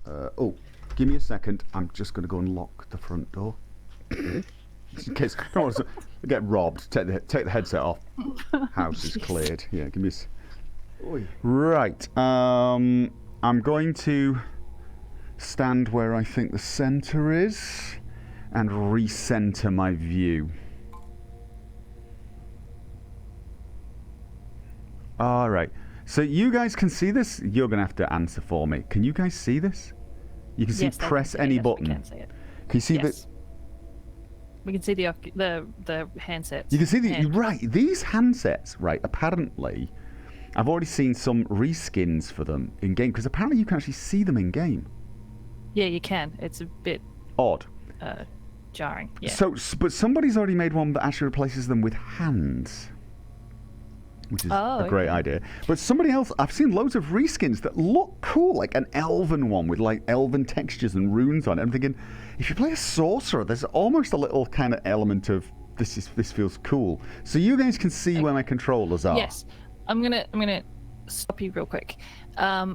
Oh, give me a second. I'm just going to go and lock the front door. In case I don't want to get robbed. Take the headset off. House is cleared. Yeah, give me a... Right. I'm going to stand where I think the center is and recenter my view. All right. So you guys can see this? You're going to have to answer for me. Can you guys see this? You can see press any button. We can see it. Can you see yes. We can see the handsets. You can see right. These handsets, right? Apparently, I've already seen some reskins for them in game because apparently you can actually see them in game. Yeah, you can. It's a bit odd, jarring. Yeah. So, but somebody's already made one that actually replaces them with hands, which is a great idea. But somebody else, I've seen loads of reskins that look cool, like an elven one with like elven textures and runes on it. I'm thinking, if you play a sorcerer, there's almost a little kind of element of this feels cool. So you guys can see where my controllers are. Yes, I'm gonna stop you real quick.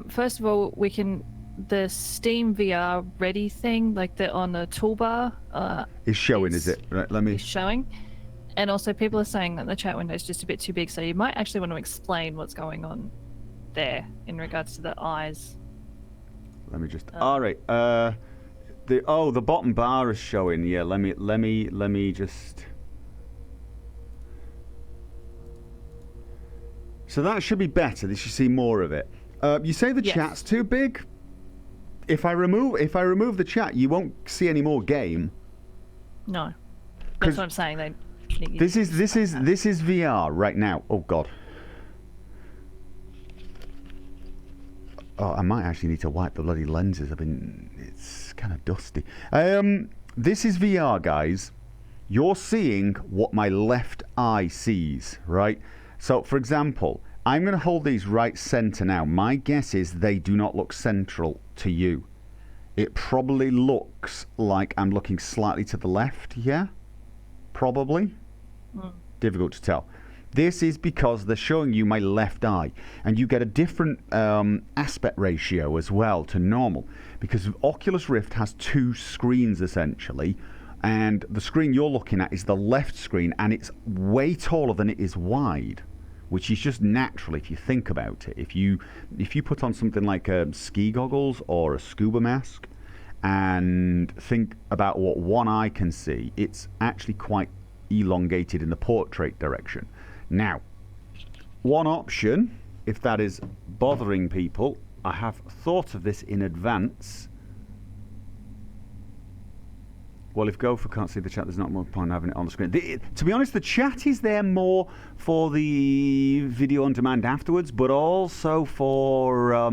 First of all, we can the Steam VR ready thing, like on the toolbar, is showing. Is it? Right, let me. Is showing. And also, people are saying that the chat window is just a bit too big, so you might actually want to explain what's going on there in regards to the eyes. Let me just. All right. The bottom bar is showing. Yeah. Let me just. So that should be better. They should see more of it. You say the chat's too big. If I remove the chat, you won't see any more game. No, that's what I'm saying. This is VR right now. Oh God. Oh, I might actually need to wipe the bloody lenses. It's kind of dusty. This is VR, guys. You're seeing what my left eye sees, right? So, for example, I'm going to hold these right center now. My guess is they do not look central to you. It probably looks like I'm looking slightly to the left, yeah? Probably. Difficult to tell. This is because they're showing you my left eye, and you get a different aspect ratio as well to normal, because Oculus Rift has two screens essentially, and the screen you're looking at is the left screen, and it's way taller than it is wide, which is just natural if you think about it. If you put on something like ski goggles or a scuba mask and think about what one eye can see, it's actually quite elongated in the portrait direction. Now, one option, if that is bothering people, I have thought of this in advance. Well, if Gopher can't see the chat, there's not more point having it on the screen. To be honest, the chat is there more for the video on demand afterwards, but also for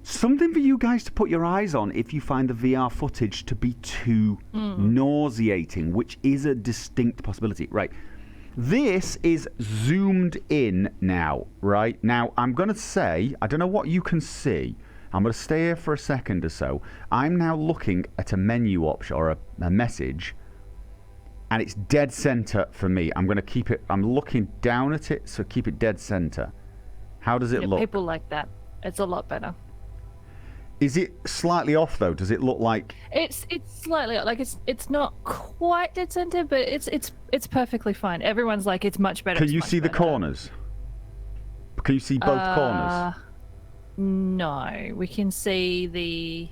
something for you guys to put your eyes on if you find the VR footage to be too nauseating, which is a distinct possibility. Right. This is zoomed in now, right? Now, I'm going to say, I don't know what you can see. I'm going to stay here for a second or so. I'm now looking at a menu option or a message, and it's dead center for me. I'm going to keep it, I'm looking down at it, so keep it dead center. How does it look? People like that. It's a lot better. Is it slightly off though? Does it look like it's slightly like it's not quite dead center, but it's perfectly fine. Everyone's like it's much better. Can you see the corners? Can you see both corners? No, we can see the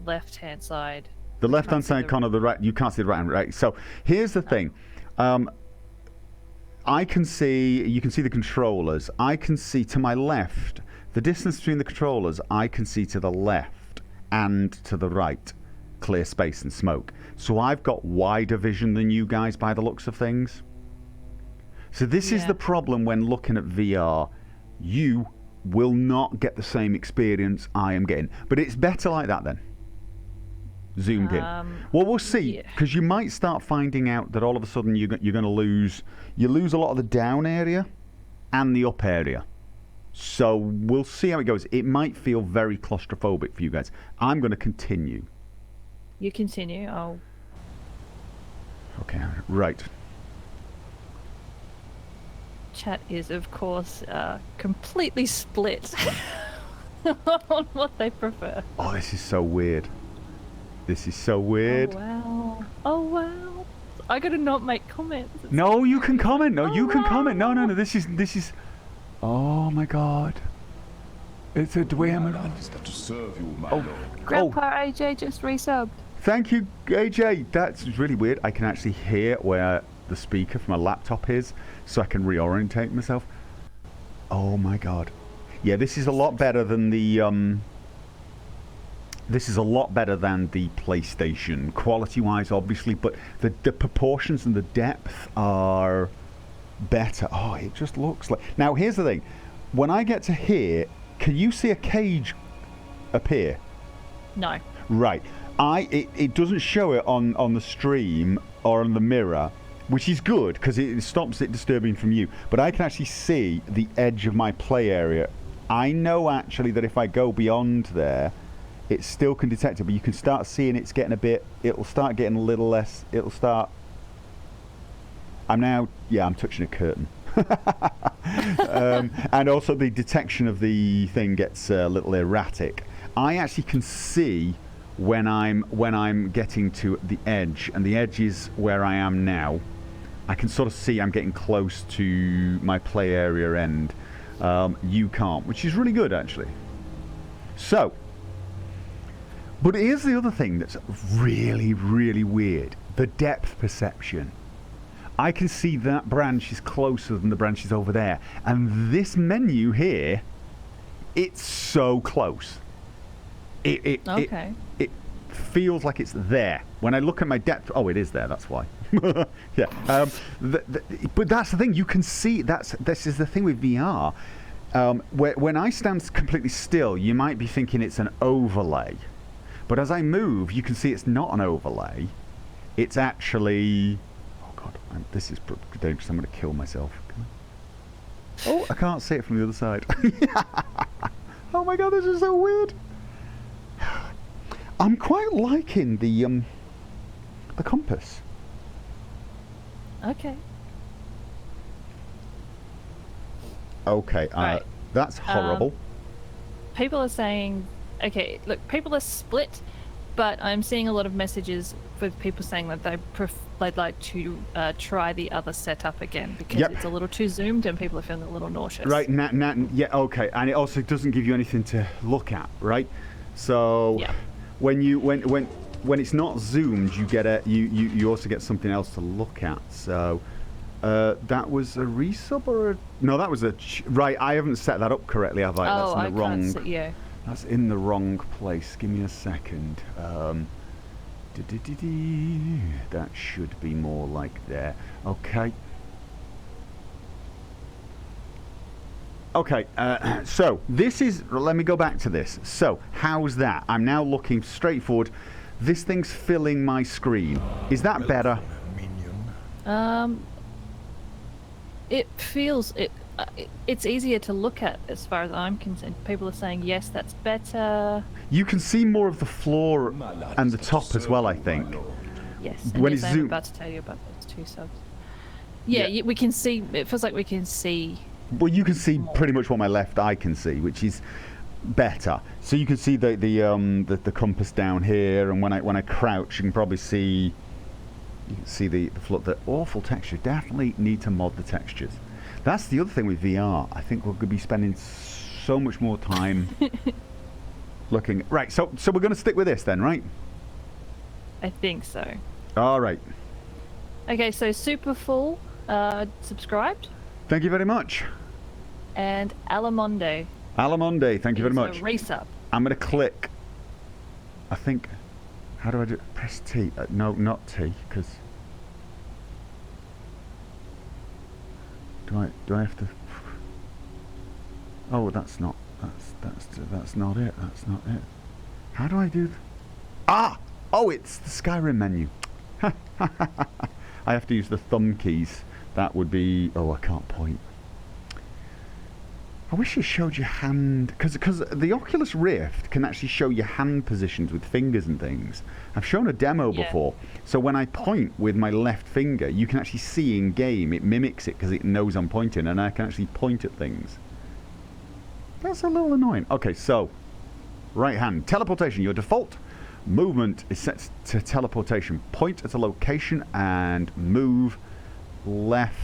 left-hand side. The left-hand side corner, the right. You can't see the right-hand. Right. So here's the thing. I can see. You can see the controllers. I can see to my left. The distance between the controllers, I can see to the left and to the right, clear space and smoke. So I've got wider vision than you guys by the looks of things. So this is the problem when looking at VR. You will not get the same experience I am getting. But it's better like that then. Zoomed in. Well, we'll see, because you might start finding out that all of a sudden you're going to lose a lot of the down area and the up area. So we'll see how it goes. It might feel very claustrophobic for you guys. I'm going to continue. You continue. I'll... Okay, right. Chat is, of course, completely split. on what they prefer. Oh, this is so weird. This is so weird. Oh wow. Oh wow. I gotta not make comments. No, you can comment. No, Oh, you can comment. No, no, wow. no. This is. Oh my God. It's a Dwayne. To serve you, my Oh. lord. Grandpa AJ just resubbed. Thank you, AJ. That's really weird. I can actually hear where the speaker from my laptop is, so I can reorientate myself. Oh my God. Yeah, this is a lot better than the This is a lot better than the PlayStation, quality-wise, obviously, but the proportions and the depth are better. Oh, it just looks like. Now, here's the thing. When I get to here, can you see a cage appear? No. Right. It doesn't show it on the stream or on the mirror, which is good because it stops it disturbing from you. But I can actually see the edge of my play area. I know actually that if I go beyond there, it still can detect it, but you can start seeing it's getting a bit. It'll start getting a little less. It'll start. I'm touching a curtain. And also the detection of the thing gets a little erratic. I actually can see when I'm getting to the edge, and the edge is where I am now. I can sort of see I'm getting close to my play area end. You can't, which is really good actually. So, but here's the other thing that's really, really weird: the depth perception. I can see that branch is closer than the branches over there, and this menu here, it's so close. Okay. It feels like it's there. When I look at my depth, oh, it is there. That's why. Yeah. But that's the thing. You can see. This is the thing with VR. When I stand completely still, you might be thinking it's an overlay, but as I move, you can see it's not an overlay. It's actually. Oh God, this is dangerous. I'm going to kill myself. Oh, I can't see it from the other side. Oh my God, this is so weird. I'm quite liking the compass. Okay. Okay, Right. that's horrible. People are saying, okay, look, people are split, but I'm seeing a lot of messages with people saying that they'd like to try the other setup again because Yep. it's a little too zoomed and people are feeling a little nauseous. Right, yeah, okay, and it also doesn't give you anything to look at, right? So Yeah. when it's not zoomed, you get you also get something else to look at. So that was a resub or no? That was right. I haven't set that up correctly, have I? Oh, That's in the wrong. can't see you. That's in the wrong place. Give me a second. That should be more like there. Okay. Okay, so this is, let me go back to this. So, how's that? I'm now looking straight forward. This thing's filling my screen. Is that better? It feels it's easier to look at as far as I'm concerned. People are saying yes, that's better. You can see more of the floor and the top as well, I think. Yes. When And it's yes, I'm zoomed- about to tell you about those two subs. Yeah, we can see. It feels like we can see. Well, you can see pretty much what my left eye can see, which is better. So you can see the compass down here, and when I crouch, you can probably see. You can see the flood. The awful texture. Definitely need to mod the textures. That's the other thing with VR. I think we're going to be spending so much more time looking. Right. So we're going to stick with this then, right? I think so. All right. Okay, so Superfull subscribed, Thank you very much. and Alamondo. Alamonde, thank you very is much. a resub. I'm going to click. I think. How do I do it? Press T. No, not T, because. Do I have to? Oh, that's not. That's not it. That's not it. How do I do? Ah! Oh, it's the Skyrim menu. I have to use the thumb keys. That would be. Oh, I can't point. I wish it showed your hand, because the Oculus Rift can actually show your hand positions with fingers and things. I've shown a demo Yeah. before, so when I point with my left finger, you can actually see in game. It mimics it because it knows I'm pointing, and I can actually point at things. That's a little annoying. Okay, so right hand teleportation. Your default movement is set to teleportation. Point at a location and move left.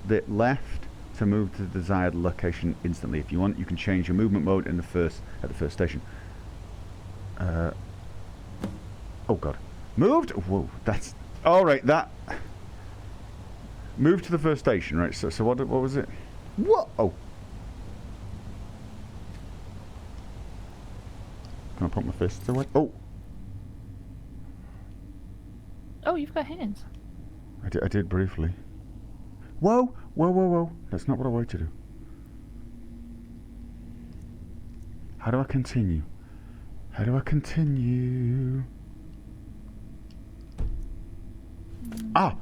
Bit left to move to the desired location instantly. If you want, you can change your movement mode at the first station. Oh god, moved. Whoa, that's all right. That moved to the first station, right? So what was it? What? Oh. Can I put my fists away? Oh. Oh, you've got hands. I did briefly. Whoa, whoa, whoa, whoa. That's not what I wanted to do. How do I continue? How do I continue? Ah!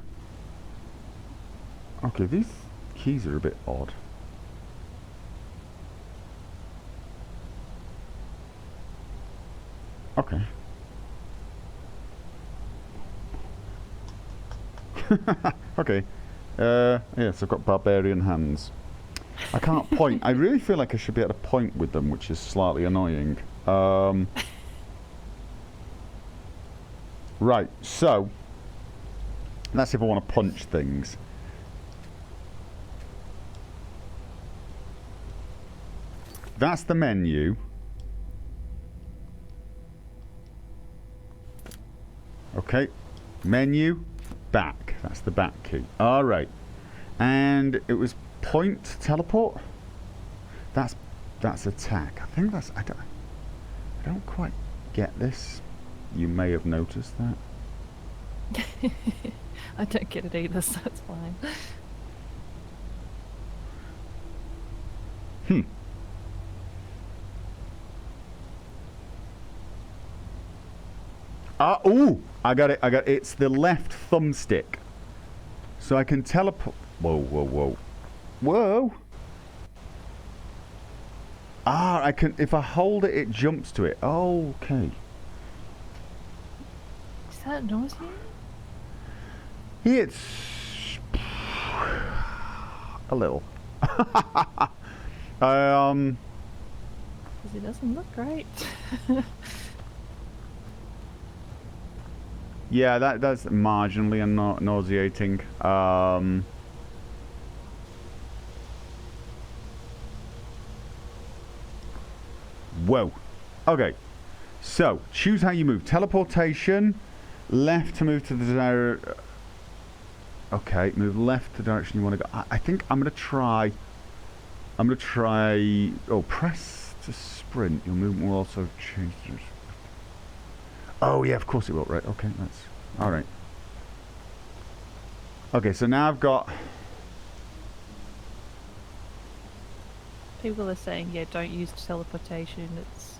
Okay, these keys are a bit odd. Okay. Okay. Yes, I've got barbarian hands. I can't point. I really feel like I should be able to point with them, which is slightly annoying. Right, so that's if I want to punch things. That's the menu. Okay, menu, back. That's the back key. All right, and it was point teleport. That's attack. I think that's. I don't quite get this. You may have noticed that. I don't get it either, so it's fine. Ooh! I got it. It's the left thumbstick. So I can teleport. Whoa, whoa, whoa. Whoa! Ah, I can. If I hold it, it jumps to it. Okay. Is that nauseating? It's a little. Because it doesn't look great. Yeah, that's marginally nauseating. Whoa. Okay. So, choose how you move. Teleportation. Left to move to the desired... Okay, move left the direction you want to go. I think I'm going to try... Oh, press to sprint. Your movement will also change... Oh, yeah, of course it will. Right, okay, that's... Alright. Okay, so now I've got... People are saying, yeah, don't use teleportation. It's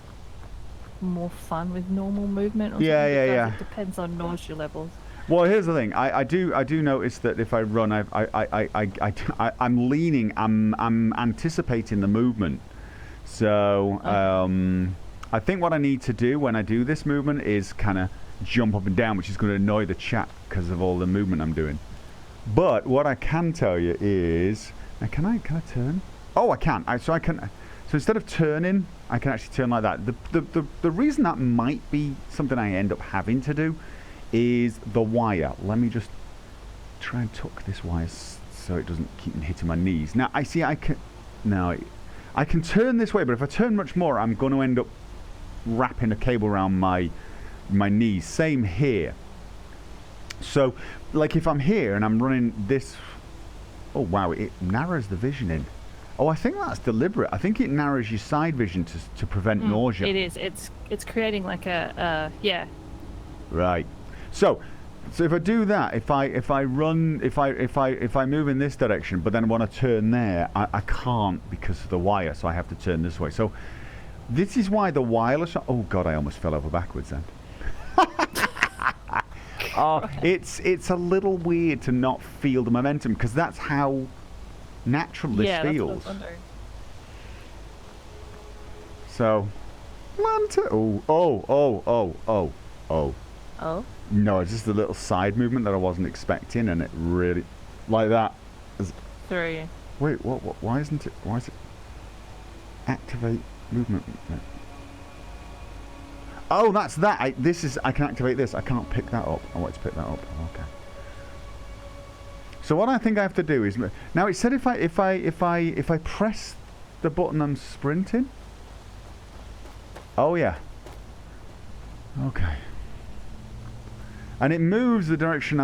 more fun with normal movement. Or Yeah, something, yeah, because yeah. It depends on nausea levels. Well, here's the thing. I do notice that if I run, I'm leaning. I'm anticipating the movement. So I think what I need to do when I do this movement is kind of jump up and down, which is going to annoy the chat because of all the movement I'm doing. But what I can tell you is, now can I turn? Oh, I can. So instead of turning, I can actually turn like that. The reason that might be something I end up having to do is the wire. Let me just try and tuck this wire so it doesn't keep hitting my knees. Now I can turn this way, but if I turn much more, I'm going to end up wrapping a cable around my knees. Same here. So, like if I'm here and I'm running this, oh wow, it narrows the vision in. Oh, I think that's deliberate. I think it narrows your side vision to prevent nausea. It is. It's creating like a yeah. Right. So if I do that, if I move in this direction, but then I want to turn there, I can't because of the wire. So I have to turn this way. So this is why the wireless. Oh God, I almost fell over backwards then. Oh, it's a little weird to not feel the momentum because that's how natural this feels. That's what I was wondering. So, oh. Oh. No, it's just a little side movement that I wasn't expecting, and it really, like that. Through you. Wait, what? Why isn't it? Why is it? Activate movement. Oh, that's that. I can activate this. I can't pick that up. I want to pick that up. Okay. So what I think I have to do is now it said if I press the button I'm sprinting. Oh yeah. Okay. And it moves the direction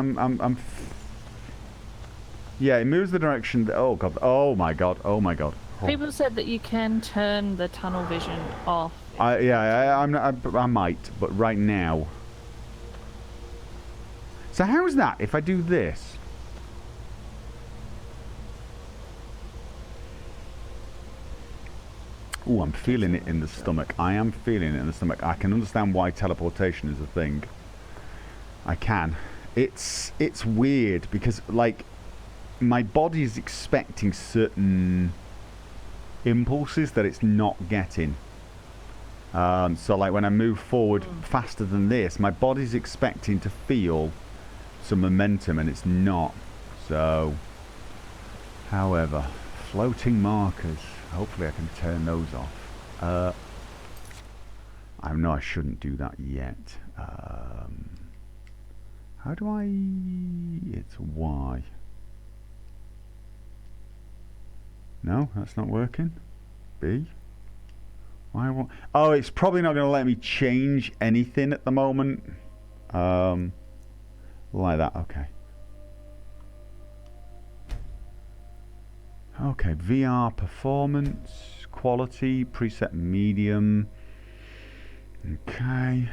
yeah, it moves the direction. Oh god. Oh my god. Oh my god. Oh. People said that you can turn the tunnel vision off. I might, but right now. So how's that if I do this? Oh, I'm feeling it in the stomach. I am feeling it in the stomach. I can understand why teleportation is a thing. I can. It's weird because, like, my body is expecting certain impulses that it's not getting. So, like, when I move forward faster than this, my body's expecting to feel some momentum, and it's not. So, however, floating markers. Hopefully I can turn those off. I know I shouldn't do that yet. How do I... It's Y. No, that's not working. B. Why won't... Oh, it's probably not going to let me change anything at the moment. Like that, okay. Okay, VR performance, quality, preset medium. Okay.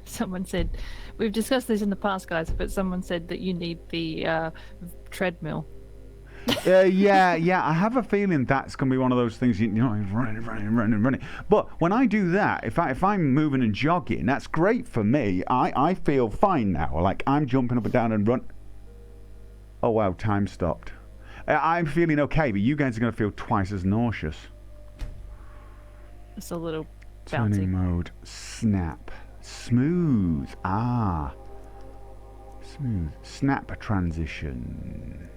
Someone said, we've discussed this in the past, guys, but someone said that you need the treadmill. Yeah, I have a feeling that's going to be one of those things, you know, running. But when I do that, if I'm moving and jogging, that's great for me. I feel fine now. Like, I'm jumping up and down and run. Oh, wow, time stopped. I'm feeling okay, but you guys are going to feel twice as nauseous. It's a little bouncy. Turning mode, snap, smooth. Ah, smooth. Snap transition.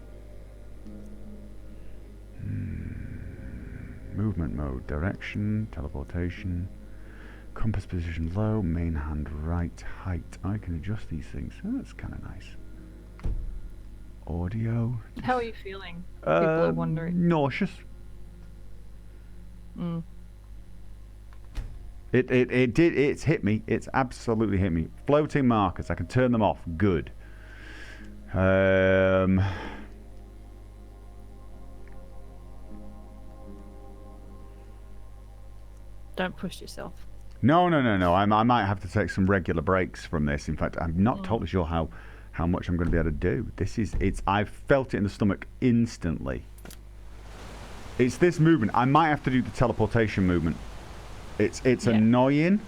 Movement mode, direction, teleportation, compass position low, main hand right, height. I can adjust these things. Oh, that's kind of nice. Audio. How are you feeling? People are wondering. Nauseous. It's hit me. It's absolutely hit me. Floating markers. I can turn them off. Good. Don't push yourself. No. I might have to take some regular breaks from this. In fact, I'm not totally sure how much I'm going to be able to do. I've felt it in the stomach instantly. It's this movement. I might have to do the teleportation movement. It's annoying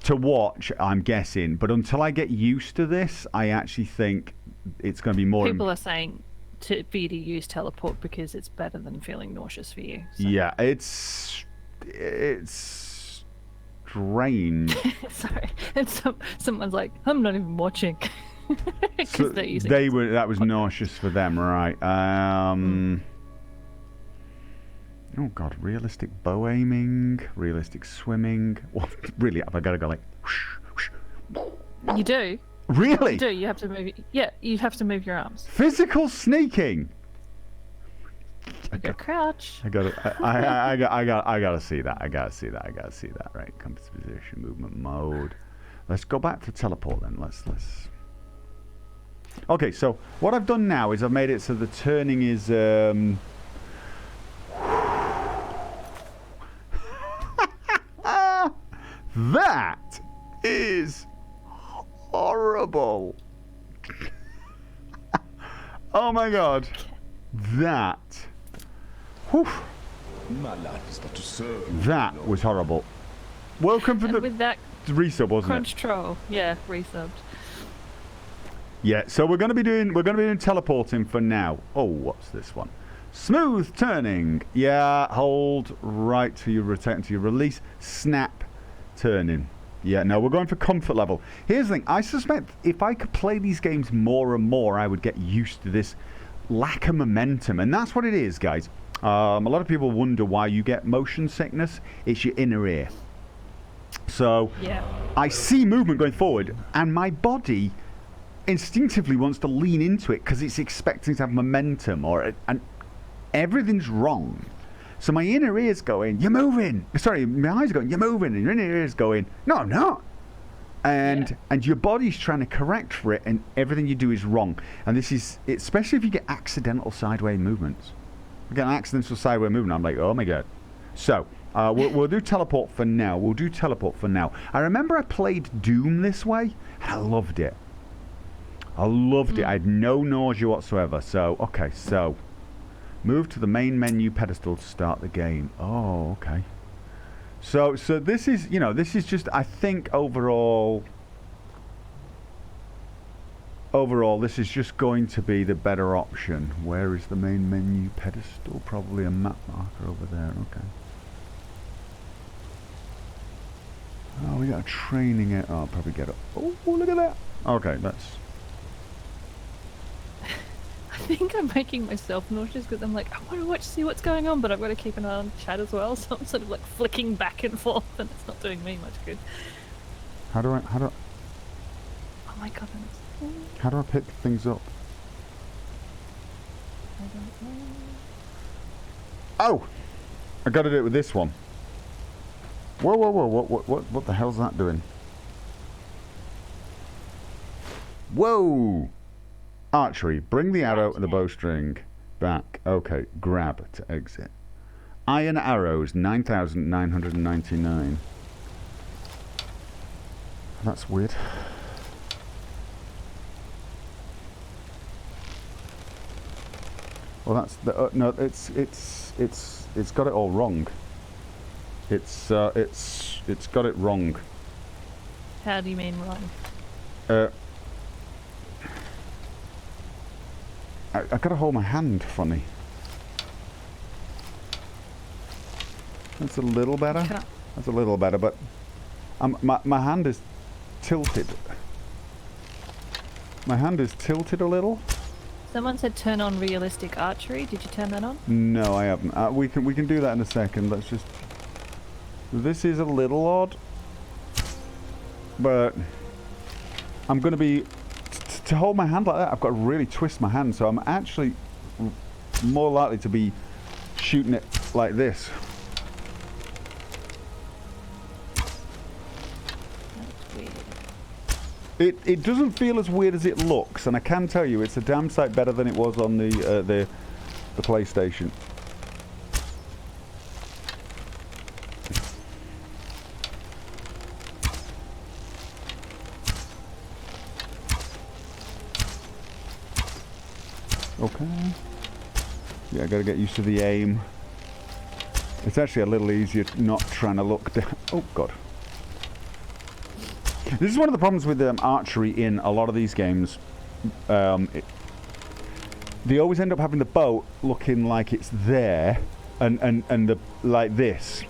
to watch, I'm guessing, but until I get used to this, I actually think it's going to be more... People are saying for you to use teleport because it's better than feeling nauseous for you. So. Yeah, it's strange. Sorry, and someone's like, I'm not even watching. So that was nauseous for them, right? Oh god, realistic bow aiming, realistic swimming. What? Really? Have I got to go like? Whoosh, whoosh. You do. Really? You do. You have to move. Yeah, you have to move your arms. Physical sneaking. You go crouch. I gotta see that. I gotta see that. Right, compass position, movement mode. Let's go back to teleport then. Let's. Okay, so what I've done now is I've made it so the turning is. That is horrible. Oh my god. That. Whew. My life is but to serve you. That was horrible. Welcome for with that resub, wasn't crunch troll. Yeah, resubbed. Yeah, so we're gonna be doing teleporting for now. Oh, what's this one? Smooth turning. Yeah, hold right to your rotate to your release. Snap turning. Yeah, no, we're going for comfort level. Here's the thing. I suspect if I could play these games more and more, I would get used to this lack of momentum, and that's what it is, guys. A lot of people wonder why you get motion sickness. It's your inner ear. So Yeah. I see movement going forward, and my body instinctively wants to lean into it because it's expecting to have momentum, and everything's wrong. So my inner ear's going, "You're moving." Sorry, my eyes are going, "You're moving," and your inner ear's going, "No, I'm not." And your body's trying to correct for it, and everything you do is wrong. And this is, especially if you get accidental sideways movements. You get an accidental sideways movement, I'm like, oh my god. So we'll do teleport for now. I remember I played Doom this way, and I loved it. I had no nausea whatsoever. So okay, so move to the main menu pedestal to start the game. Oh, okay. So this is, this is just, I think overall, this is just going to be the better option. Where is the main menu pedestal? Probably a map marker over there. Okay. Oh, we got a training it. Oh, I'll probably get it. Oh, look at that. Okay, that's. I think I'm making myself nauseous because I'm like, I want to see what's going on, but I've got to keep an eye on chat as well, so I'm sort of like flicking back and forth, and it's not doing me much good. How do I? Oh my god. How do I pick things up? I don't know. Oh! I gotta do it with this one. Whoa, what the hell's that doing? Whoa! Archery. Bring the arrow and the bowstring back. Okay, grab to exit. Iron arrows, 9,999. That's weird. Well, that's the no. It's got it all wrong. It's got it wrong. How do you mean wrong? I gotta hold my hand funny. That's a little better. That's a little better, but my hand is tilted. My hand is tilted a little. Someone said turn on realistic archery. Did you turn that on? No, I haven't. We can do that in a second. Let's just. This is a little odd, but I'm gonna be to hold my hand like that. I've got to really twist my hand, so I'm actually more likely to be shooting it like this. That's weird. It doesn't feel as weird as it looks, and I can tell you it's a damn sight better than it was on the PlayStation. Okay. Yeah, I gotta get used to the aim. It's actually a little easier not trying to look down. Oh god. This is one of the problems with archery in a lot of these games. They always end up having the bow looking like it's there, and the like this.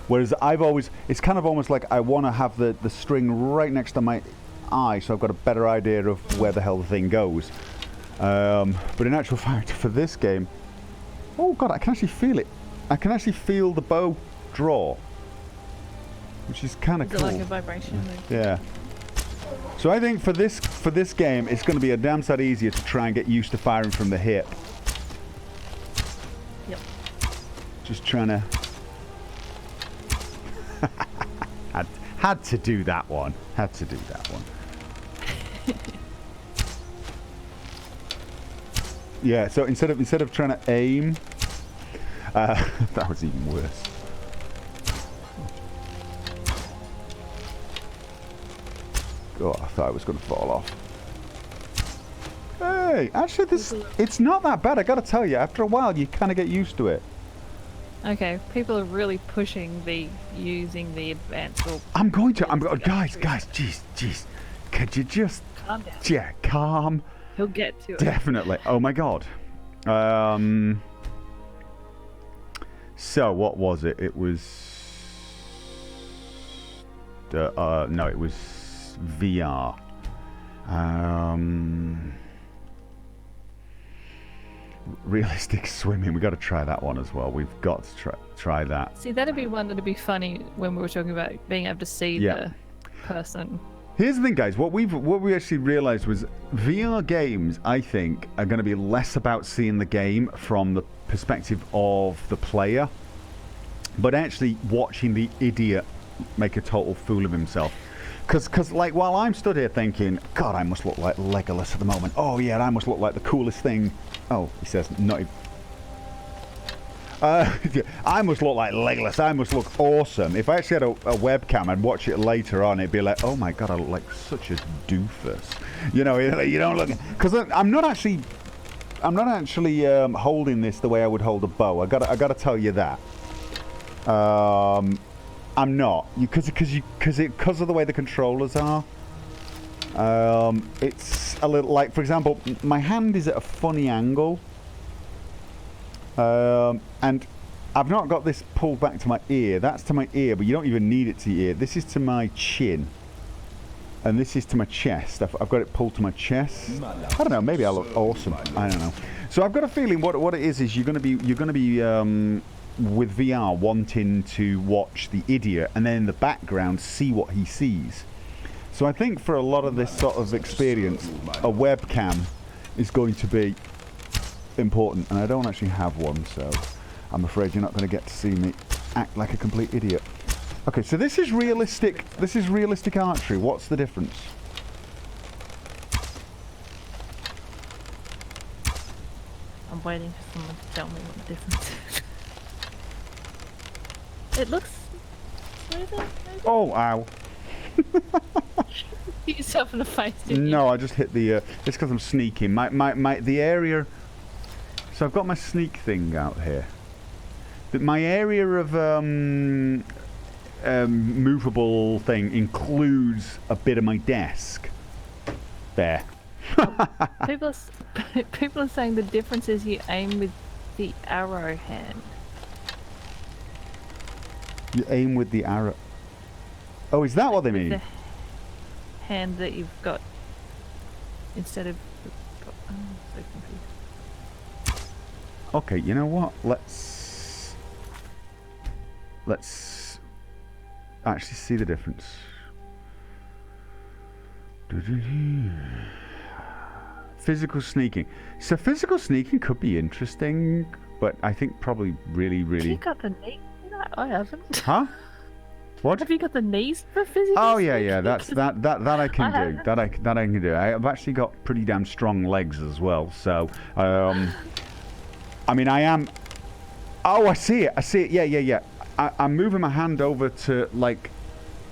Whereas it's kind of almost like I want to have the string right next to my eye, so I've got a better idea of where the hell the thing goes. But in actual fact, for this game, oh god, I can actually feel it. I can actually feel the bow draw, which is kind of cool. Like a vibration. Yeah. So I think for this game, it's going to be a damn sight easier to try and get used to firing from the hip. Yep. Just trying to. Had to do that one. Had to do that one. Yeah. So instead of trying to aim, that was even worse. Oh, I thought I was going to fall off. Hey, actually, it's not that bad. I got to tell you, after a while, you kind of get used to it. Okay, people are really pushing using the advanced. I'm going, guys, jeez, could you just calm down? Yeah, calm. He'll get to it. Definitely. Oh my god. So what was it? It was. No, it was realistic swimming. We got to try that one as well. We've got to try that. See, that'd be one that'd be funny when we were talking about being able to see the person. Here's the thing, guys. What we actually realized was VR games, I think, are going to be less about seeing the game from the perspective of the player, but actually watching the idiot make a total fool of himself. Because, like, while I'm stood here thinking, God, I must look like Legolas at the moment. Oh, yeah, I must look like the coolest thing. Oh, he says, not even... I must look like Legolas. I must look awesome. If I actually had a webcam, I'd watch it later on. It'd be like, oh, my God, I look like such a doofus. You know, you don't look... Because I'm not actually holding this the way I would hold a bow. I gotta tell you that. I'm not, because of the way the controllers are. It's a little like, for example, my hand is at a funny angle, and I've not got this pulled back to my ear. That's to my ear, but you don't even need it to your ear. This is to my chin, and this is to my chest. I've got it pulled to my chest. I don't know. Maybe I look awesome. I don't know. So I've got a feeling what it is you're gonna be with VR wanting to watch the idiot and then in the background see what he sees. So I think for a lot of this sort of experience, a webcam is going to be important, and I don't actually have one, so I'm afraid you're not going to get to see me act like a complete idiot. Okay, so this is realistic archery. What's the difference? I'm waiting for someone to tell me what the difference is. It looks smoother, maybe? Oh, ow. Hit yourself in the face, didn't you? No, I just hit the... it's because I'm sneaking. The area... So I've got my sneak thing out here. But my area of movable thing includes a bit of my desk. There. People are saying the difference is you aim with the arrow hand. You aim with the arrow. Oh, is that what they mean? The hand that you've got instead of... Oh, I'm so confused. Okay, you know what? Let's actually see the difference. Physical sneaking. So physical sneaking could be interesting, but I think probably really... You got the knee? I haven't. Huh? What? Have you got the knees for physical? Oh yeah. That I can do. That I can do. I've actually got pretty damn strong legs as well. So, I mean, I am. Oh, I see it. Yeah. I'm moving my hand over to like.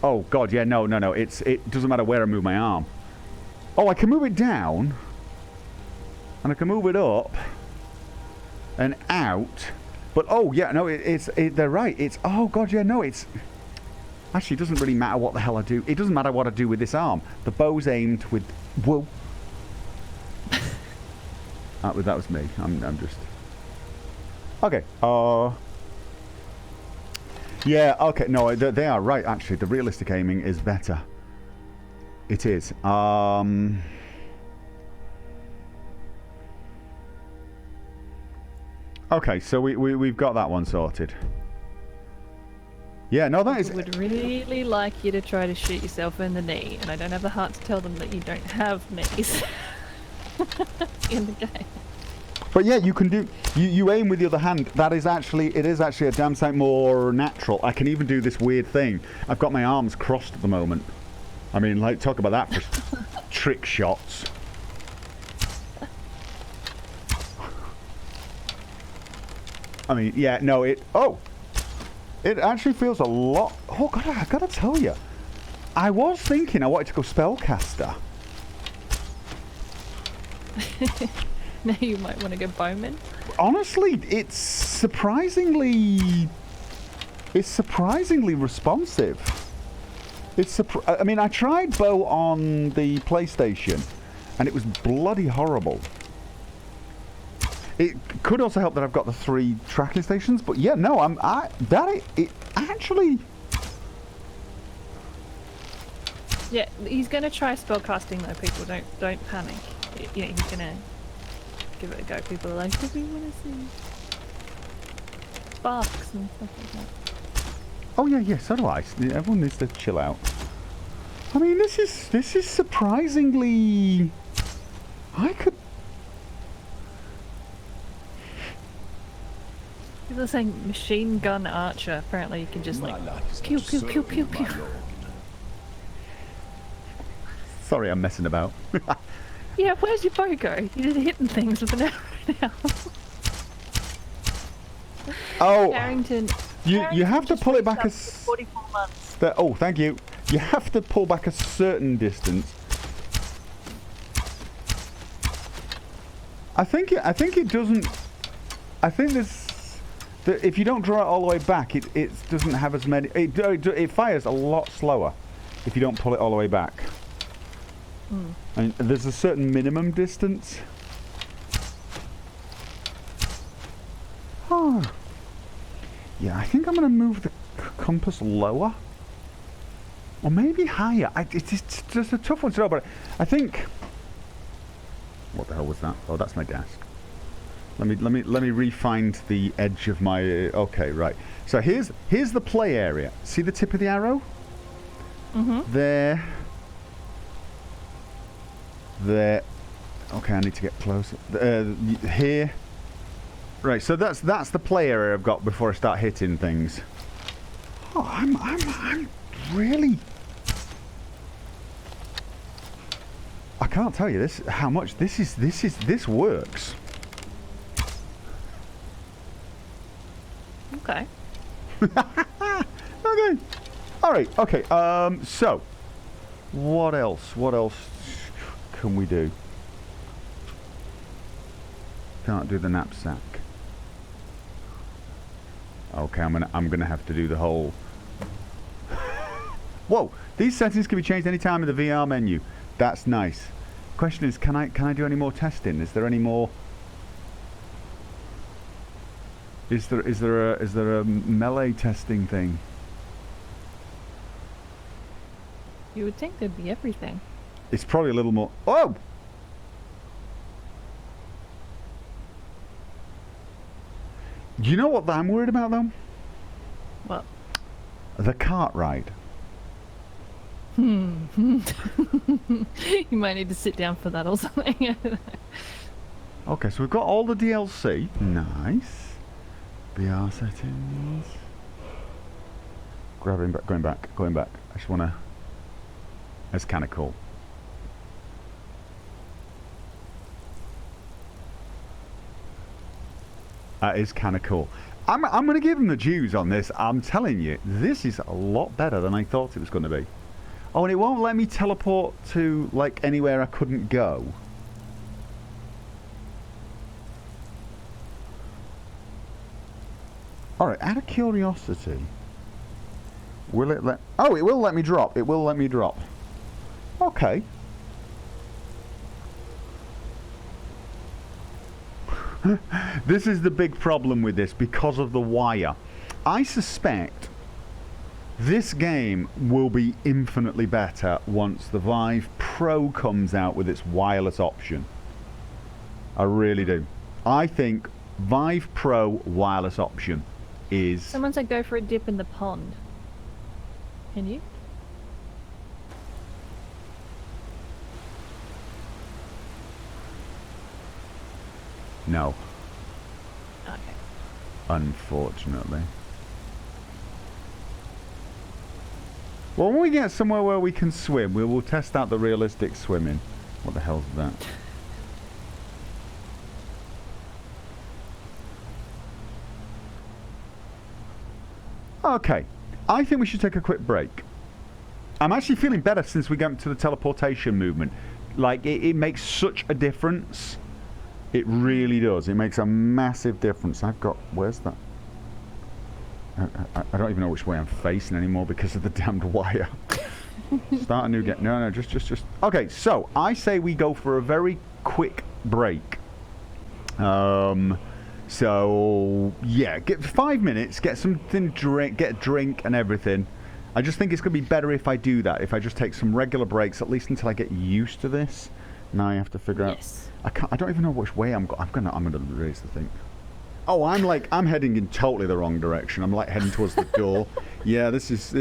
Oh God, yeah. No. It doesn't matter where I move my arm. Oh, I can move it down, and I can move it up and out. But oh yeah, no, they're right. It's oh God, yeah, no, it's actually it doesn't really matter what the hell I do. It doesn't matter what I do with this arm. The bow's aimed with whoa. that was me. I'm just okay. Yeah. Okay. No, they are right. Actually, the realistic aiming is better. It is. Okay, so we've got that one sorted. Yeah, no, that is... I would really like you to try to shoot yourself in the knee, and I don't have the heart to tell them that you don't have knees in the game. But yeah, you can do... You aim with the other hand. It is actually a damn sight more natural. I can even do this weird thing. I've got my arms crossed at the moment. I mean, like, talk about that for trick shots. I mean, yeah, no, it actually feels a lot... Oh, God, I gotta tell you. I was thinking I wanted to go spellcaster. Now you might want to go bowman. Honestly, it's surprisingly responsive. I mean, I tried bow on the PlayStation, and it was bloody horrible. It could also help that I've got the 3 tracking stations, but yeah, no, it actually... Yeah, he's going to try spellcasting though, people. Don't panic. Yeah, he's going to... give it a go. People are like, "Do we want to see sparks and stuff like that?" Oh yeah, so do I. Everyone needs to chill out. I mean, this is surprisingly. I could. People are saying machine gun archer. Apparently, you can just My like life is pew but to pew serve pew you, pew my pew. lord. Sorry, I'm messing about. Yeah, where's your bow go? You're just hitting things with an arrow now. Oh, Carrington. you have to just pull it reached back up a. to 44 months. Oh, thank you. You have to pull back a certain distance. I think it doesn't. I think if you don't draw it all the way back, it doesn't have as many. It fires a lot slower if you don't pull it all the way back. I mean, there's a certain minimum distance. Oh. Yeah, I think I'm going to move the compass lower. Or maybe higher. It's just a tough one to know, but I think... What the hell was that? Oh, that's my desk. Let me re-find the edge of my... okay, right. So here's the play area. See the tip of the arrow? Mm-hmm. There. There. Okay, I need to get closer. Here. Right, so that's the play area I've got before I start hitting things. Oh, I'm really... I can't tell you how much this works. Okay. Okay. All right. Okay. So, what else? What else can we do? Can't do the knapsack. Okay, I'm gonna have to do the whole. Whoa! These settings can be changed anytime in the VR menu. That's nice. Question is, can I do any more testing? Is there any more? Is there a melee testing thing? You would think there'd be everything. It's probably a little more. Oh! You know what I'm worried about though? What? The cart ride. You might need to sit down for that or something. Okay, so we've got all the DLC. Nice. VR settings. Going back. I just wanna. That's kind of cool. That is kind of cool. I'm going to give them the dues on this. I'm telling you, this is a lot better than I thought it was going to be. Oh, and it won't let me teleport to, like, anywhere I couldn't go. Alright, out of curiosity, will it let... Oh, it will let me drop. It will let me drop. Okay. This is the big problem with this because of the wire. I suspect this game will be infinitely better once the Vive Pro comes out with its wireless option. I really do. I think Vive Pro wireless option is... Someone said go for a dip in the pond. Can you? No. Okay. Unfortunately. Well, when we get somewhere where we can swim, we will test out the realistic swimming. What the hell's that? Okay. I think we should take a quick break. I'm actually feeling better since we got to the teleportation movement. Like, it makes such a difference. It really does. It makes a massive difference. I've got... Where's that? I don't even know which way I'm facing anymore because of the damned wire. Start a new game. No, just... Okay, so I say we go for a very quick break. So, yeah, get 5 minutes, get something to drink, get a drink and everything. I just think it's going to be better if I do that, if I just take some regular breaks, at least until I get used to this. Now you have to figure Yes. out. I don't even know which way I'm gonna raise the thing. Oh, I'm heading in totally the wrong direction. I'm like heading towards the door. Yeah, this is.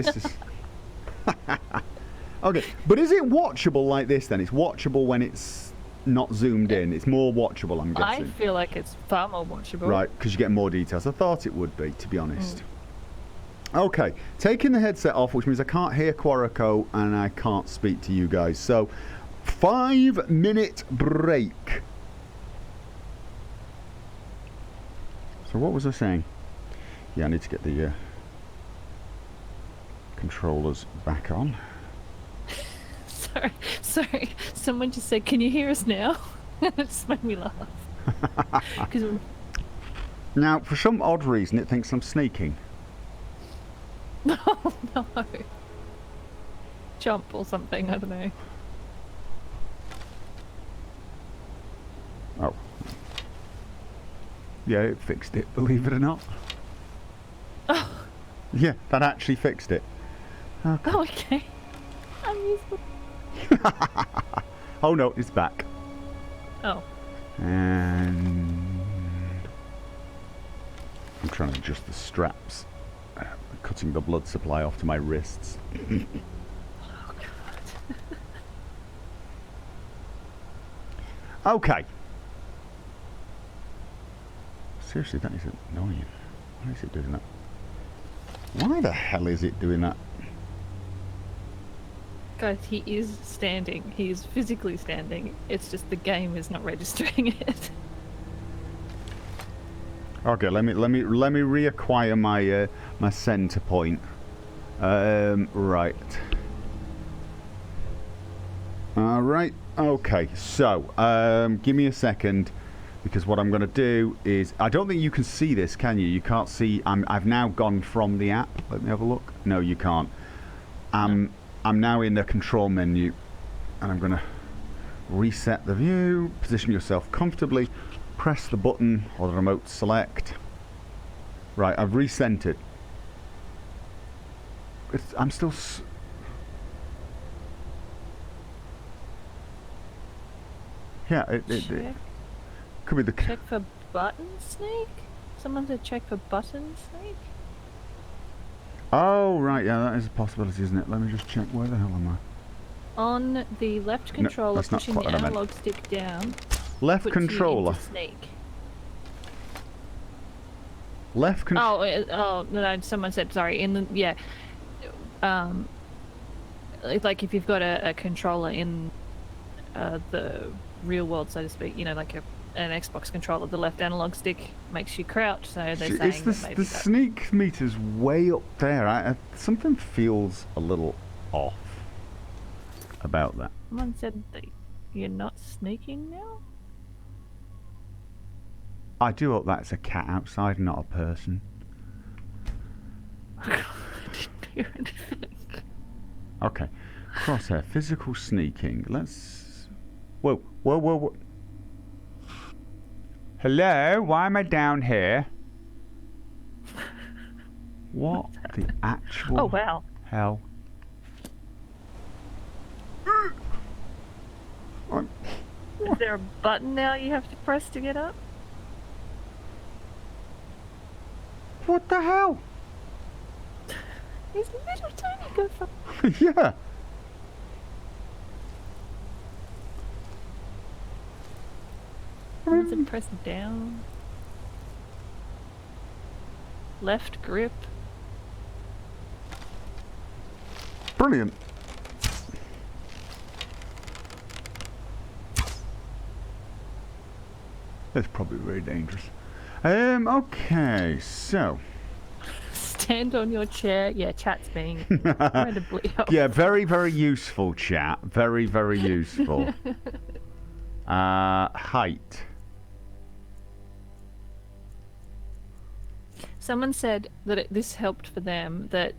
Okay, but is it watchable like this then? It's watchable when it's not zoomed in. It's more watchable, I'm I guessing. feel like it's far more watchable. Right, because you get more details. I thought it would be, to be honest. Okay, taking the headset off, which means I can't hear Quarako and I can't speak to you guys. So, 5-minute break. So what was I saying? Yeah, I need to get the controllers back on. Sorry. Someone just said, "Can you hear us now?" It just made me laugh. 'Cause Now, for some odd reason, it thinks I'm sneaking. oh no, jump or something. I don't know. Oh. Yeah, it fixed it, believe it or not. Oh, Yeah, that actually fixed it. Okay. oh okay. I'm useful. Oh no, it's back. Oh, And I'm trying to adjust the straps, cutting the blood supply off to my wrists. oh god. Okay. Seriously, that is annoying. Why is it doing that? Why the hell is it doing that? Guys, he is standing. He is physically standing. It's just the game is not registering it. Okay, let me reacquire my my center point. Right. All right. Okay. So, give me a second, because what I'm going to do is, I don't think you can see this, can you? You can't see. I've now gone from the app. Let me have a look. No, you can't. I'm now in the control menu, and I'm going to reset the view. Position yourself comfortably. Press the button or the remote select. Right, I've recentered. I'm still. Yeah, it could be the. Check for button snake? Someone said check for button snake? Oh, right, yeah, that is a possibility, isn't it? Let me just check. Where the hell am I? On the left controller, that's not pushing quite the what I meant. analog stick down. Left puts you controller. into snake. Left controller. Oh, no, someone said, sorry, in the, yeah. Like if you've got a controller in the real world, so to speak, you know, like an Xbox controller, the left analog stick makes you crouch, so they're saying It's that maybe the sneak meter's way up there. Something feels a little off about that. Someone said that you're not sneaking now? I do hope that's a cat outside, not a person. I didn't hear anything. Okay. Crosshair. Physical sneaking. Let's... Whoa. Hello? Why am I down here? What the actual... Oh, wow. hell? Is there a button now you have to press to get up? What the hell? He's a little tiny gopher. Yeah. Someone said press down. Left grip. Brilliant. That's probably very dangerous. Okay, so... Stand on your chair. Yeah, chat's being incredibly helpful. Yeah, very, very useful, chat. Very, very useful. Height. Someone said that this helped for them, that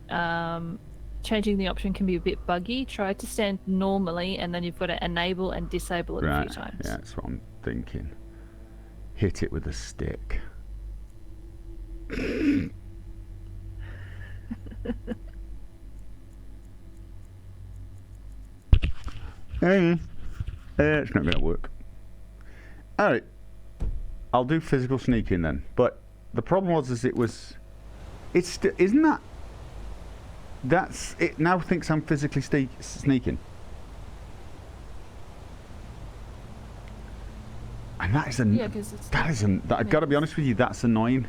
changing the option can be a bit buggy. Try to stand normally, and then you've got to enable and disable it a few times. Yeah, that's what I'm thinking. Hit it with a stick. Hey. It's not going to work. All right. I'll do physical sneaking then. But the problem was, isn't that? It now thinks I'm physically sneaking. And that is Yeah, because I've got to be honest with you, that's annoying.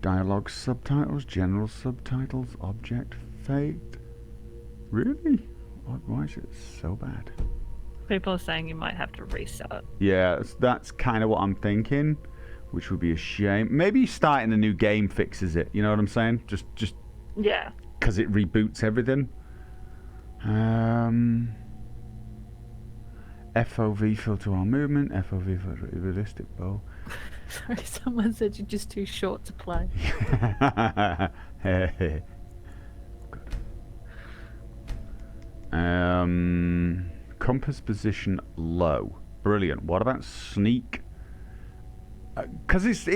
Dialogue subtitles, general subtitles, object fate. Really? Why is it so bad? people are saying you might have to restart. Yeah, that's kind of what I'm thinking, which would be a shame. Maybe starting a new game fixes it. You know what I'm saying? Just Yeah. because it reboots everything. FOV filter on movement. FOV filter realistic bow. Sorry, someone said you're just too short to play. Good. Compass position low. Brilliant. What about sneak? Because it's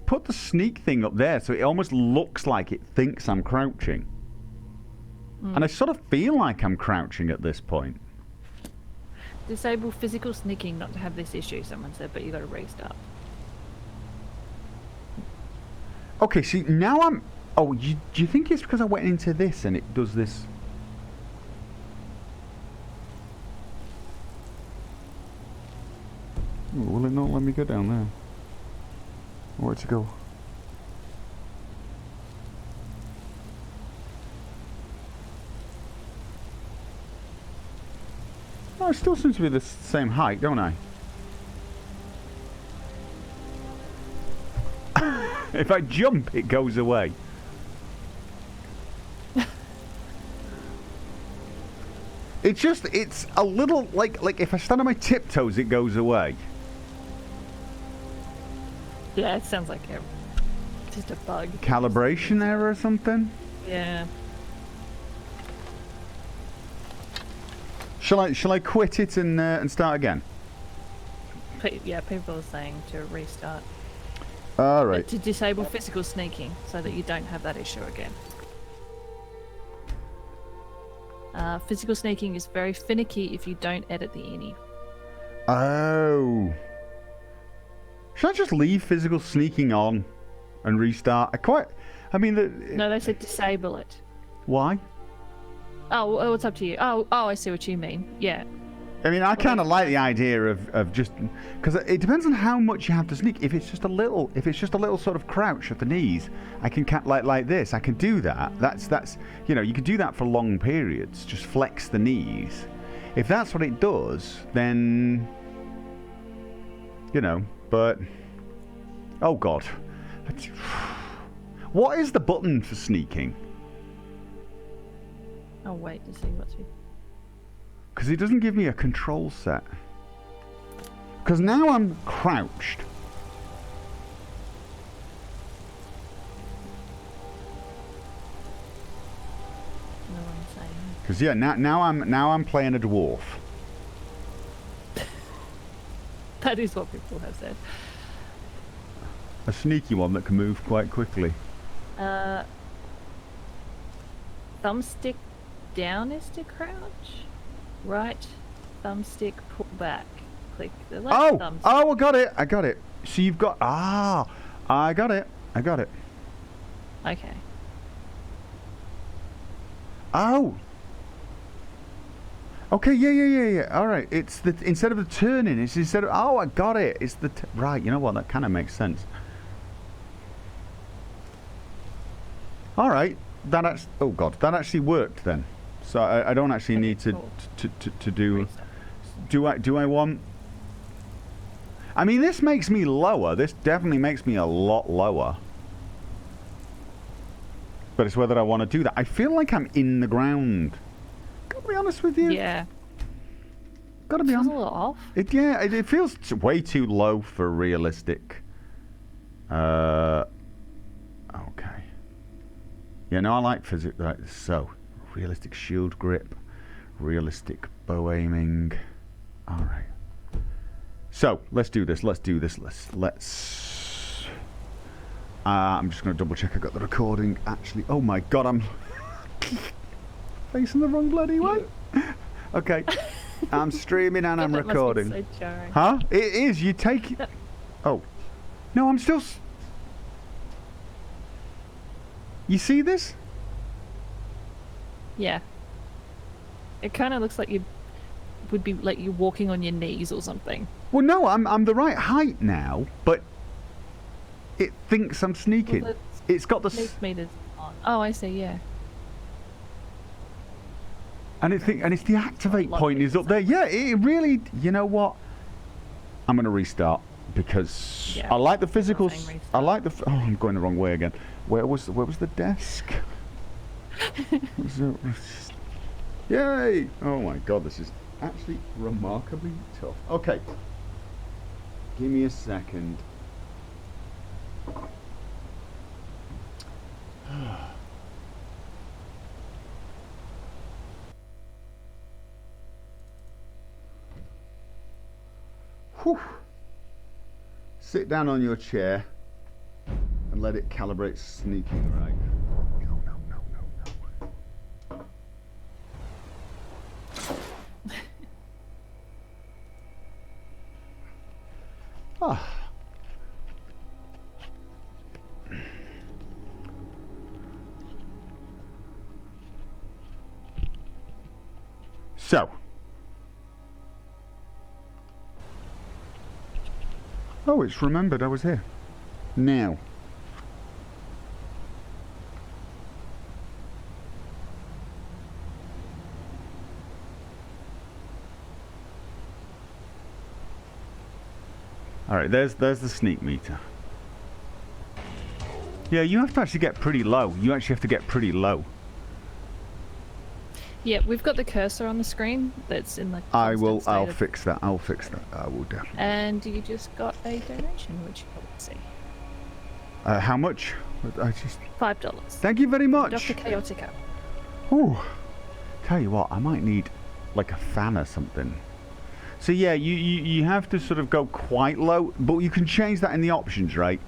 put the sneak thing up there, so it almost looks like it thinks I'm crouching. And I sort of feel like I'm crouching at this point. Disable physical sneaking not to have this issue, someone said, but you got to restart. Okay, see, now I'm... Oh, do you think it's because I went into this and it does this? Ooh, will it not let me go down there? Where'd to go? Oh, it still seems to be the same height, don't I? If I jump, it goes away. It's a little, like if I stand on my tiptoes, it goes away. Yeah, it sounds like just a bug. Calibration error or something? Yeah. Shall I quit it and start again? Yeah, people are saying to restart. All right. To disable physical sneaking so that you don't have that issue again. Physical sneaking is very finicky if you don't edit the ini. Oh. Should I just leave physical sneaking on and restart? No, they said disable it. Why? Oh, well, it's up to you. Oh, I see what you mean. Yeah. I mean, I kind of like the idea of just because it depends on how much you have to sneak. If it's just a little sort of crouch at the knees, I can like this. I can do that. That's you can do that for long periods. Just flex the knees. If that's what it does, then But oh god, what is the button for sneaking? I'll wait to see what's here. Because it doesn't give me a control set. Because now I'm crouched. No one's saying. Because now I'm playing a dwarf. That is what people have said. A sneaky one that can move quite quickly. Thumbstick down is to crouch. Right thumbstick pull back. Click the left thumbstick. Oh, I got it. So you've got... I got it. Okay. Oh. Okay, yeah. All right. It's the... Instead of the turning, it's instead of... Oh, I got it. It's the... Right, you know what? That kind of makes sense. All right. That actually worked then. So I don't actually need to do. Do I want? I mean, this makes me lower. This definitely makes me a lot lower. But it's whether I want to do that. I feel like I'm in the ground. Gotta be honest with you. Yeah. Gotta be honest. A little off. It feels way too low for realistic. Okay. Yeah, no, I like physics. Right, so, realistic shield grip, realistic bow aiming. All right. So let's do this. Let's I'm just going to double check I got the recording. Actually, oh my god, I'm facing the wrong bloody way. Okay, I'm streaming and I'm recording. Must be so jarring. Huh? It is. You take it. Oh, no, I'm still. You see this? Yeah. It kind of looks like you would be like you're walking on your knees or something. Well, no, I'm the right height now, but it thinks I'm sneaking. Well, It's got the. Sneak meters on. Oh, I see. Yeah. And it's the activate Lot point of is up there. Yeah, it really. You know what? I'm gonna restart because Yeah, I like the saying physicals. restart. I like the. Oh, I'm going the wrong way again. Where was the desk? Yay! Oh my god, this is actually remarkably tough. Okay, give me a second. Whew. Sit down on your chair and let it calibrate sneaking right. No, no, no, no, no. Ah. So. Oh, it's remembered I was here. Now. Alright, there's the sneak meter. Yeah, you have to actually get pretty low. You actually have to get pretty low. Yeah, we've got the cursor on the screen that's in the. I'll fix that. I will definitely. And you just got a donation, which let's see. How much? I just. $5. Thank you very much. Dr. Chaotica. Ooh. Tell you what, I might need like a fan or something. So yeah, you have to sort of go quite low, but you can change that in the options, right?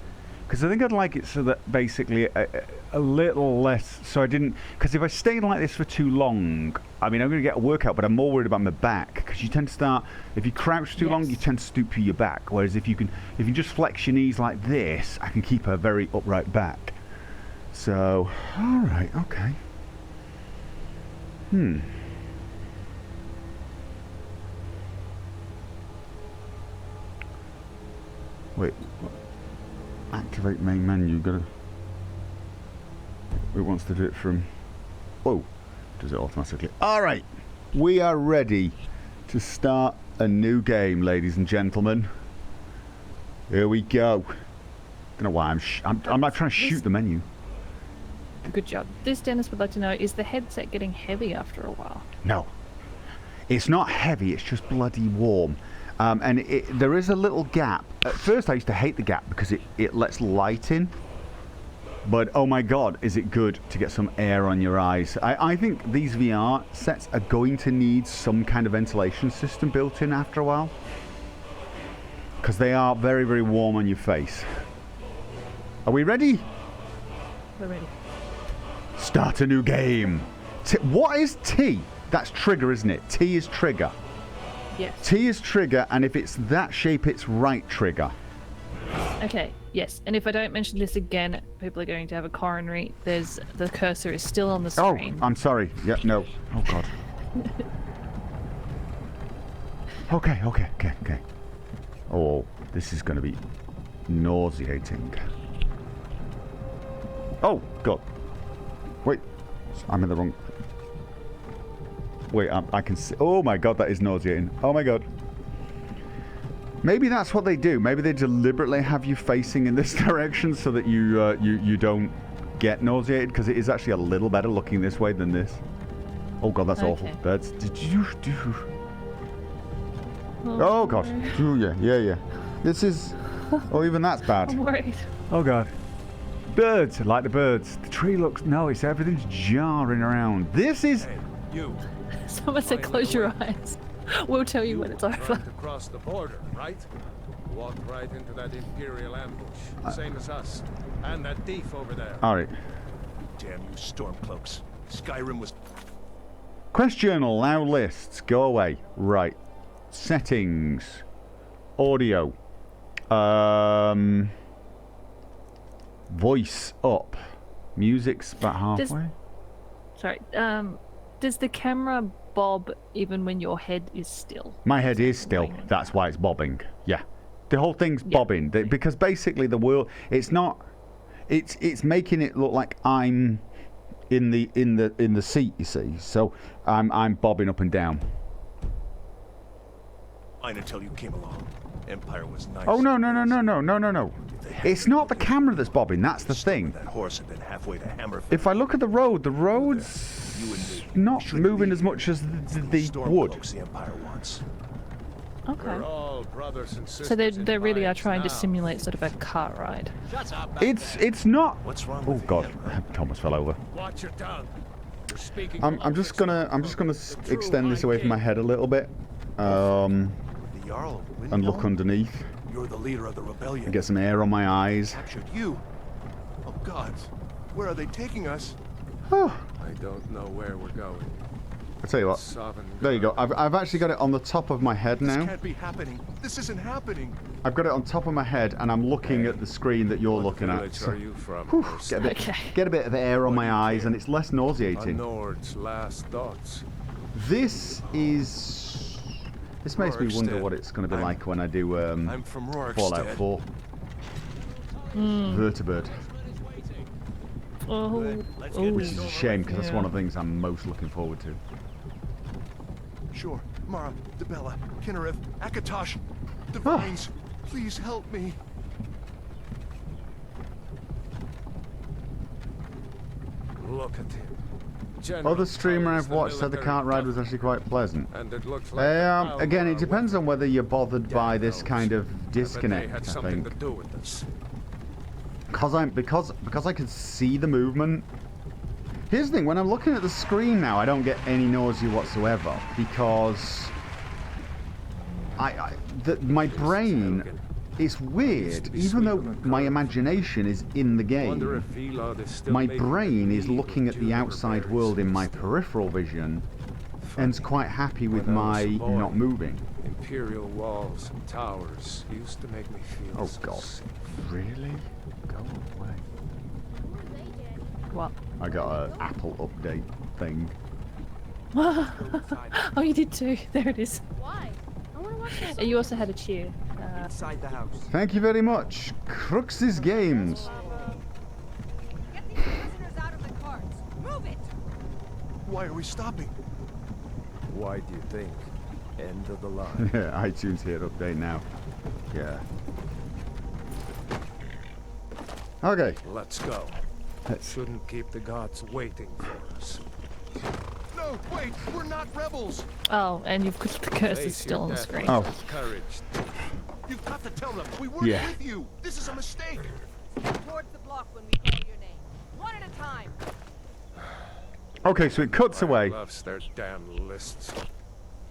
Because I think I'd like it so that basically a little less, so I didn't, because if I stay like this for too long, I mean, I'm going to get a workout, but I'm more worried about my back, because you tend to start, if you crouch too long, you tend to stoop to your back, whereas if you just flex your knees like this, I can keep a very upright back. So, alright, okay. Wait, activate main menu, gotta... It wants to do it from... Whoa, does it automatically? Alright, we are ready to start a new game, ladies and gentlemen. Here we go. Don't know why I'm not trying to shoot the menu. Good job. This, Dennis would like to know, is the headset getting heavy after a while? No. It's not heavy, it's just bloody warm. And there is a little gap. At first I used to hate the gap because it lets light in. But oh my god, is it good to get some air on your eyes. I think these VR sets are going to need some kind of ventilation system built in after a while. Because they are very, very warm on your face. Are we ready? We're ready. Start a new game. What is T? That's trigger, isn't it? T is trigger. Yes. T is trigger, and if it's that shape, it's right trigger. Okay, yes. And if I don't mention this again, people are going to have a coronary. The cursor is still on the screen. Oh, I'm sorry. Yeah, no. Oh, God. Okay. Oh, this is going to be nauseating. Oh, God. Wait. I'm in the wrong... Wait, I can see... Oh, my God, that is nauseating. Oh, my God. Maybe that's what they do. Maybe they deliberately have you facing in this direction so that you don't get nauseated, because it is actually a little better looking this way than this. Oh, God, that's awful. That's... Oh, God. Yeah. This is... Oh, even that's bad. I'm worried. Oh, God. Birds. I like the birds. The tree looks... No, everything's jarring around. This is... You. Someone said close your eyes. We'll tell you when it's Trying over. to cross the border, right? Walked right into that Imperial ambush, same as us. And that thief over there. All right. Damn you Stormcloaks. Skyrim was... Quest journal now lists. Go away. Right. Settings. Audio. Voice up. Music's about halfway. Sorry. Does the camera bob even when your head is still? My head is still. That's why it's bobbing. Yeah. The whole thing's bobbing because basically the world. It's not. It's making it look like I'm in the seat. You see. So I'm bobbing up and down. Fine until you came along. Empire was nice. Oh no. It's not the camera that's bobbing. That's the thing. That horse had been halfway to Hammerfell. If I look at the road's not moving as much as the wood. Stormcloaks the Empire wants. Okay. We're all brothers and sisters. So they in really are alliance trying to now. simulate sort of a car ride. It's not. What's wrong Oh with God, him? Thomas fell over. Watch your tongue. You're speaking. I'm just gonna extend this away from my head a little bit, The Jarl of and look Windhelm? underneath You're the leader of the rebellion. and get some air on my eyes. Captured you. Oh God, where are they taking us? Oh, I don't know where we're going. I tell you what. Sovereign There you go. God. I've actually got it on the top of my head This now. can't be happening. This isn't happening. I've got it on top of my head, and I'm looking at the screen that you're What looking at. village So, are you from? whew, Mercy? get a bit of air on my eyes, and it's less A nauseating. Nord's last thoughts. This makes me wonder Rorikstead. what it's going to be I'm- like when I do I'm from Rorikstead. Fallout 4. Vertibird. Oh, Let's oh. get Which is a shame because that's Yeah. one of the things I'm most looking forward to. Sure. Mara, Debella, Kinnereth, Akatosh, Divines, please help me. Look at him. General Other streamer Collins, I've the watched said the military cart ride was governor. actually quite pleasant. And it looks like the Again, it Balmora depends on whether you're bothered by this knows. kind of I bet disconnect. they had I something think to do with this. because I can see the movement. Here's the thing: when I'm looking at the screen now, I don't get any nausea whatsoever because my brain. It's weird, even though my imagination is in the Wonder game. if Elod is still My making brain the is deal looking with at the Juniper outside Berry's world in my sister. peripheral vision and's quite happy with When I was my a boy, not moving. Imperial walls and towers used to make me feel Oh so God. safe. Really? Go away. What? I got an Apple update thing. Oh, you did too. There it is. Why? I want to watch this. You also had a cheer. Inside the house. Thank you very much, Crux's Games. Get these prisoners out of the carts. Move it. Why are we stopping? Why do you think? End of the line. Yeah, iTunes here update now. Yeah. Okay. Let's go. Let's. Shouldn't keep the gods waiting for us. No, wait, we're not rebels. Oh, and you've the curse is Face still your on the death screen. Oh. with Courage. You've got to tell them we weren't Yeah. with you. This is a mistake. Towards the block when we call your name. One at a time. Okay, so it cuts away. Loves their damn lists.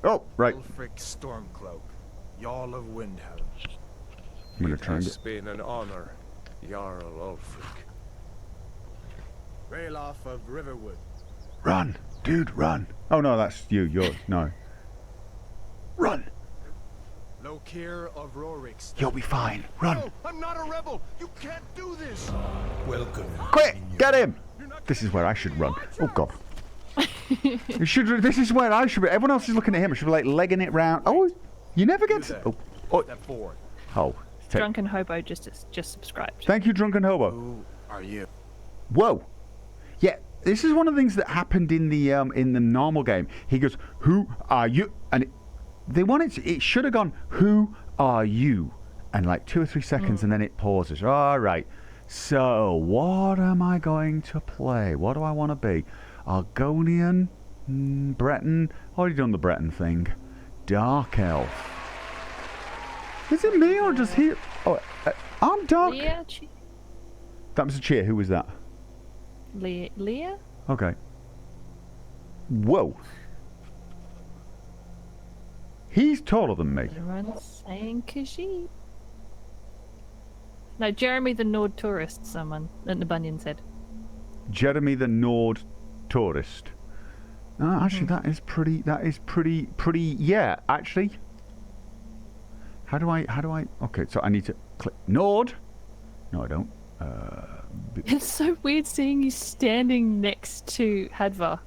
Oh, right. Ulfric Stormcloak, Jarl of Windhelm. I'm gonna try and It's get. been an honor, Jarl Ulfric. Ralof of Riverwood. Run, dude, run. Oh no, that's you. You're no. Run. Lokir of Rorikstead. You'll be fine. Run. No, I'm not a rebel. You can't do this. Welcome. Quick, get him. This is where I should run. Oh God. You should. This is where I should be. Everyone else is looking at him. I should be like legging it round. Oh, you never get. there. Oh, oh, Step forward. oh. Drunken Hobo just subscribed. Thank you, Drunken Hobo. Who are you? Whoa. Yeah, this is one of the things that happened in the normal game. He goes, "Who are you?" And they wanted to, it should have gone, "Who are you?" And like 2 or 3 seconds, and then it pauses. All right. So what am I going to play? What do I want to be? Argonian, Breton. Already done the Breton thing. Dark Elf. Is it me or just he? Oh, I'm Dark. Leah? That was a cheer. Who was that? Leah? Okay. Whoa. He's taller than me. Everyone's saying Khajiit. No, Jeremy the Nord tourist, someone that the Bunyan said. Jeremy the Nord tourist. No, actually, that is pretty. Yeah, actually. How do I? Okay, so I need to click Nord. No, I don't. It's so weird seeing you standing next to Hadvar.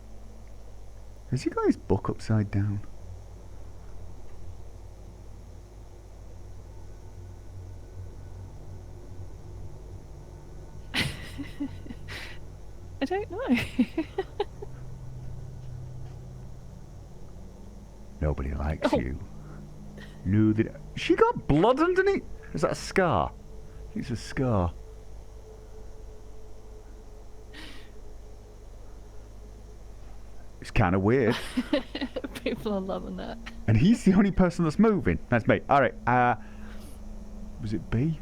Has he got his book upside down? I don't know. Nobody likes Oh. you. No, she got blood underneath. Is that a scar? I think it's a scar. It's kind of weird. People are loving that. And he's the only person that's moving. That's me. All right. Was it B?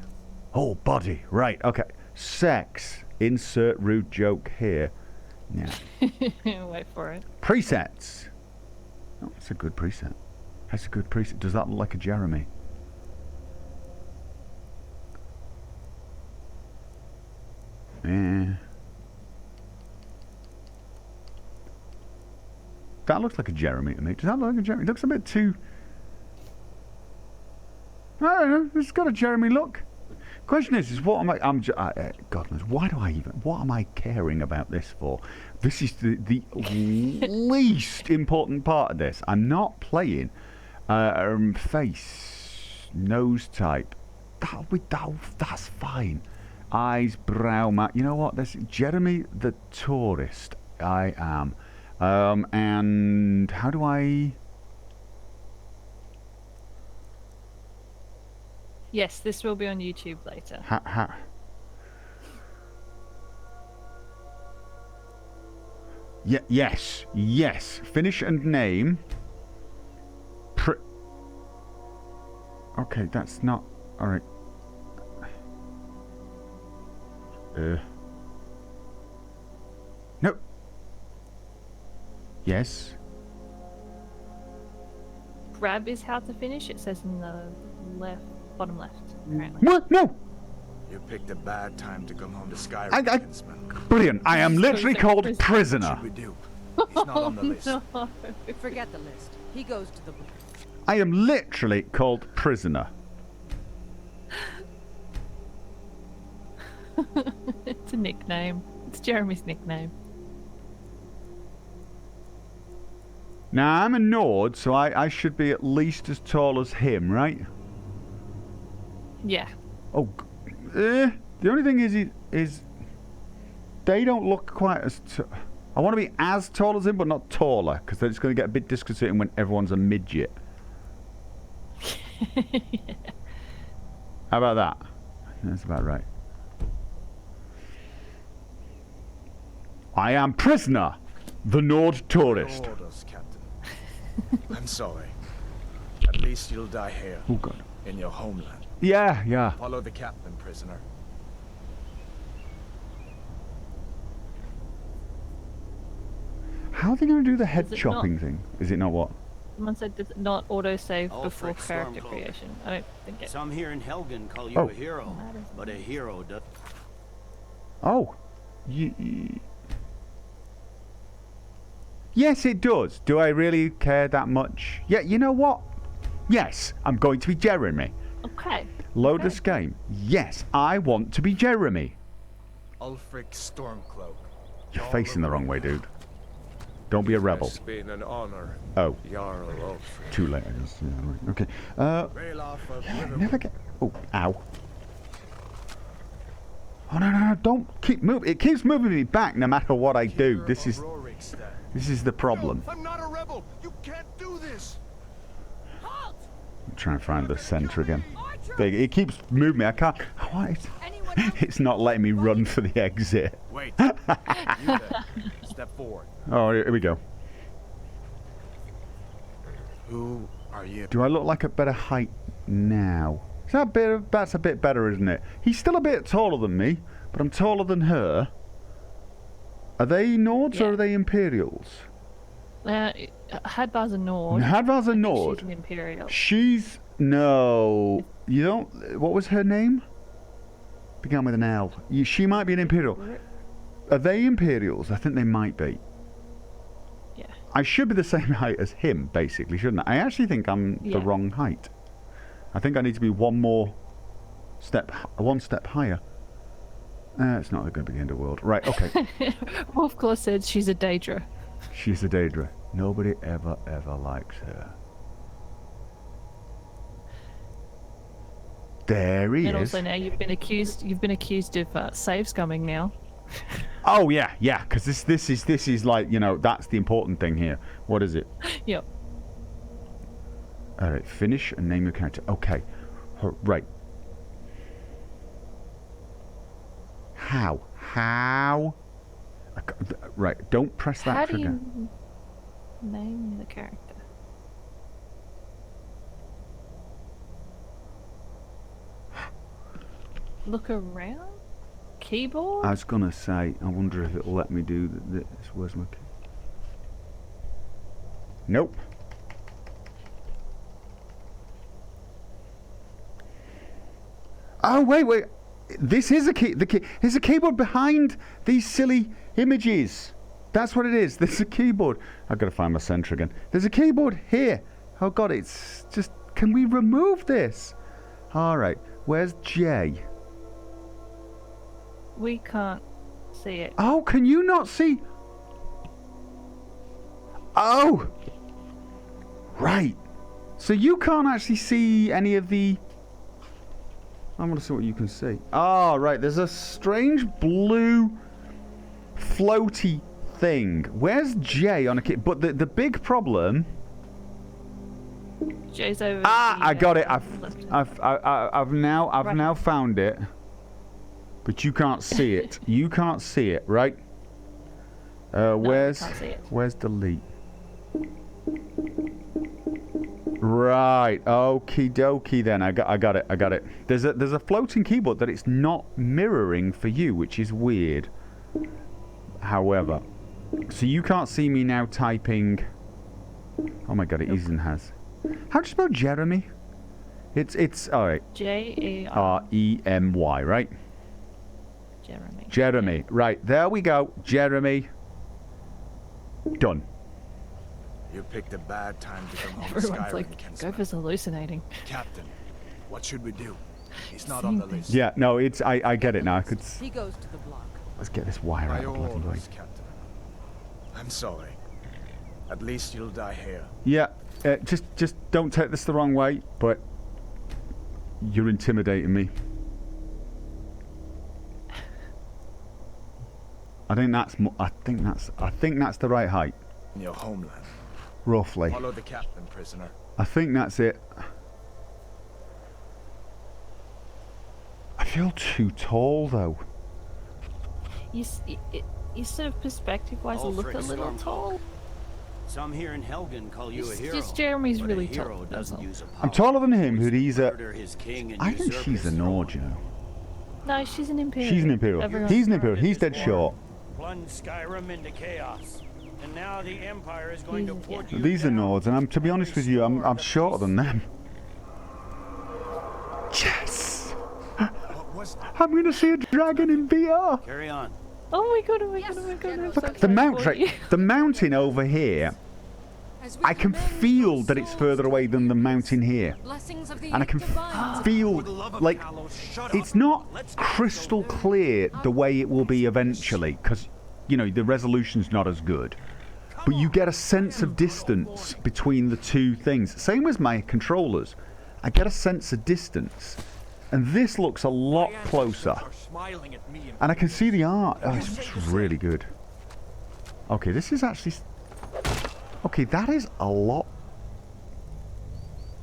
Oh, body. Right. Okay. Sex. Insert rude joke here. Yeah. Wait for it. Presets. Oh, that's a good preset. That's a good preset. Does that look like a Jeremy? Yeah. That looks like a Jeremy to me. Does that look like a Jeremy? It looks a bit too... I don't know. It's got a Jeremy look. Question is what am I... God knows. Why do I even... What am I caring about this for? This is the least important part of this. I'm not playing face, nose type. That's fine. Eyes, brow, you know what? This Jeremy the tourist. I am. And how do I... Yes, this will be on YouTube later. Yes. Finish and name. Okay, that's not... Alright. No. Yes. Grab is how to finish. It says in the bottom left, apparently. What? No. You picked a bad time to come home to Skyrim, I- kinsman. Brilliant. I am literally called Prisoner. prisoner. What should we do? He's not on the list. No. Forget the list. He goes to the book. I am literally called prisoner. It's a nickname. It's Jeremy's nickname. Now, I'm a Nord, so I should be at least as tall as him, right? Yeah. Oh, the only thing is they don't look quite as... I want to be as tall as him, but not taller, because then it's going to get a bit disconcerting when everyone's a midget. Yeah. How about that? That's about right. I am prisoner, the Nord tourist. Orders, Captain. I'm sorry. At least you'll die here, Oh, God. in your homeland. Yeah. Follow the captain, prisoner. How are they going to do the head Is it chopping thing? Is it not what? Someone said does it not autosave Oh, before frick, character Stormcloak. creation. I don't think it. Some here in Helgen call you Oh. a hero, but a hero does. Oh. Yes, it does. Do I really care that much? Yeah, you know what? Yes, I'm going to be Jeremy. Okay. Load Okay. this game. Yes, I want to be Jeremy. Ulfric Stormcloak. You're facing the wrong way, dude. Don't be a rebel. It's been an honor, Oh, Jarl Ulfric. too late, I guess. Yeah, right. Okay. Ralof of I Riverwood. never get... Oh, ow. Oh, no, don't keep moving. It keeps moving me back no matter what I do. Hero This of is Rorikstead. the problem. No, I'm not a rebel. You can't do this. Halt! I'm trying to find the center again. Archery! It keeps moving me. I can't... Why? Anyone else? It's not letting me run for the exit. Wait. You there. Step forward. Oh, here we go. Who are you? Do I look like a better height now? That's a bit better, isn't it? He's still a bit taller than me, but I'm taller than her. Are they Nords or Yeah. are they Imperials? Hadvar's a Nord. Hadvar's a I think Nord. She's an Imperial. She's no. You don't. What was her name? Began with an L. She might be an Imperial. Are they Imperials? I think they might be. Yeah. I should be the same height as him, basically, shouldn't I? I actually think I'm the wrong height. I think I need to be one step higher. It's not going to be the end of the world. Right, okay. Wolfclaw said she's a Daedra. She's a Daedra. Nobody ever likes her. There he And is. also now you've been accused of save scumming now. Oh yeah, because this is like, you know, that's the important thing here. What is it? Yep. All right, finish and name your character. Okay, right. How? Right, don't press that How do trigger. you name the character? Look around? Keyboard? I was gonna say, I wonder if it'll let me do this. Where's my key? Nope. Oh wait. This is a key. There's a keyboard behind these silly images. That's what it is. There's a keyboard. I've got to find my center again. There's a keyboard here. Oh god, it's just. Can we remove this? All right. Where's J? We can't see it. Oh, can you not see? Oh! Right. So you can't actually see any of the... I want to see what you can see. Oh, right. There's a strange blue floaty thing. Where's J on a kit? But the big problem... J's over. I got it. left. I've now found it. But you can't see it. You can't see it, right? Where's can't see it. Where's delete? Right. Okie dokie then. I got it. There's a floating keyboard that it's not mirroring for you, which is weird. However, so you can't see me now typing. Oh my god, it isn't has. How do you spell Jeremy? It's all right. J-A-R. Remy, right? Jeremy. Jeremy. Right, there we go. Jeremy. Done. You picked a bad time to come home to Everyone's Skyrim, like, Kinsman. Gopher's hallucinating. Captain, what should we do? He's not on the list. Yeah, no, it's I get it now. I could. He goes to the block. Let's get this wire By out of the bloody way. orders, Captain. I'm sorry. At least you'll die here. Yeah, just don't take this the wrong way, but you're intimidating me. I think that's the right height, In your homeland. roughly. Follow the captain, prisoner. I think that's it. I feel too tall though. You sort of perspective-wise look a little tall. Some here in Helgen call you a It's hero. just Jeremy's but really a hero tall, that's doesn't all. use a I'm power. taller than him, who he's a... Murder his king and I think usurp she's a his Nord, throne. you know. No, she's an Imperial. She's an Imperial. Everyone's He's an Imperial. He's dead short. Plunged Skyrim into chaos. And now the Empire is going to put you These are down. Nords, and to be honest with you, I'm shorter than them. Yes! What was that? I'm going to see a dragon in VR. Carry on. Oh my god, oh my god, oh my god. I'm so Look, the excited mount, for you. the mountain over here, As we I can commend feel your that it's souls further away than the to mountain here. blessings of the And I can divine. feel, like, it's not crystal clear the way it will be eventually, because, you know, the resolution's not as good. But you get a sense of distance between the two things. Same as my controllers. I get a sense of distance. And this looks a lot closer. And I can see the art. Oh, it's really good. Okay, this is actually... Okay, that is a lot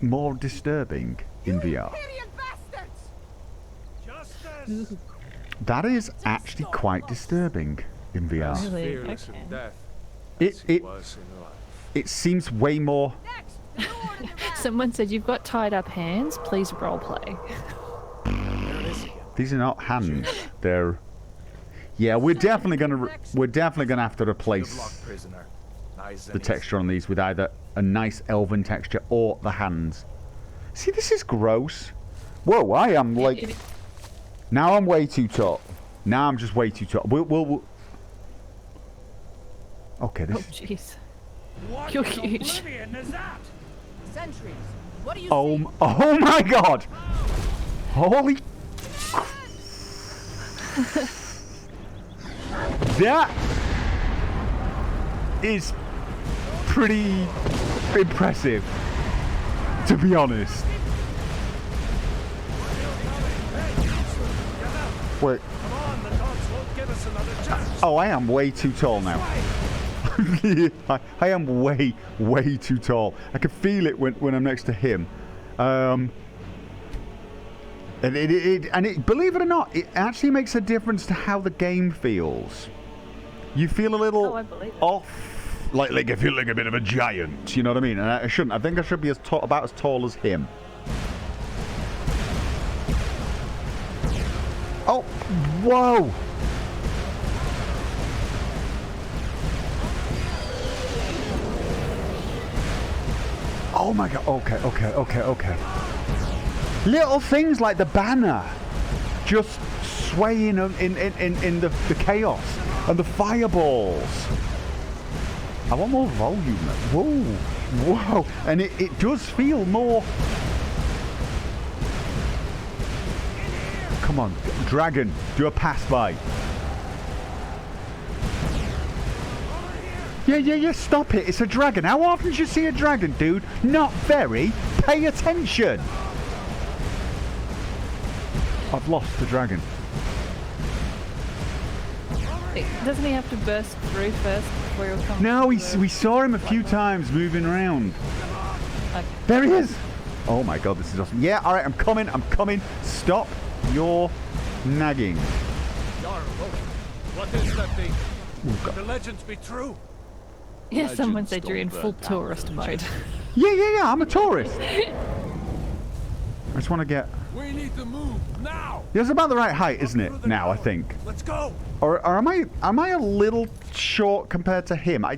more disturbing in VR. That is actually quite disturbing in VR. Really? Fearless Okay. in death. It, as he it, was in life. it seems way more... Next, new order to rest. Someone said you've got tied up hands. Please roleplay. There it is again. These are not hands. They're... Yeah, we're definitely gonna have to The replace... block, prisoner. the texture on these with either a nice elven texture or the hands. See, this is gross. Whoa, I am like... Now I'm way too tall. Now I'm just way too tall. We'll... Okay, this... Oh, jeez. What You're in huge. oblivion is that? Sentries. What do you see? Oh my god! Holy... That is pretty impressive, to be honest. Wait. Come on, the dogs won't give us another chance. Oh, I am way too tall now. I am way too tall. I can feel it when I'm next to him. And it, believe it or not, it actually makes a difference to how the game feels. You feel a little I believe it. off, like I feel like a bit of a giant. You know what I mean? And I shouldn't. I think I should be about as tall as him. Oh, whoa! Oh my god. Okay. Little things like the banner just swaying in the chaos and the fireballs. I want more volume. Whoa. And it does feel more... Come on, dragon, do a pass by. Yeah, stop it. It's a dragon. How often do you see a dragon, dude? Not very. Pay attention. I've lost the dragon. Wait, doesn't he have to burst through first before he'll come? No, we through? saw him a few times moving around. Okay. There he is. Oh my god, this is awesome. Yeah, all right, I'm coming. Stop your nagging. Jarl, what is that thing? Oh, God. The legends be true. Yeah, someone Legends said you're in don't full burn down tourist mode. Yeah, I'm a tourist. I just want to get... We need to move now. Yeah, it's about the right height, isn't it? Now, I think. Let's go. Or am I a little short compared to him? I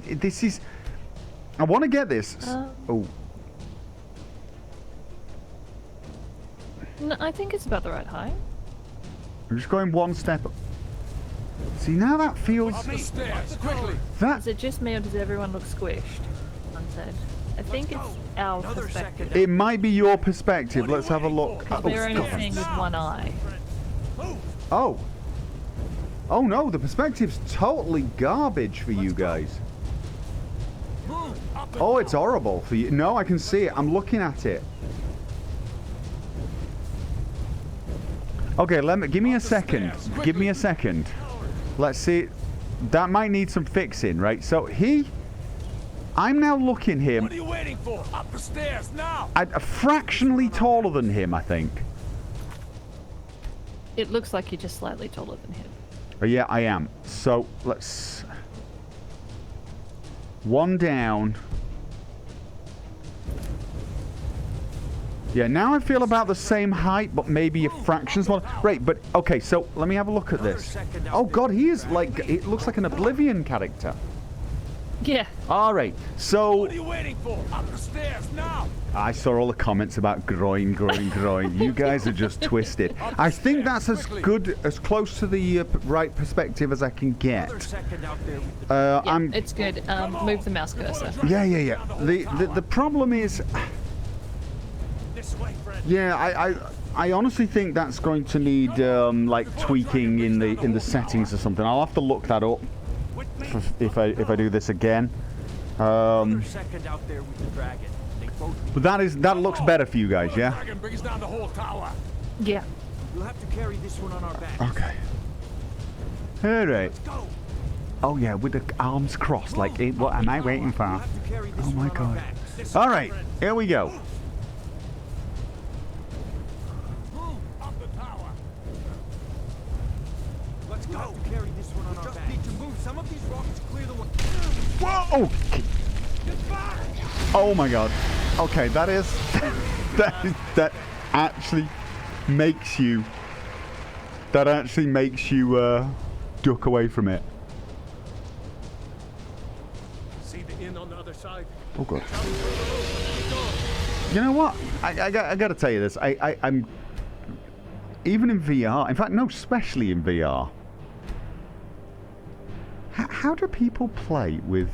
want to get this. Oh. No, I think it's about the right height. I'm just going one step up. See, now that feels... Up the stairs, quickly. That... Is it just me or does everyone look squished? Unsaid. I think it's our perspective. It might be your perspective. Let's have a look. But we're only seeing with one eye. Oh. Oh no, the perspective's totally garbage for you guys. Oh, it's horrible for you. No, I can see it. I'm looking at it. Okay, give me a second. Give me a second. Let's see. That might need some fixing, right? So I'm now looking him. What are you waiting for? Up the stairs now. I'm fractionally taller than him, I think. It looks like you're just slightly taller than him. Oh, yeah, I am. So let's... One down. Yeah, now I feel about the same height, but maybe a fraction smaller. Right, but okay, so let me have a look at this. Oh god, he is like, it looks like an Oblivion character. Yeah. All right, so What are you waiting for? Up the stairs now. I saw all the comments about groin. You guys are just twisted. I think that's as good, as close to the right perspective as I can get. Yeah, it's good. Move the mouse cursor. Yeah. The problem is, This way, friend. yeah, I honestly think that's going to need like tweaking in the settings or something. I'll have to look that up if I do this again. Second out there with the dragon. They both But that looks better for you guys, yeah? Dragon brings down the whole tower. Yeah. We'll have to carry this one on our back. Okay. All right. Go. Oh yeah, with the arms crossed, like what am I waiting for? We'll have to carry this Oh my one on our god. backs. This All way, right, friend. here we go. Move up the tower. Let's go. We'll have to carry this one on our Just back. need to move some of these rocks to clear the way. Whoa! Oh my god. Okay, that that actually makes you duck away from it. See the inn on side. Oh god. Come through the roof. You know what? I got to tell you this. I'm even in VR. In fact, no, especially in VR. How do people play with?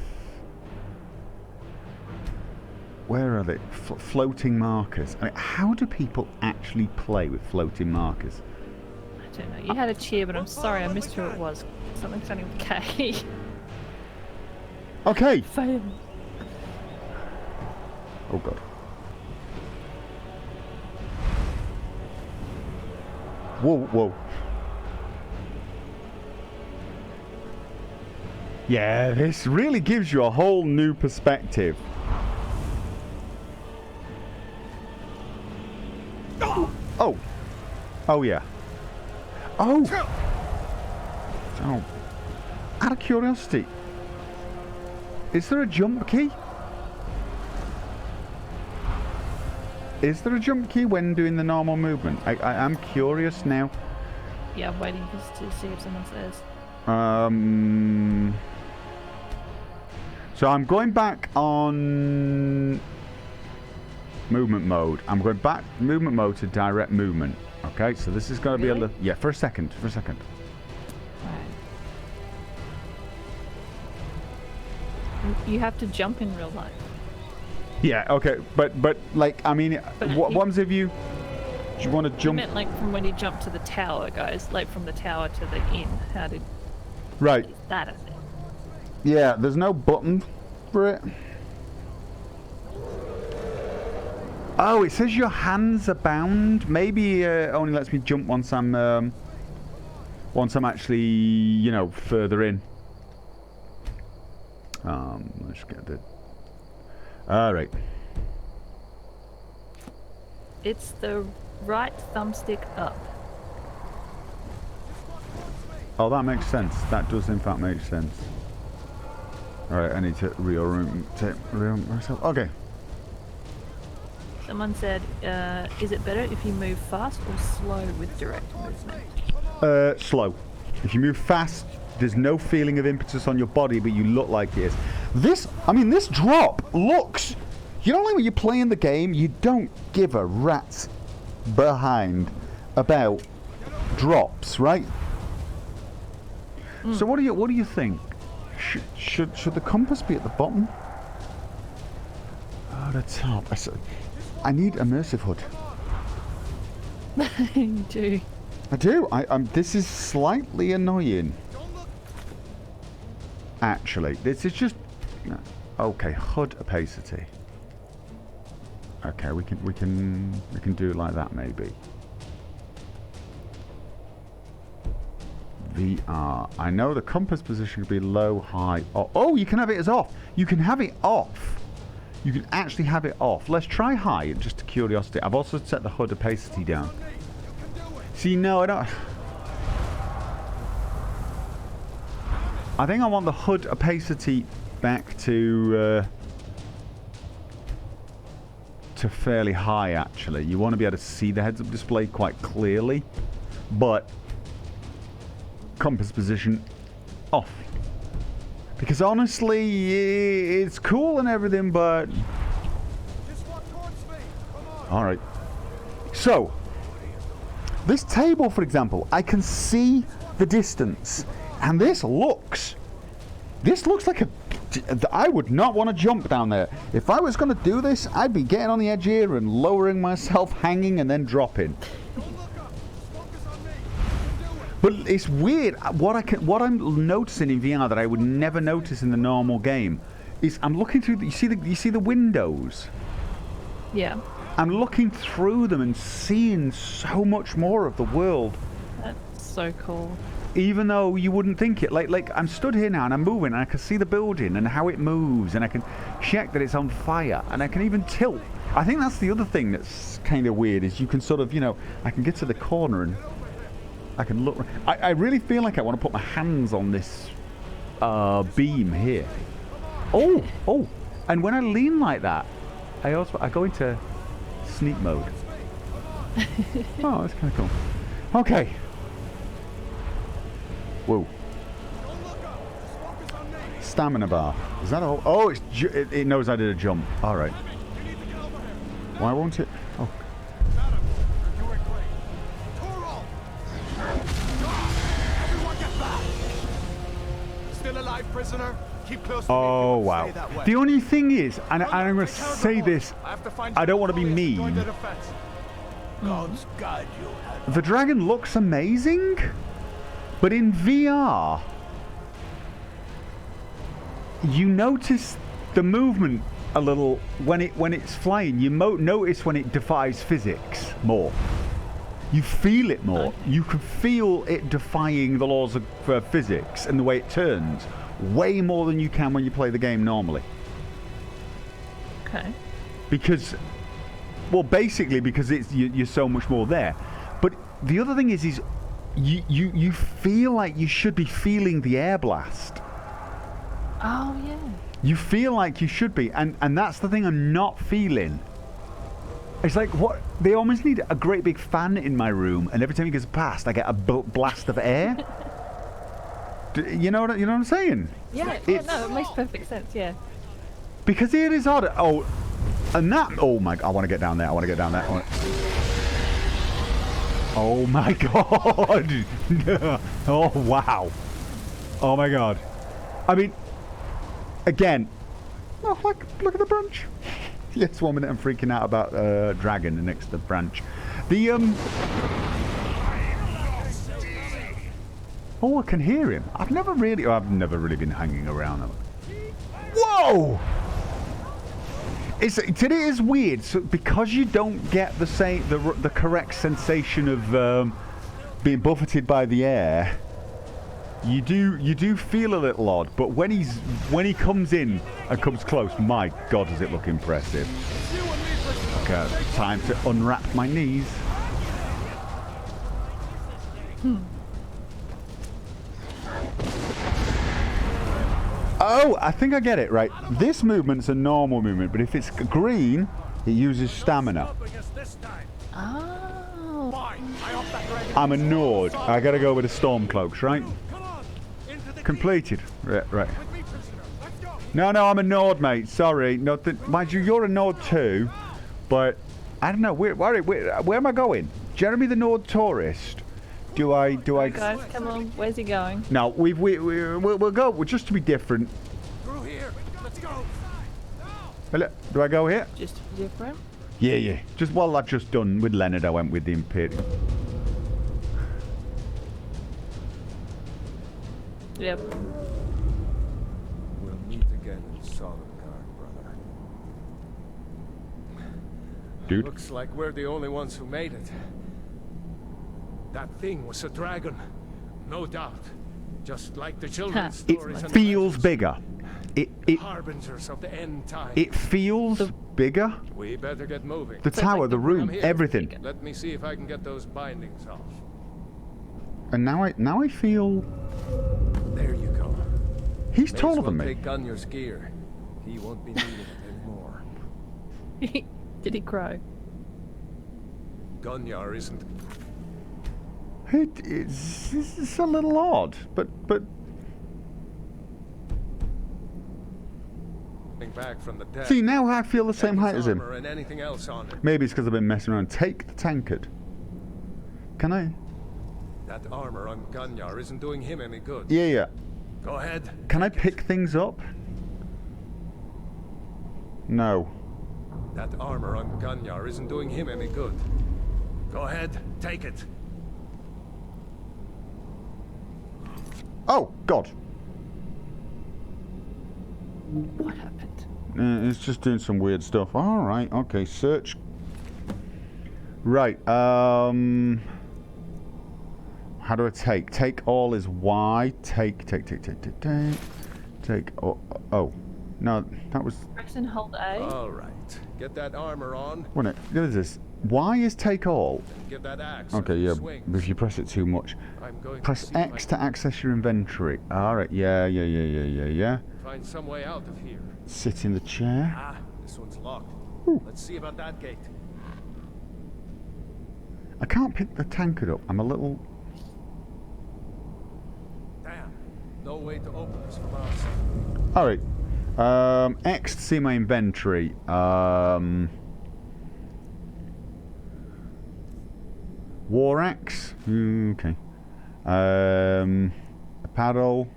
Where are they? Floating markers. I mean, how do people actually play with floating markers? I don't know. You had a cheer, but I'm sorry, I missed who it was. Something starting with K. Okay. Fail. Oh god. Whoa, whoa. Yeah, this really gives you a whole new perspective. Oh. Oh, yeah. Oh. Oh. Out of curiosity, is there a jump key? Is there a jump key when doing the normal movement? I'm curious now. Yeah, I'm waiting to see if someone says. So I'm going back on movement mode. I'm going back movement mode to direct movement. Okay, so this is going to be a little... Yeah, for a second. Right. You have to jump in real life. Yeah, okay, but like, I mean, what ones have you... Do you want to I jump... meant like from when you jump to the tower, guys. Like from the tower to the inn. How did... Right. Is that a thing? Yeah, there's no button for it. Oh, it says your hands are bound. Maybe only lets me jump once I'm actually, you know, further in. Let's get the... All right. It's the right thumbstick up. Oh, that makes sense. That does in fact make sense. All right, I need to reorient myself. Okay. Someone said, is it better if you move fast or slow with direct movement? Slow. If you move fast, there's no feeling of impetus on your body, but you look like it is. This drop looks... You know, like when you're playing the game, you don't give a rat's behind about drops, right? So what do you think? Should the compass be at the bottom? Oh, the top. I need immersive HUD. You do. I do. This is slightly annoying. Actually, this is just... Okay, HUD opacity. Okay, we can do it like that maybe. VR. I know the compass position could be low, high. Oh, you can have it as off. You can have it off. You can actually have it off. Let's try high, just to curiosity. I've also set the HUD opacity down. See, no, I don't... I think I want the HUD opacity back to fairly high, actually. You want to be able to see the heads-up display quite clearly, but compass position off. Because honestly, it's cool and everything, but... Alright. So, this table, for example, I can see the distance. And this looks like a... I would not want to jump down there. If I was going to do this, I'd be getting on the edge here and lowering myself, hanging, and then dropping. But it's weird. What I'm noticing in VR that I would never notice in the normal game is I'm looking through. You see the windows. Yeah. I'm looking through them and seeing so much more of the world. That's so cool. Even though you wouldn't think it. Like I'm stood here now and I'm moving and I can see the building and how it moves and I can check that it's on fire and I can even tilt. I think that's the other thing that's kind of weird is you can sort of, you know, I can get to the corner and I can look. I really feel like I want to put my hands on this beam here. Oh, and when I lean like that, I go into sneak mode. Oh, that's kind of cool. Okay. stamina bar. Is that all? Oh, it knows I did a jump. All right. Why won't it? Oh. Still alive, prisoner? Keep close to Oh, me if you wow. stay that way. The only thing is, and I'm going to say this, I don't want to be mean. God's guide you. The dragon looks amazing, but in VR, you notice the movement a little when it's flying. You notice when it defies physics more. You feel it more. You can feel it defying the laws of physics and the way it turns way more than you can when you play the game normally. Okay. Because, well, basically because you're so much more there. But the other thing is you feel like you should be feeling the air blast. Oh yeah. You feel like you should be, and that's the thing I'm not feeling. It's like, what? They almost need a great big fan in my room, and every time he goes past, I get a blast of air. You know what I'm saying? Yeah, no, it makes perfect sense, yeah. Because it is odd. Oh, and that, oh my, I want to get down there. I want to get down there. Oh my god. Oh, wow. Oh my god. I mean, again, oh, look at the branch. Yes, 1 minute I'm freaking out about dragon next to the branch. The oh, I can hear him. I've never really been hanging around. Whoa! It is weird. So because you don't get the correct sensation of being buffeted by the air, you do feel a little odd. But when he comes in and comes close, my God, does it look impressive. Okay, time to unwrap my knees. Oh, I think I get it, right. This movement's a normal movement, but if it's green, it uses stamina. Oh. I'm a Nord. I gotta go with the Stormcloaks, right? Completed. Right. No, I'm a Nord, mate. Sorry. Mind you, you're a Nord too, but I don't know. Where am I going? Jeremy the Nord tourist. Do I? Guys, come on. Where's he going? No, we'll go. We're just to be different. Through here. Let's go. Do I go here? Just to be different? Yeah. Just I've just done with Leonard, I went with the Imperial. Yep. We'll meet again in Solidguard, brother. Dude. Looks like we're the only ones who made it. That thing was a dragon, no doubt. Just like the children's stories. It feels bigger. It harbingers of the end time. It feels bigger. We better get moving. The tower, like the room, here. everything. Let me see if I can get those bindings off. And now I feel There you go. he's May as taller well than me. take Gunyor's gear. He won't be needing it anymore. Did he crow? Gunyor isn't. It's a little odd, but Back from the dead. see, now I feel the same height as him. And anything else on it. Maybe it's because I've been messing around. Take the tankard. Can I? That armor on Gunyor isn't doing him any good. Yeah. Go ahead. Can I pick things up? No. That armor on Gunyor isn't doing him any good. Go ahead, take it. Oh God. What happened? It's just doing some weird stuff. All right. Okay. Search. Right. How do I take? Take all is Y. Take. Oh. No, that was. Press and hold A. All right. Get that armor on. What is this? Y is take all. Get that axe. Okay, and yeah. swing. If you press it too much. I'm going Press to see if X I to access your inventory. All right. Yeah. can find some way out of here. Sit in the chair. Ah, this one's locked. Ooh. Let's see about that gate. I can't pick the tankard up. I'm a little. Damn. No way to open this from outside. Alright. X to see my inventory. War axe. Okay. A paddle.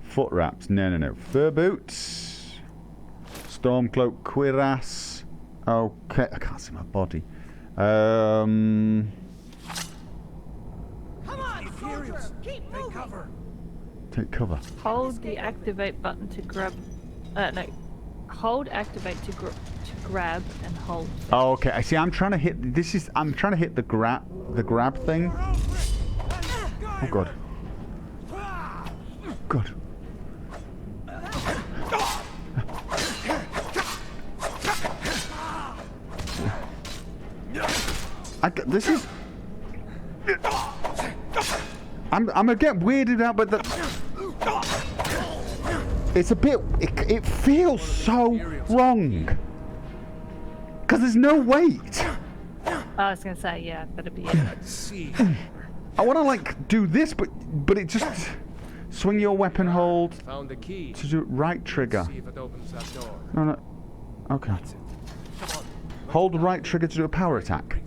Foot wraps. No. Fur boots. Storm cloak. Cuirass. Okay. I can't see my body. Come on, soldier! Keep moving! Cover. Take cover. Hold the activate button to grab. No. Hold activate to grab and hold. Oh, okay. I see. I'm trying to hit. I'm trying to hit the grab thing. Oh god. God. This is. I'm gonna get weirded out, but it's a bit. It feels so wrong. Because there's no weight. I was gonna say, yeah, that'd be it. See. I want to like do this, but it just swing your weapon hold Found the key. to do right trigger. See if it opens that door. No. Okay. Hold right trigger to do a power attack.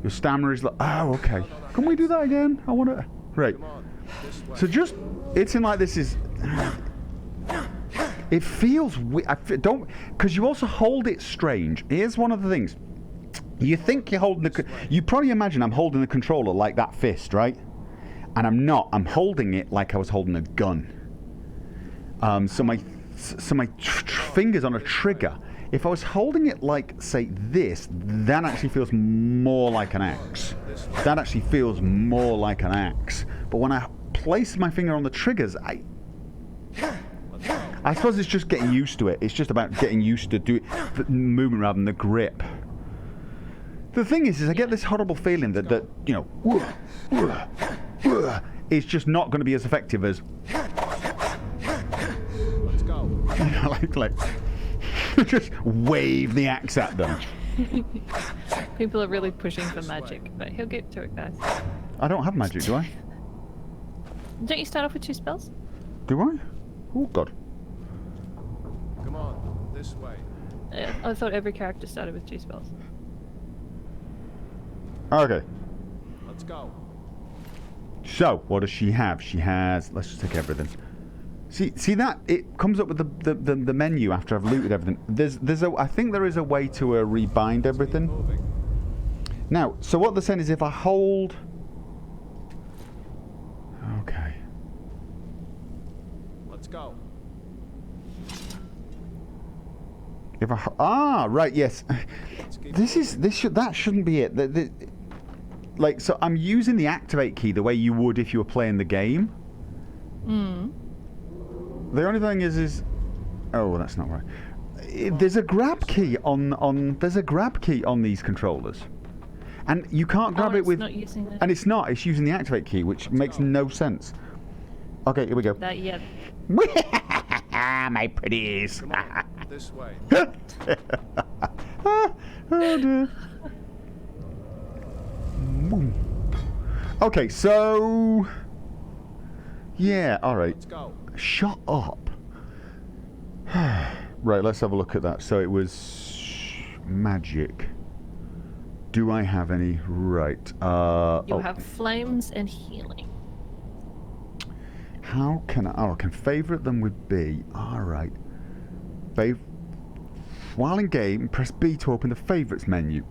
Your stamina is like. Oh, okay. Can we do that again? I want to. Right. Come on. This way. So just it's in like this is. It feels don't because you also hold it strange. Here's one of the things. You think you're holding you probably imagine I'm holding the controller like that fist, right? And I'm not. I'm holding it like I was holding a gun. So my fingers on a trigger. If I was holding it like, say, this, that actually feels more like an axe. That actually feels more like an axe. But when I place my finger on the triggers, I suppose it's just getting used to it. It's just about getting used to the movement rather than the grip. The thing is I get this horrible feeling that you know, it's just not going to be as effective as. Let's go. like just wave the axe at them. People are really pushing for magic, but he'll get to it, guys. I don't have magic, do I? Don't you start off with 2 spells? Do I? Oh god. Come on. This way. I thought every character started with 2 spells. Okay. Let's go. So, what does she have? She has. Let's just take everything. See that it comes up with the menu after I've looted everything. I think there is a way to rebind everything. Moving. Now, so what they're saying is if I hold. Okay. Let's go. If I right, yes. That shouldn't be it. Like, so I'm using the activate key the way you would if you were playing the game. The only thing is oh, that's not right. There's a grab key there's a grab key on these controllers, and you can't grab it with. Not using it. And it's not. It's using the activate key, which makes no sense. Okay, here we go. That, yeah. My pretties. Come on. This way. Oh dear. Okay, so yeah, all right. Let's go. Shut up. Right, let's have a look at that. So it was magic. Do I have any? Right. You have flames and healing. How can I? Oh, I can favorite them with B. All right. While in game, press B to open the favorites menu.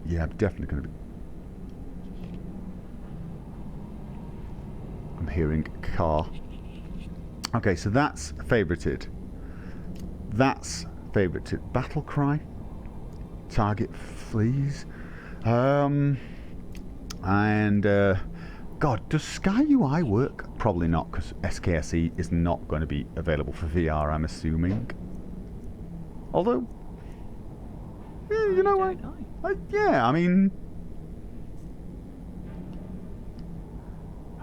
Yeah, I'm definitely going to be. I'm hearing car. Okay, so that's favorited. That's favorited. Battle cry. Target fleas. And God, does Sky UI work? Probably not, because SKSE is not going to be available for VR, I'm assuming. Although, you know what? Yeah, I mean,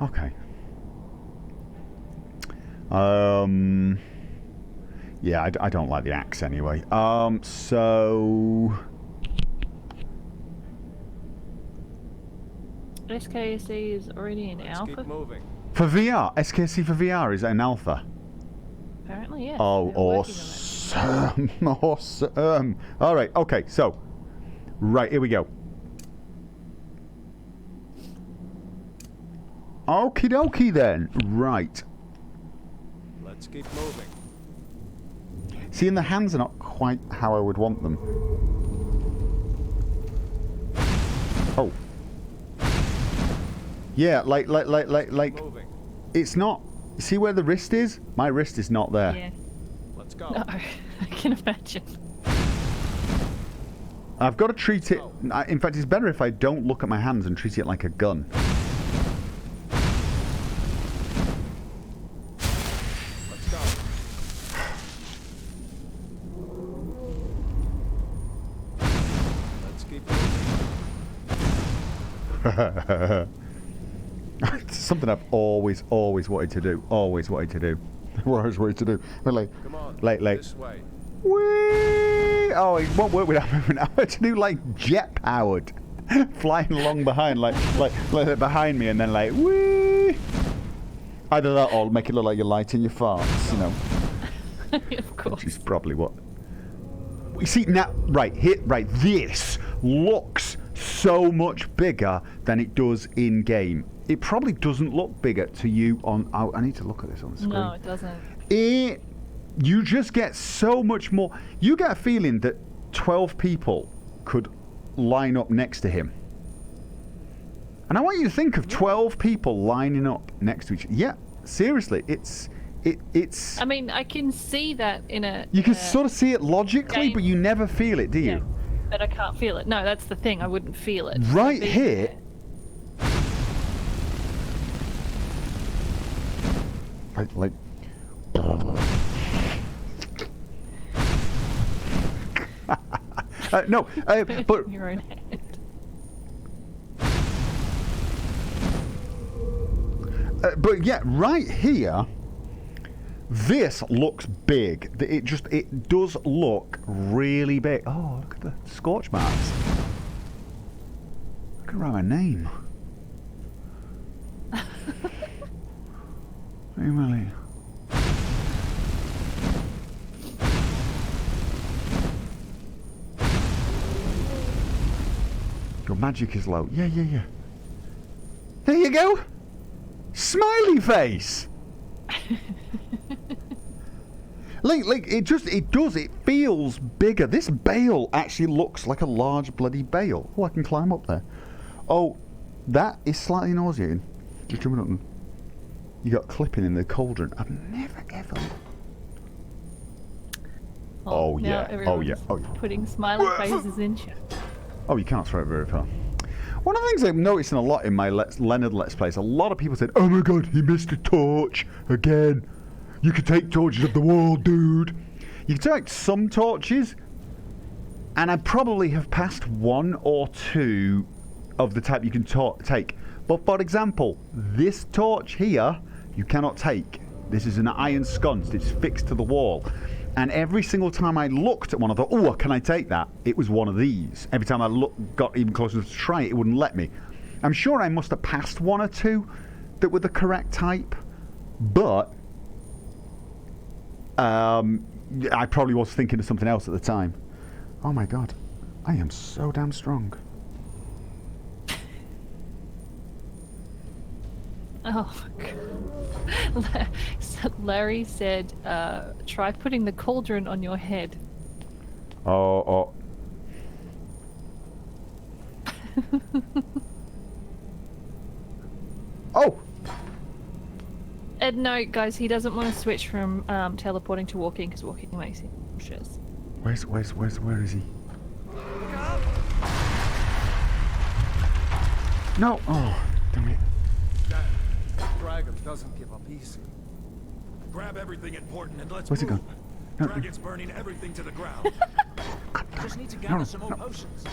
okay. Yeah, I don't like the axe anyway. So SKSE is already in Let's alpha. keep moving. For VR, SKC for VR is an alpha. Apparently, yes. Oh, they're working on it. awesome. Awesome. All right, okay, so. Right, here we go. Okie dokie then. Right. Let's keep moving. See, and the hands are not quite how I would want them. Oh. Yeah, like, Moving. it's not. See where the wrist is? My wrist is not there. Yeah. Let's go. No, I can imagine. I've got to treat it. In fact, it's better if I don't look at my hands and treat it like a gun. Let's go. Let's keep moving. It's something I've always wanted to do. Always wanted to do. Always wanted to do. But Come on. like. This way. Whee! Oh, it won't work without moving. I had to do like jet powered, flying along behind, like behind me, and then like whee! Either that or make it look like you're lighting your farts, you know. Of course. Which is probably what. You see now, right here, right. This looks so much bigger than it does in game. It probably doesn't look bigger to you on. Oh, I need to look at this on the screen. No, it doesn't. You just get so much more. You get a feeling that 12 people could line up next to him. And I want you to think of 12 people lining up next to each other. Yeah, seriously, it's. I mean, I can see that in a. You can sort of see it logically, game. but you never feel it, do you? Yeah, but I can't feel it. No, that's the thing. I wouldn't feel it. Right Being here. Like. No, but your own head. but yeah, right here, this looks big. It does look really big. Oh, look at the scorch marks. I could write my name. Emily. Your magic is low. Yeah. There you go. Smiley face. like it feels bigger. This bale actually looks like a large bloody bale. Oh, I can climb up there. Oh, that is slightly nauseating. Just jumping up. You got clipping in the cauldron. I've never ever. Oh now yeah. Oh yeah. everyone's Oh yeah. Putting smiley faces in chat. Oh, you can't throw it very far. One of the things I've noticed a lot in my Leonard Let's Plays, a lot of people said, "Oh my god, he missed a torch again. You can take torches of the wall, dude." You can take some torches, and I probably have passed one or two of the type you can take. But for example, this torch here, you cannot take. This is an iron sconce. It's fixed to the wall. And every single time I looked at one, I thought, oh, can I take that? It was one of these. Every time I got even closer to try it, it wouldn't let me. I'm sure I must have passed one or two that were the correct type. But I probably was thinking of something else at the time. Oh my god. I am so damn strong. Oh, God. Larry said, try putting the cauldron on your head. Oh. Oh! And no, guys, he doesn't want to switch from teleporting to walking because walking makes him nauseous. Where is he? No! Oh, damn it. That dragon doesn't give up easy. Grab everything important and let's Where's it move. gone? No. Dragon's burning everything to the ground. Just need to gather some more no. potions.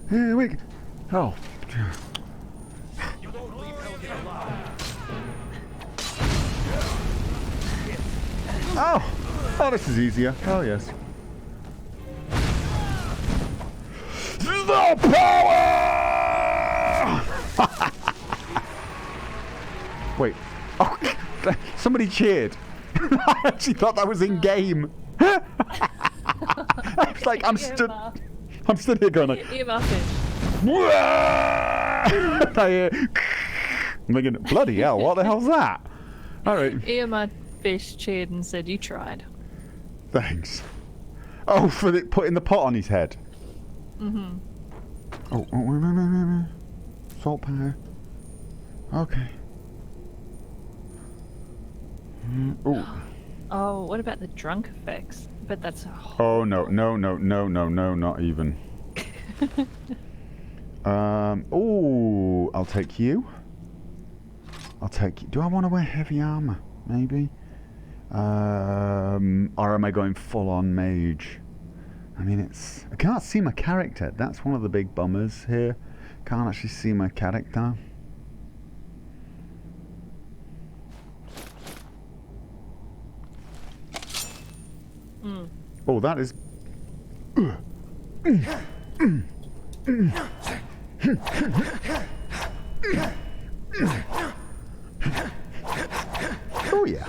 Here we go. Oh. You won't leave Helgen alive. Oh, this is easier. Oh, yes. The power! Wait. Oh, somebody cheered. I actually thought that was in game. I was like, I'm stood here going like. EMR fish. I hear. I'm thinking, bloody hell, what the hell's that? All right. EMR fish cheered and said, "You tried." Thanks. Oh, for putting the pot on his head. Mm-hmm. Oh, salt powder. Okay. Oh. Oh, what about the drunk effects? But that's. Oh no, not even. Oh, I'll take you. I'll take you. Do I want to wear heavy armor? Maybe. Or am I going full on mage? I mean, I can't see my character. That's one of the big bummers here. Can't actually see my character. Oh, that is. Oh yeah.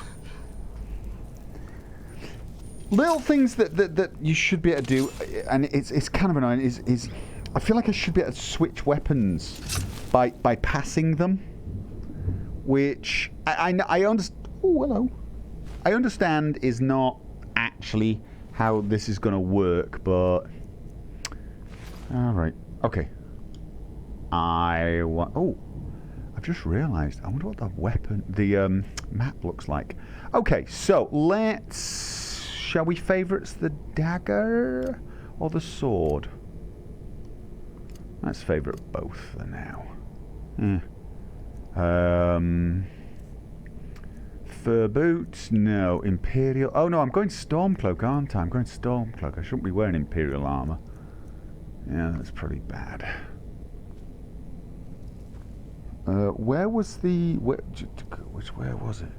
Little things that you should be able to do, and it's kind of annoying. Is I feel like I should be able to switch weapons by passing them, which I understand. Oh, hello. I understand is not actually how this is going to work, but all right, okay. Oh, I've just realised. I wonder what the weapon, the map looks like. Okay, so shall we favourites the dagger or the sword? Let's favourite both for now. Fur boots? No. Imperial? Oh no, I'm going Stormcloak, aren't I? I'm going Stormcloak. I shouldn't be wearing Imperial armour. Yeah, that's pretty bad. Where was the... where was it?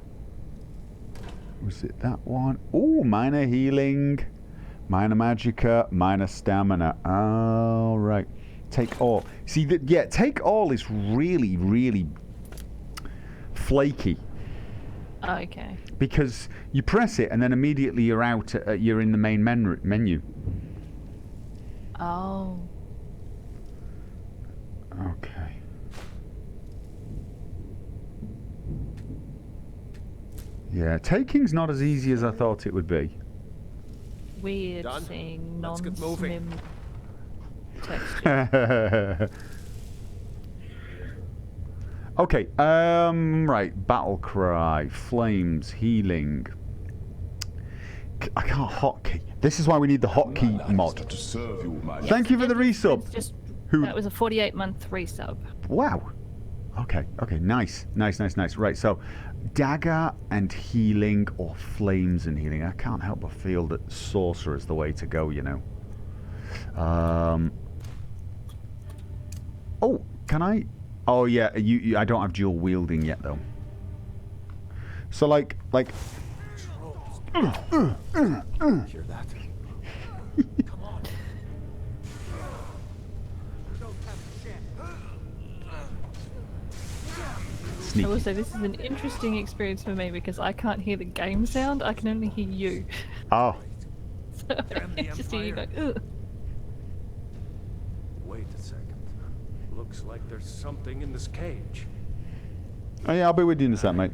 Was it that one? Oh, minor healing, minor magicka, minor stamina. All right. Take all. See, yeah, take all is really, really flaky. Okay. Because you press it and then immediately you're out. You're in the main menu. Oh. Okay. Yeah, taking's not as easy as I thought it would be. Weird Done? seeing Let's get moving. non-swim texture. Okay, right, battle cry, flames, healing. I can't hotkey. This is why we need the hotkey mod. Thank you for the resub. That was a 48-month resub. Wow. Okay, nice. Right, so dagger and healing or flames and healing. I can't help but feel that sorcerer is the way to go, you know. Oh, can I? Oh yeah, I don't have dual wielding yet though. So like. Hear that? Come on. Sneaky. I will say this is an interesting experience for me because I can't hear the game sound. I can only hear you. Oh. So I just hear you go, ugh. Wait a second. Looks like there's something in this cage. Oh yeah, I'll be with you in a sec, mate.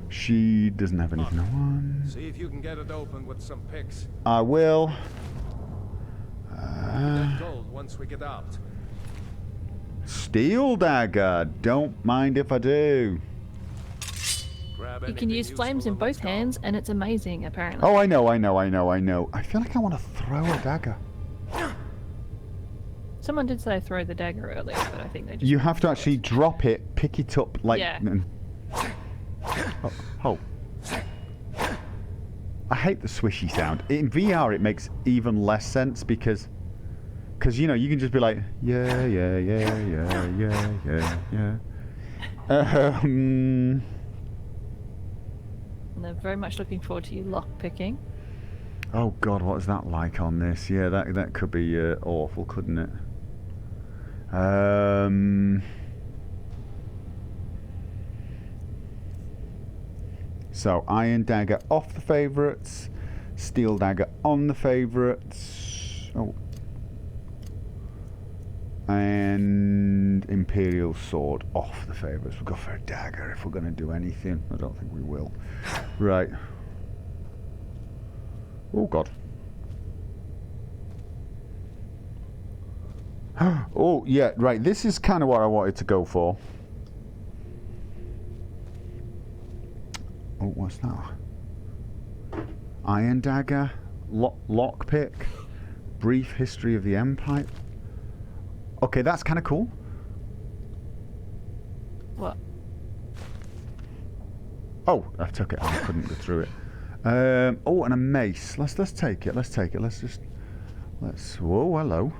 She doesn't have anything on. See if you can get it open with some picks. I will. Get gold once we get out. Steel dagger. Don't mind if I do. Grab You can anything use flames in useful and both let's go. hands and it's amazing apparently. Oh, I know. I feel like I want to throw a dagger. Someone did say throw the dagger earlier, but I think they just... You have to actually drop it, pick it up, like... Yeah. Oh. I hate the swishy sound. In VR, it makes even less sense because you know, you can just be like, yeah. And they're very much looking forward to you lock picking. Oh God, what is that like on this? Yeah, that could be awful, couldn't it? So Iron Dagger off the favourites, Steel Dagger on the favourites. Oh. And Imperial Sword off the favourites. We'll go for a dagger if we're going to do anything. I don't think we will. Right. Oh, God. Oh, yeah, right. This is kind of what I wanted to go for. Oh, what's that? Iron Dagger, Lockpick, Brief History of the Empire. Okay, that's kind of cool. What? Oh, I took it. I couldn't go through it. Oh, and a mace. Let's take it. Let's take it. Let's. Whoa, hello.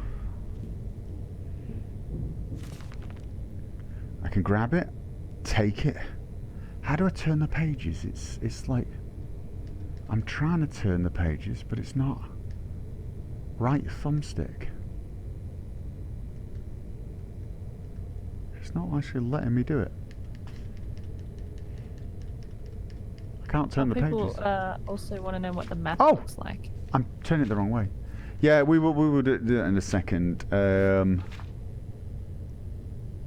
I can grab it, take it. How do I turn the pages? It's like I'm trying to turn the pages, but it's not. Right thumbstick. It's not actually letting me do it. I can't turn the People pages. also want to know what the map Oh! looks like. I'm turning it the wrong way. Yeah, we will do it in a second.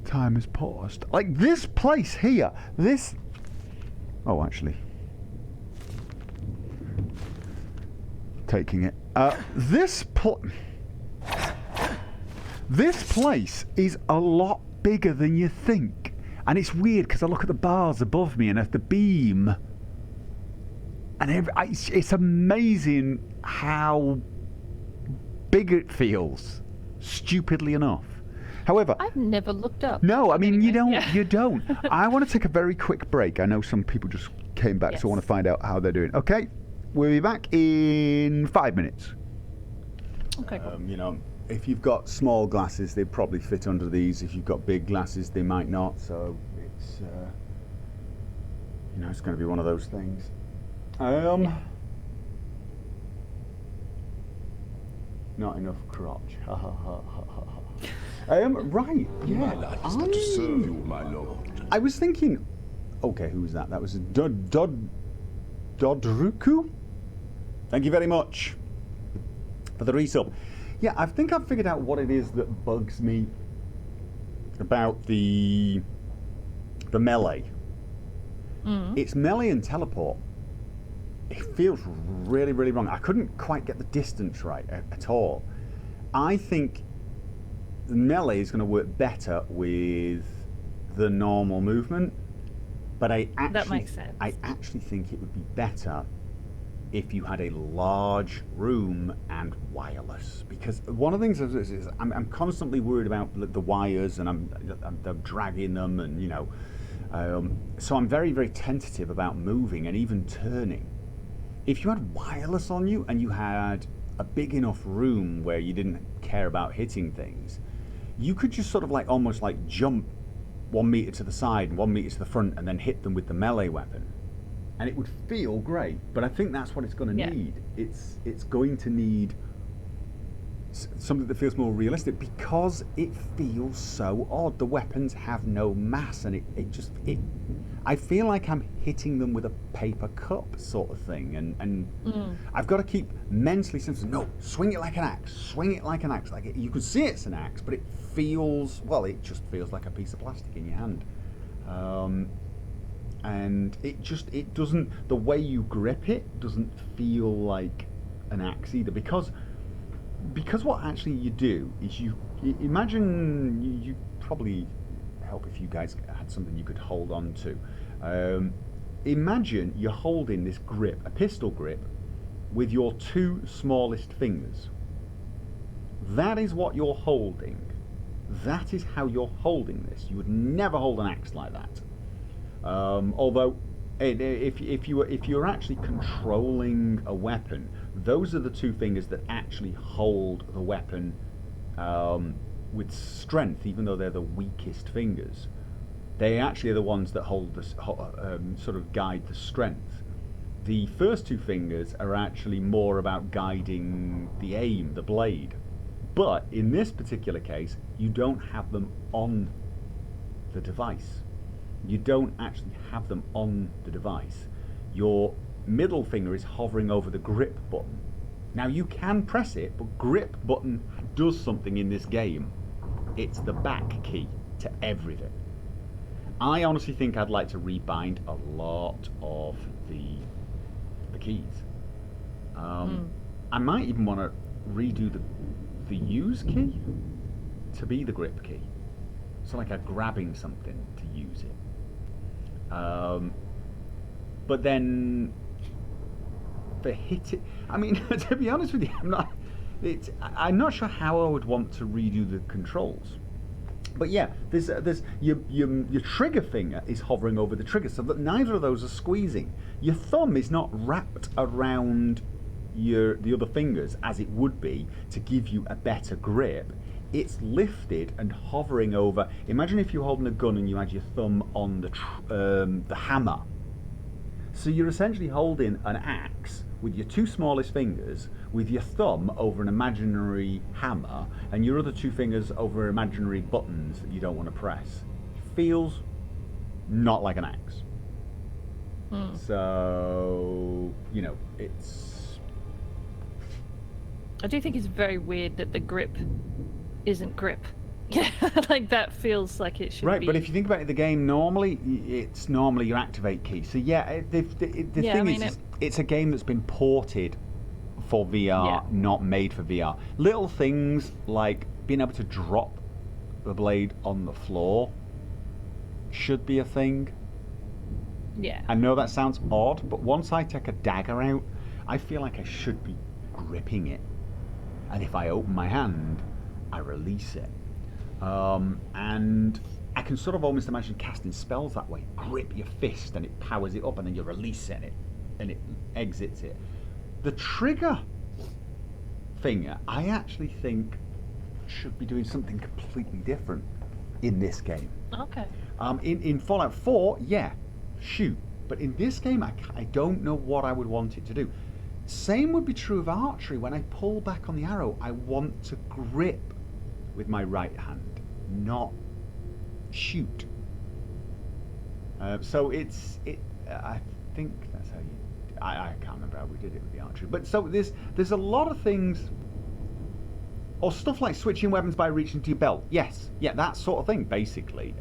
Time has paused. Like this place here. This. Oh, actually. Taking it. This place is a lot bigger than you think. And it's weird because I look at the bars above me and at the beam. And it's amazing how big it feels. Stupidly enough. However, I've never looked up. no, I mean, Anyway, you don't. yeah. You don't. I want to take a very quick break. I know some people just came back, so I want to find out how they're doing. Okay, we'll be back in 5 minutes. Okay, cool. You know, if you've got small glasses, they probably fit under these. If you've got big glasses, they might not. So it's, you know, it's going to be one of those things. Not enough crotch. Ha ha ha ha ha. Right, yeah. My life is not to serve you, my lord. I was thinking, okay, who was that? That was Dodruku? Thank you very much for the resub. Yeah, I think I've figured out what it is that bugs me about the melee. It's melee and teleport. It feels really, really wrong. I couldn't quite get the distance right at all. I think the melee is going to work better with the normal movement, but That makes sense. I actually think it would be better if you had a large room and wireless, because one of the things is I'm constantly worried about the wires, and I'm dragging them, and you know, so I'm very, very tentative about moving and even turning. If you had wireless on you and you had a big enough room where you didn't care about hitting things, you could just sort of like almost like jump 1 meter to the side and 1 meter to the front and then hit them with the melee weapon, and it would feel great. But I think that's what it's going to need. It's going to need something that feels more realistic, because it feels so odd. The weapons have no mass, and it I feel like I'm hitting them with a paper cup sort of thing, and I've got to keep mentally saying, no, swing it like an axe, swing it like an axe. Like you can see it's an axe, but it feels, well, it just feels like a piece of plastic in your hand. And it doesn't, the way you grip it doesn't feel like an axe either, because what actually you do is you imagine, you probably help if you guys had something you could hold on to. Imagine you're holding this grip, a pistol grip, with your 2 smallest fingers. That is what you're holding. That is how you're holding this. You would never hold an axe like that. Although, if you're actually controlling a weapon, those are the 2 fingers that actually hold the weapon with strength, even though they're the weakest fingers. They actually are the ones that hold the sort of guide the strength. The first 2 fingers are actually more about guiding the aim, the blade. But in this particular case, you don't have them on the device. You don't actually have them on the device. your middle finger is hovering over the grip button. Now you can press it, but grip button does something in this game. It's the back key to everything. I honestly think I'd like to rebind a lot of the keys. I might even want to redo the use key to be the grip key. So like a grabbing something to use it. But then the hit it. I mean, to be honest with you, I'm not sure how I would want to redo the controls. But yeah, there's your trigger finger is hovering over the trigger, so that neither of those are squeezing. Your thumb is not wrapped around the other fingers as it would be to give you a better grip. It's lifted and hovering over. Imagine if you're holding a gun and you had your thumb on the hammer. So you're essentially holding an axe with your two smallest fingers, with your thumb over an imaginary hammer, and your other two fingers over imaginary buttons that you don't want to press. It feels not like an axe. So, you know, it's... I do think it's very weird that the grip isn't grip. Yeah, like that feels like it should be. Right, but if you think about it, the game normally, it's normally your activate key. So yeah, the thing is, it's a game that's been ported for VR, not made for VR. Little things like being able to drop the blade on the floor should be a thing. Yeah. I know that sounds odd, but once I take a dagger out, I feel like I should be gripping it. And if I open my hand, I release it. And I can sort of almost imagine casting spells that way. Grip your fist and it powers it up, and then you release it and it exits it. The trigger finger, I actually think should be doing something completely different in this game. Okay. In Fallout 4, yeah, shoot. But in this game, I don't know what I would want it to do. Same would be true of archery. When I pull back on the arrow, I want to grip with my right hand, not shoot. So I think that's how you... I can't remember how we did it with the archery. But so there's a lot of things, or stuff like switching weapons by reaching to your belt. Yes, yeah, that sort of thing, basically.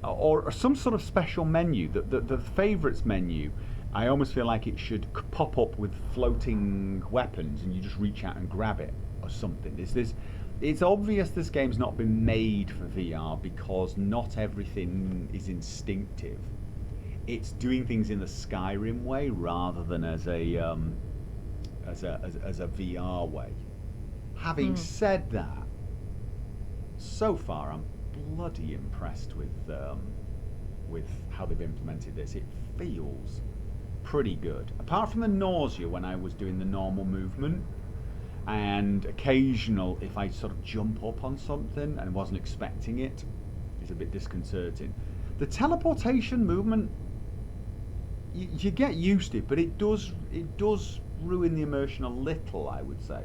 Or some sort of special menu. The favourites menu, I almost feel like it should pop up with floating weapons, and you just reach out and grab it or something. It's obvious this game's not been made for VR because not everything is instinctive. It's doing things in the Skyrim way rather than as a VR way. Having said that, so far I'm bloody impressed with how they've implemented this. It feels pretty good. Apart from the nausea when I was doing the normal movement, and occasional if I sort of jump up on something and wasn't expecting it, it's a bit disconcerting. The teleportation movement, you get used to it, but it does ruin the immersion a little, I would say.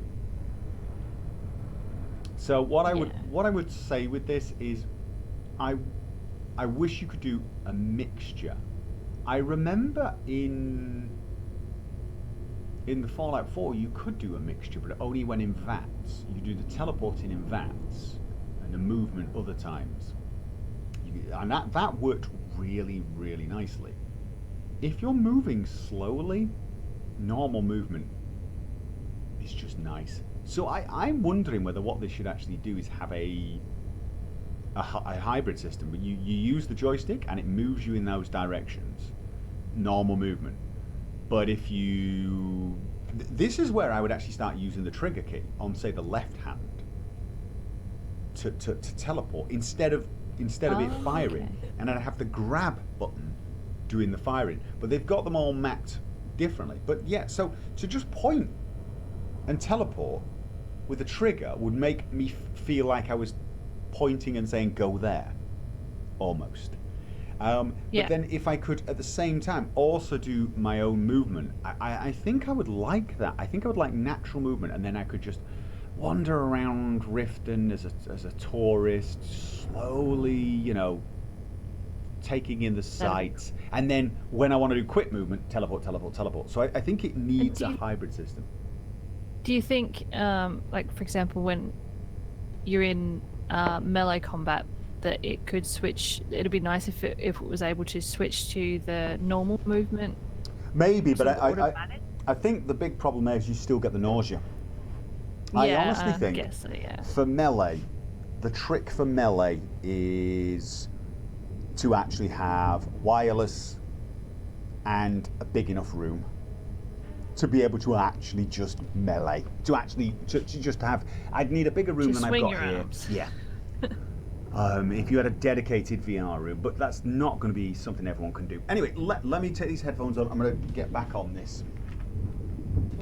So what I would say with this is, I wish you could do a mixture. I remember in the Fallout 4 you could do a mixture, but only when in VATS. You do the teleporting in VATS and the movement other times. And that worked really, really nicely. If you're moving slowly, normal movement is just nice. So I'm wondering whether what they should actually do is have a hybrid system, but you use the joystick and it moves you in those directions, normal movement. But if you... This is where I would actually start using the trigger key on, say, the left hand to teleport instead of it firing. Okay. And I'd have the grab button doing the firing. But they've got them all mapped differently. But yeah, so to just point and teleport with a trigger would make me feel like I was pointing and saying, go there, almost. But then if I could at the same time also do my own movement, I think I would like that. I think I would like natural movement, and then I could just wander around Riften as a tourist, slowly, taking in the sights, and then when I want to do quick movement, teleport. So I think it needs a hybrid system. Do you think, like for example, when you're in melee combat, that it could switch? It'd be nice if it was able to switch to the normal movement. Maybe, but I think the big problem there is you still get the nausea. I honestly think guess so, yeah. for melee, the trick for melee is to actually have wireless and a big enough room to be able to actually just melee. To just have, I'd need a bigger room than I've got here. Arms. Yeah. If you had a dedicated VR room, but that's not going to be something everyone can do. Anyway, let me take these headphones on. I'm going to get back on this.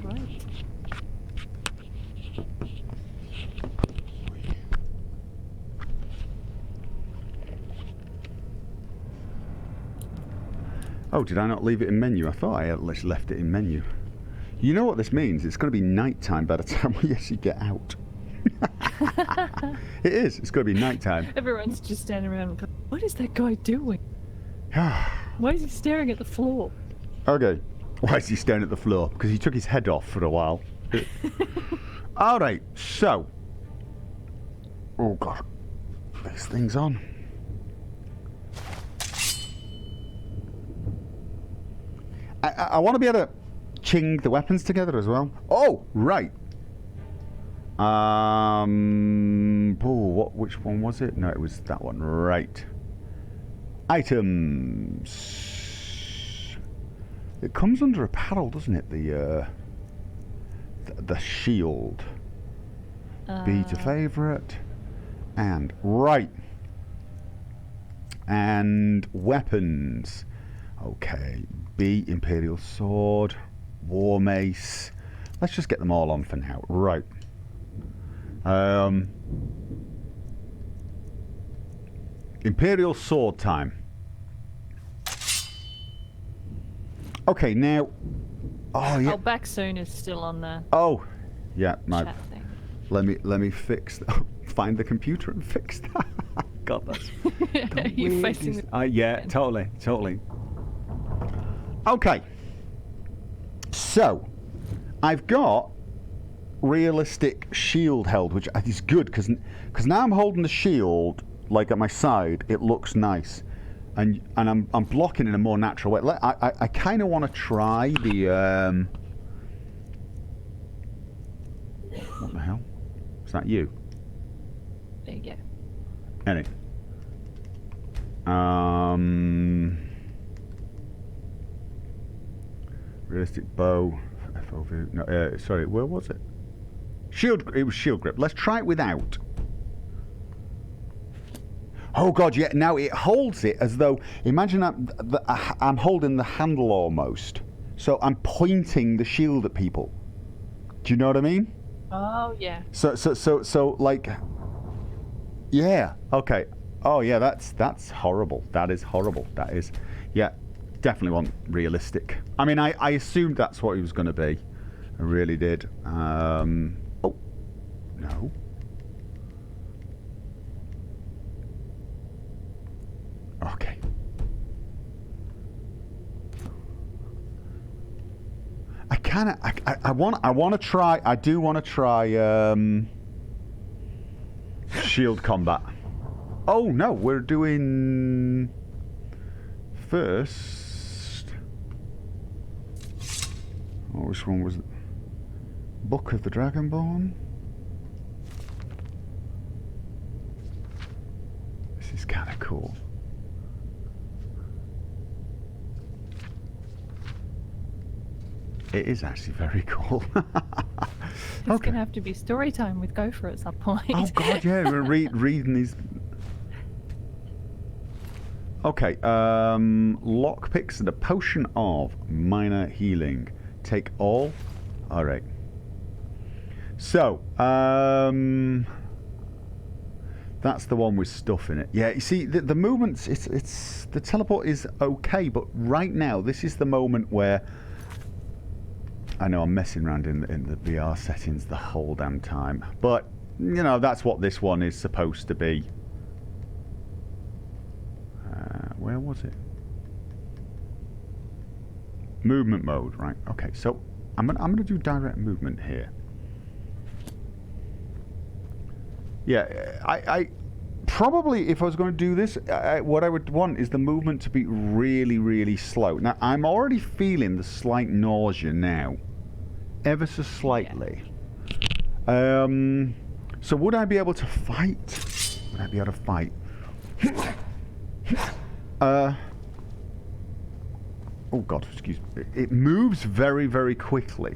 All right. Oh, did I not leave it in menu? I thought I had left it in menu. You know what this means? It's going to be night time by the time we actually get out. It is. It's going to be night time. Everyone's just standing around and going, what is that guy doing? Why is he staring at the floor? Okay. Why is he staring at the floor? Because he took his head off for a while. All right. So. Oh, God. This thing's on. I want to be able to ching the weapons together as well. Oh, right. Which one was it? No, it was that one. Right. Items. It comes under a paddle, doesn't it? The shield. B to favorite. And right. And weapons. Okay. B, Imperial Sword, War Mace. Let's just get them all on for now. Right. Imperial Sword time. Okay, now. Oh yeah. Oh, back soon is still on the Oh, yeah. chat thing. Let me fix. Find the computer and fix that. God, that's. You're facing the... Yeah, totally. Okay, so I've got realistic shield held, which is good because now I'm holding the shield like at my side. It looks nice, and I'm blocking in a more natural way. I kind of want to try the what the hell? Is that you? There you go. Anyway. Realistic bow, FOV. No, sorry, where was it? Shield. It was shield grip. Let's try it without. Oh God, yeah. Now it holds it as though. Imagine I'm holding the handle almost, so I'm pointing the shield at people. Do you know what I mean? Oh yeah. So like. Yeah. Okay. Oh yeah. That's horrible. That is horrible. That is. Yeah. Definitely want realistic. I mean, I assumed that's what he was going to be. I really did. Oh, no. Okay. I want to try. I do want to try shield combat. Oh no, we're doing first. Oh, which one was it? Book of the Dragonborn. This is kind of cool. It is actually very cool. It's going to have to be story time with Gopher at some point. Oh God, yeah, we're reading these. Okay, lockpicks and a potion of minor healing. Take all. All right. So, that's the one with stuff in it. Yeah, you see, the movements. It's the teleport is okay, but right now this is the moment where I know I'm messing around in the VR settings the whole damn time, but you know that's what this one is supposed to be. Where was it? Movement mode, right? Okay, so I'm gonna do direct movement here. Yeah, I probably, if I was going to do this, what I would want is the movement to be really, really slow. Now, I'm already feeling the slight nausea now, ever so slightly. So would I be able to fight? Would I be able to fight? Oh God, excuse me. It moves very, very quickly.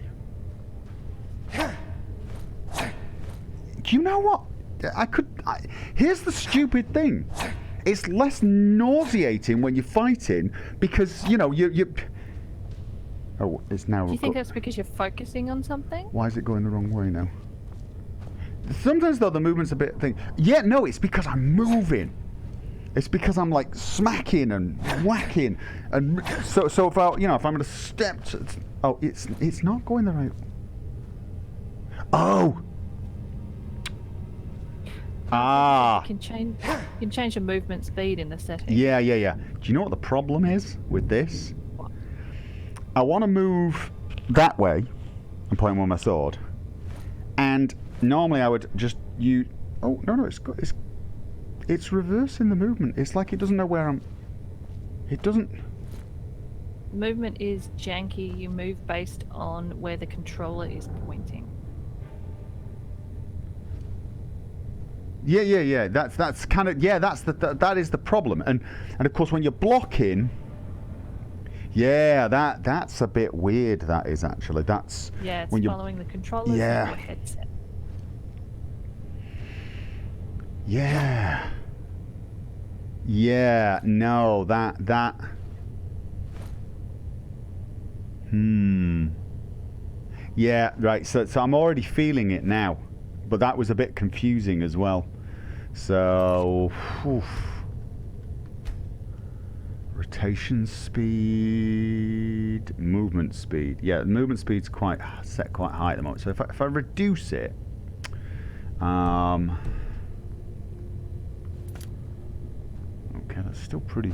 Do you know what? Here's the stupid thing. It's less nauseating when you're fighting because, you know, you... Oh, it's now... Do you think that's because you're focusing on something? Why is it going the wrong way now? Sometimes, though, the movement's a bit thing. Yeah, no, it's because I'm moving. It's because I'm, like, smacking and whacking. And so if I, you know, if I'm going to step... Oh, it's not going the right... Oh! Ah. You can change the movement speed in the settings. Yeah. Do you know what the problem is with this? What? I want to move that way and point with my sword, and normally I would just use. Oh no, it's reversing the movement. It's like it doesn't know where I'm. It doesn't. Movement is janky. You move based on where the controller is pointing. Yeah. That's kind of that is the problem, and of course when you're blocking, that's a bit weird. That is actually it's when following the controller or your headset. No, that. Yeah, right. So I'm already feeling it now, but that was a bit confusing as well. So, rotation speed, movement speed. Yeah, movement speed's set quite high at the moment. So if I reduce it, okay, that's still pretty.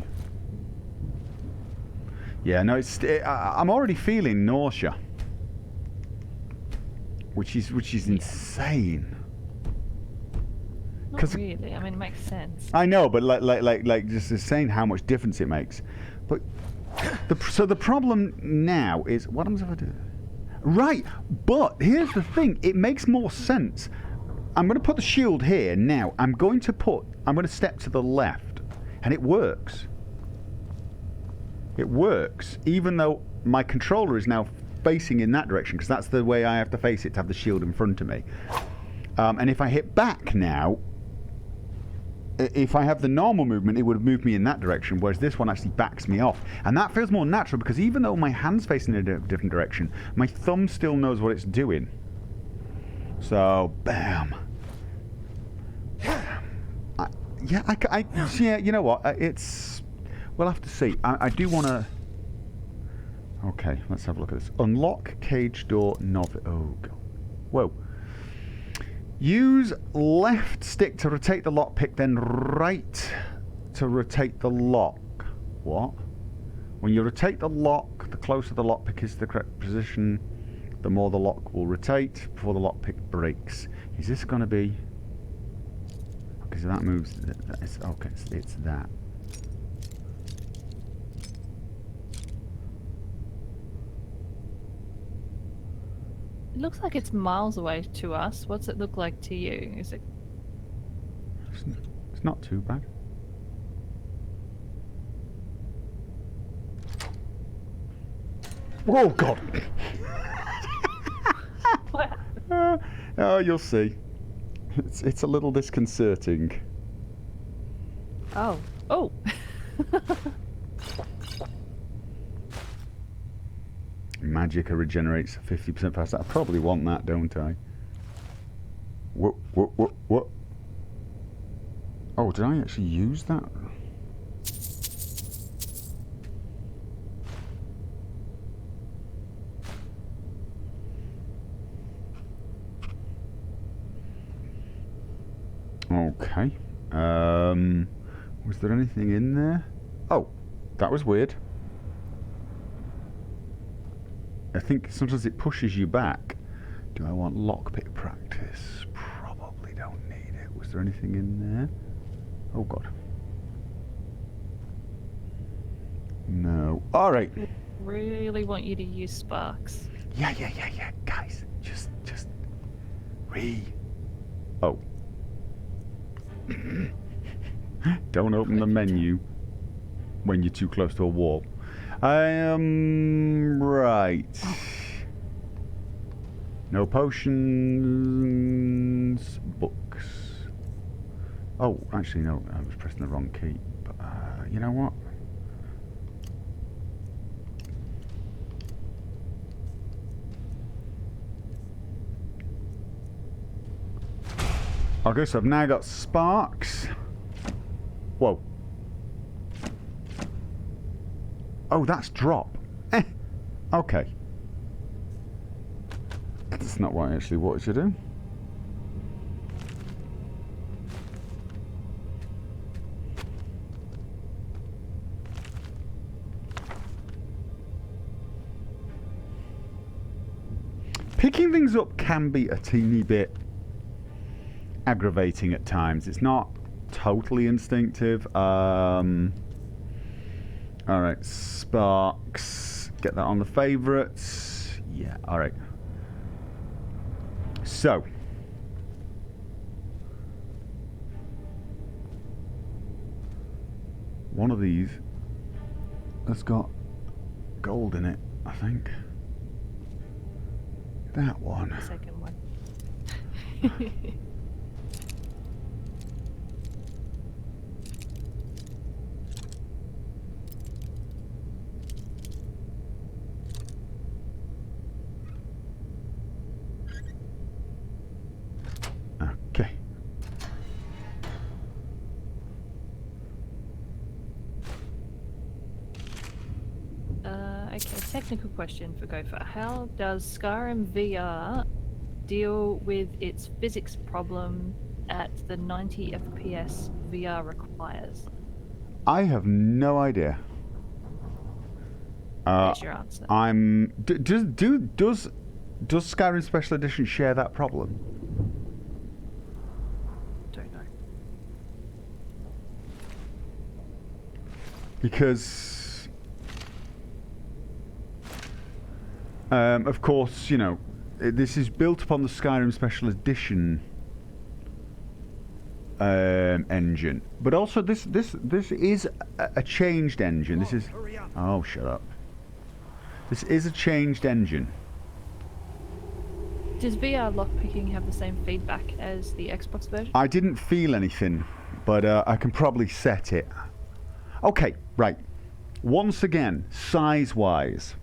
Yeah, no, I'm already feeling nausea, which is insane. Not really. I mean, it makes sense. I know, but like just saying how much difference it makes. But so the problem now is what happens if I do it? Right, but here's the thing. It makes more sense. I'm going to put the shield here now. I'm going to step to the left, and it works. It works, even though my controller is now facing in that direction, because that's the way I have to face it to have the shield in front of me. And if I hit back now, if I have the normal movement, it would have moved me in that direction, whereas this one actually backs me off. And that feels more natural, because even though my hand's facing in a different direction, my thumb still knows what it's doing. So, bam. Yeah, you know what? We'll have to see. I do want to... Okay, let's have a look at this. Unlock cage door novice. Oh, God. Whoa. Use left stick to rotate the lockpick, then right to rotate the lock. What? When you rotate the lock, the closer the lockpick is to the correct position, the more the lock will rotate before the lockpick breaks. Is this going to be... Okay, so that moves... Okay, it's that. It looks like it's miles away to us. What's it look like to you? Is it? It's not too bad. Oh God! What? Oh, you'll see. It's a little disconcerting. Oh. Magicka regenerates 50% faster. I probably want that, don't I? What? Oh, did I actually use that? Okay. Was there anything in there? Oh, That was weird. I think sometimes it pushes you back. Do I want lockpick practice? Probably don't need it. Was there anything in there? Oh god. No. Alright. Really want you to use sparks. Yeah. Guys, just Oh. Don't open the menu when you're too close to a wall. Right. No potions. Books. Oh, actually, no. I was pressing the wrong key. But, you know what? Okay, so I've now got sparks. Whoa. Oh, that's drop. Okay. That's not what I actually wanted to do. Picking things up can be a teeny bit aggravating at times. It's not totally instinctive. Alright, sparks. Get that on the favourites. Yeah, alright. So. One of these has got gold in it, I think. That one. The second one. Okay. Okay, technical question for Gopher. How does Skyrim VR deal with its physics problem at the 90 FPS VR requires? I have no idea. There's your answer. Does Skyrim Special Edition share that problem? Don't know. Because of course, you know, this is built upon the Skyrim Special Edition engine, but also this is a changed engine. This is shut up. This is a changed engine. Does VR lockpicking have the same feedback as the Xbox version? I didn't feel anything, but I can probably set it. Okay, right. Once again, size-wise,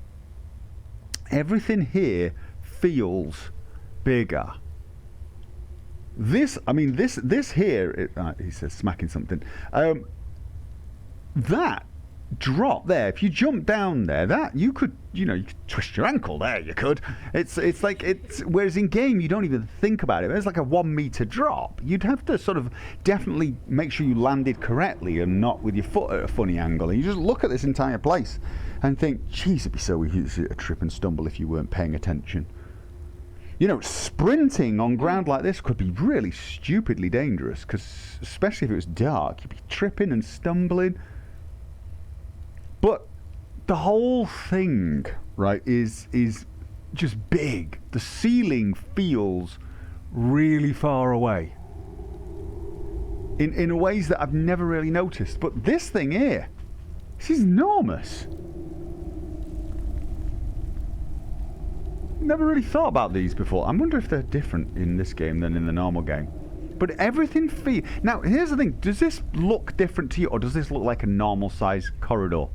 everything here feels bigger. This here, he says, smacking something. That drop there, if you jump down there, that you could twist your ankle there. You could. It's like whereas in game you don't even think about it. It's like a 1 meter drop. You'd have to sort of definitely make sure you landed correctly and not with your foot at a funny angle. And you just look at this entire place and think, geez, it'd be so easy to trip and stumble if you weren't paying attention. You know, sprinting on ground like this could be really stupidly dangerous, because especially if it was dark, you'd be tripping and stumbling. But the whole thing, right, is just big. The ceiling feels really far away in ways that I've never really noticed. But this thing here, this is enormous. Never really thought about these before. I wonder if they're different in this game than in the normal game. But everything now, here's the thing. Does this look different to you, or does this look like a normal size corridor?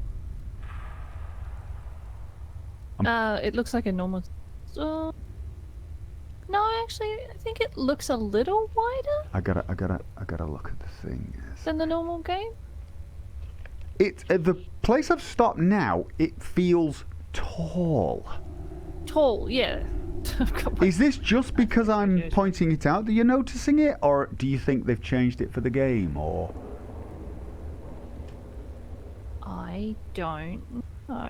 It looks like a normal. No, actually, I think it looks a little wider. I gotta look at the thing. Than the normal game. It the place I've stopped now. It feels tall. Tall, yeah. Is this just because I'm pointing it out that you're noticing it, or do you think they've changed it for the game, or? I don't know.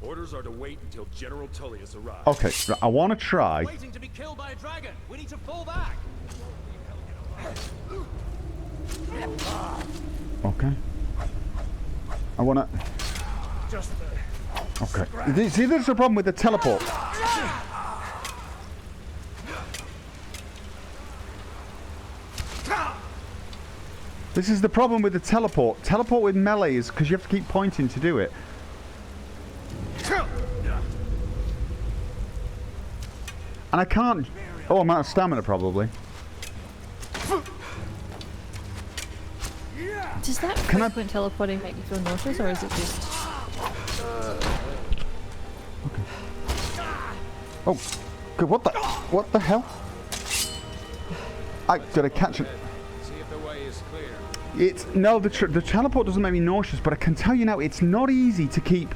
Orders are to wait until General Tullius arrives. Okay, right, I want to try. Waiting to be killed by a dragon. We need to fall back. Okay. I want to... Just Okay. See, there's a problem with the teleport. This is the problem with the teleport. Teleport with melee is because you have to keep pointing to do it. And I can't... Oh, I'm out of stamina, probably. Does that frequent teleporting make you feel nauseous, or is it just... Oh, good. What the hell? Did I catch it? See if the way is clear. It's no, the teleport doesn't make me nauseous, but I can tell you now, it's not easy to keep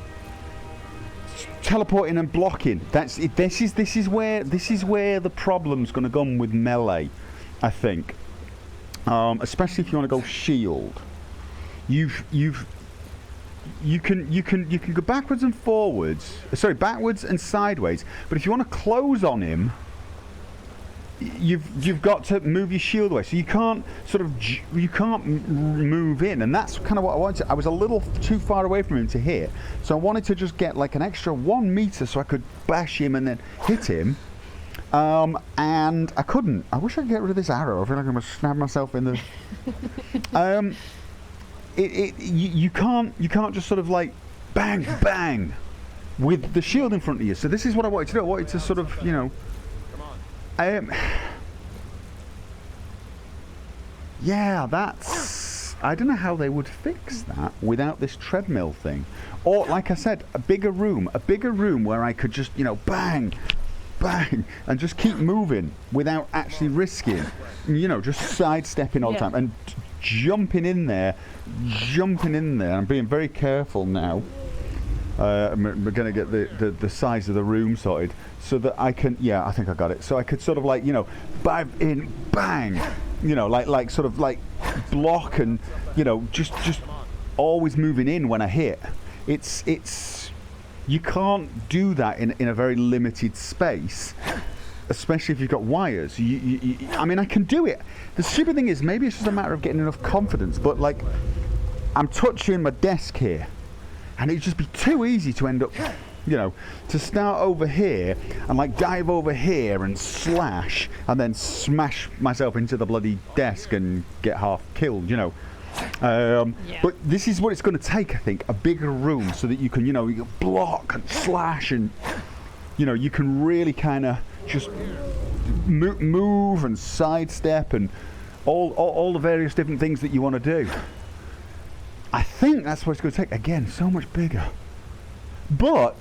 teleporting and blocking. This is where the problem's going to come with melee, I think. Especially if you want to go shield. You can go backwards and forwards. Sorry, backwards and sideways. But if you want to close on him, you've got to move your shield away. So you can't move in, and that's kind of what I wanted. I was a little too far away from him to hit, so I wanted to just get like an extra 1 meter so I could bash him and then hit him. And I couldn't. I wish I could get rid of this arrow. I feel like I'm gonna stab myself in the. You can't just sort of like bang bang with the shield in front of you. So this is what I wanted to do. I wanted to sort of, you know. Yeah, that's... I don't know how they would fix that without this treadmill thing. Or, like I said, a bigger room where I could just, you know, bang, bang, and just keep moving without actually risking, you know, just sidestepping all the time and jumping in there. I'm being very careful now. I'm going to get the size of the room sorted so that I can... Yeah, I think I got it. So I could sort of like, you know, dive in, bang, you know, like sort of like block and, you know, just always moving in when I hit. It's you can't do that in a very limited space, especially if you've got wires. I mean, I can do it. The stupid thing is, maybe it's just a matter of getting enough confidence, but like, I'm touching my desk here, and it'd just be too easy to end up, you know, to start over here and like dive over here and slash and then smash myself into the bloody desk and get half killed, you know. But this is what it's going to take, I think, a bigger room so that you can, you know, you can block and slash and, you know, you can really kind of just move and sidestep and all the various different things that you want to do. I think that's what it's going to take. Again, so much bigger. But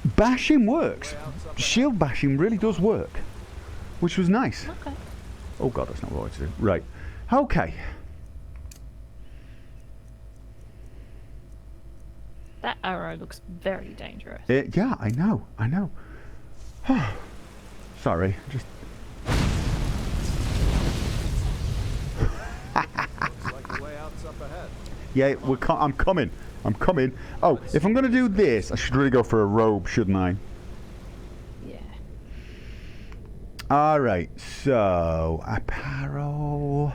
bashing works. Shield bashing really does work, which was nice. Okay. Oh god, that's not what I wanted to do. Right. Okay. That arrow looks very dangerous. Yeah, I know. Sorry, just... Yeah, I'm coming. Oh, if I'm going to do this, I should really go for a robe, shouldn't I? Yeah. Alright, so... apparel...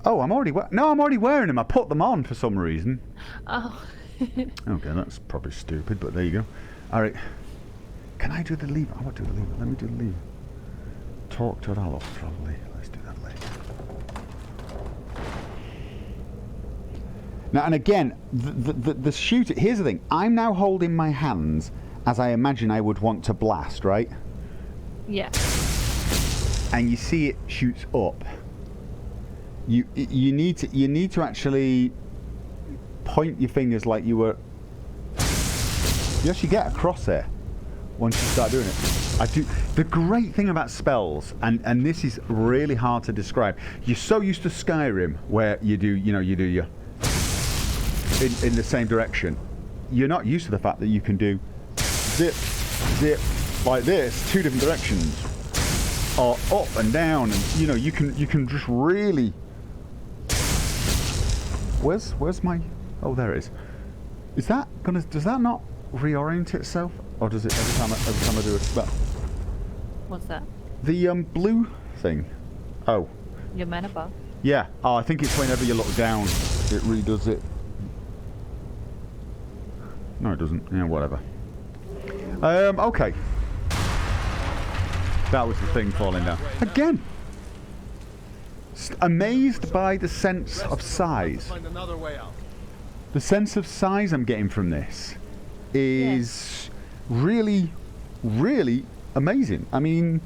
Oh, I'm already wearing them. I put them on for some reason. Oh. Okay, that's probably stupid, but there you go. Alright. Can I do the lever? I want to do the lever. Let me do the lever. Talk to Ralph, probably. Let's do that later. Now, and again, the shooter... Here's the thing. I'm now holding my hands as I imagine I would want to blast, right? Yeah. And you see it shoots up. You need to actually point your fingers like you were... You actually get a crosshair once you start doing it. I do. The great thing about spells, and this is really hard to describe. You're so used to Skyrim where you do your in the same direction. You're not used to the fact that you can do zip, zip like this, 2 different directions, or up and down, and you know you can just really Where's my? Oh, there it is. Is that gonna? Does that not reorient itself, or does it every time I do it? But What's that? the blue thing. Oh. Your mana bar. Yeah. Oh, I think it's whenever you look down, it redoes it. No, it doesn't. Yeah, whatever. Okay. That was the thing falling down. Again. Amazed by the sense of size. Find another way out. The sense of size I'm getting from this is really, really amazing. I mean,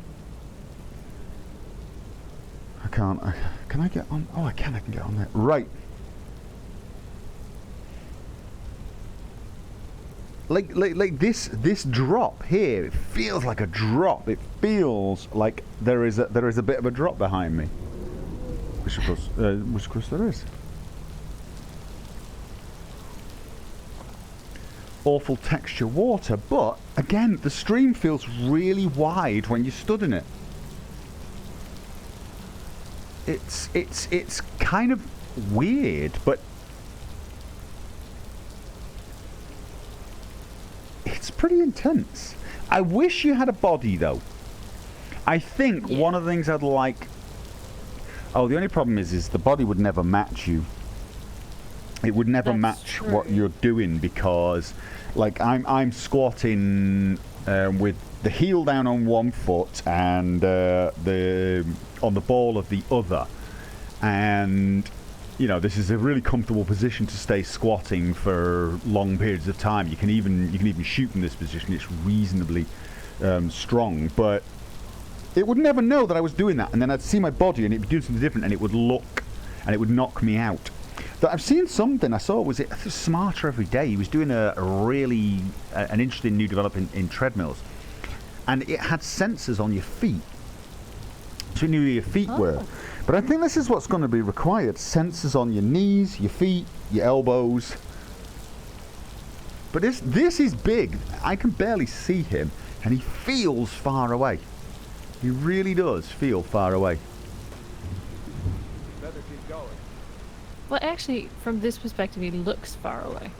I can't. Can I get on? Oh, I can. I can get on there. Right. Like this drop here. It feels like a drop. It feels like there is a bit of a drop behind me. Which of course there is. Awful texture water, but again the stream feels really wide when you stood in it. It's kind of weird, but it's pretty intense. I wish you had a body though. I think one of the things I'd like. Oh, the only problem is the body would never match you. It would never match what you're doing because, like, I'm squatting with the heel down on one foot and on the ball of the other, and you know this is a really comfortable position to stay squatting for long periods of time. You can even shoot in this position. It's reasonably strong, but it would never know that I was doing that, and then I'd see my body and it'd be doing something different, and it would look and it would knock me out. But I've seen something I saw was Smarter Every Day. He was doing a really an interesting new development in treadmills, and it had sensors on your feet, so it knew where your feet were. But I think this is what's going to be required: sensors on your knees, your feet, your elbows. But this is big. I can barely see him, and he feels far away. He really does feel far away. Better keep going. Well, actually, from this perspective, he looks far away.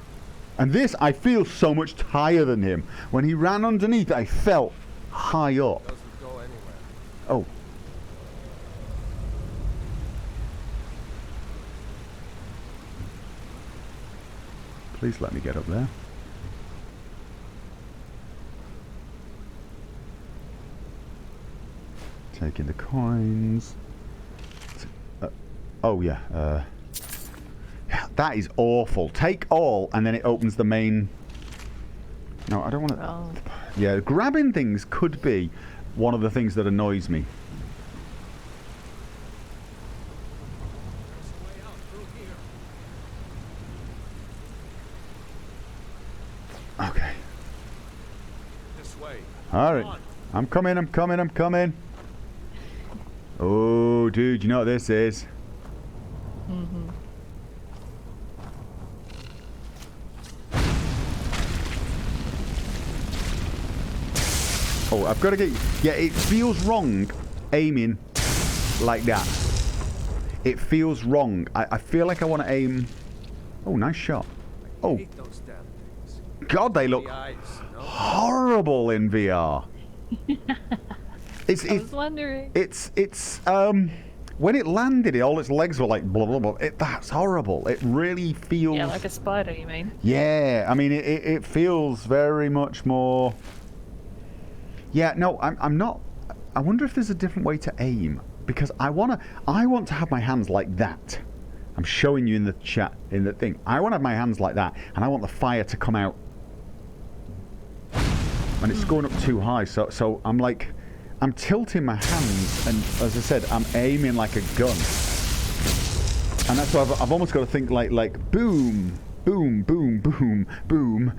And this, I feel so much higher than him. When he ran underneath, I felt high up. Doesn't go anywhere. Oh. Please let me get up there. Taking the coins. Oh yeah. Yeah, that is awful. Take all, and then it opens the main. No, I don't want to. Oh. Yeah, grabbing things could be one of the things that annoys me. Okay. This way. All right. I'm coming. Oh, dude, you know what this is? Mm-hmm. Oh, I've got to get... Yeah, it feels wrong aiming like that. It feels wrong. I feel like I want to aim... Oh, nice shot. Oh, Hate those damn things. God, they look The eyes, no? horrible in VR. I was wondering. It's when it landed, all its legs were like blah blah blah. That's horrible. It really feels. Yeah, like a spider, you mean? Yeah, I mean it feels very much more. Yeah, no, I'm not. I wonder if there's a different way to aim, because I want to have my hands like that. I'm showing you in the chat in the thing. I want to have my hands like that, and I want the fire to come out. And it's going up too high, so I'm tilting my hands, and as I said, I'm aiming like a gun. And that's why I've almost got to think like boom, boom, boom, boom, boom.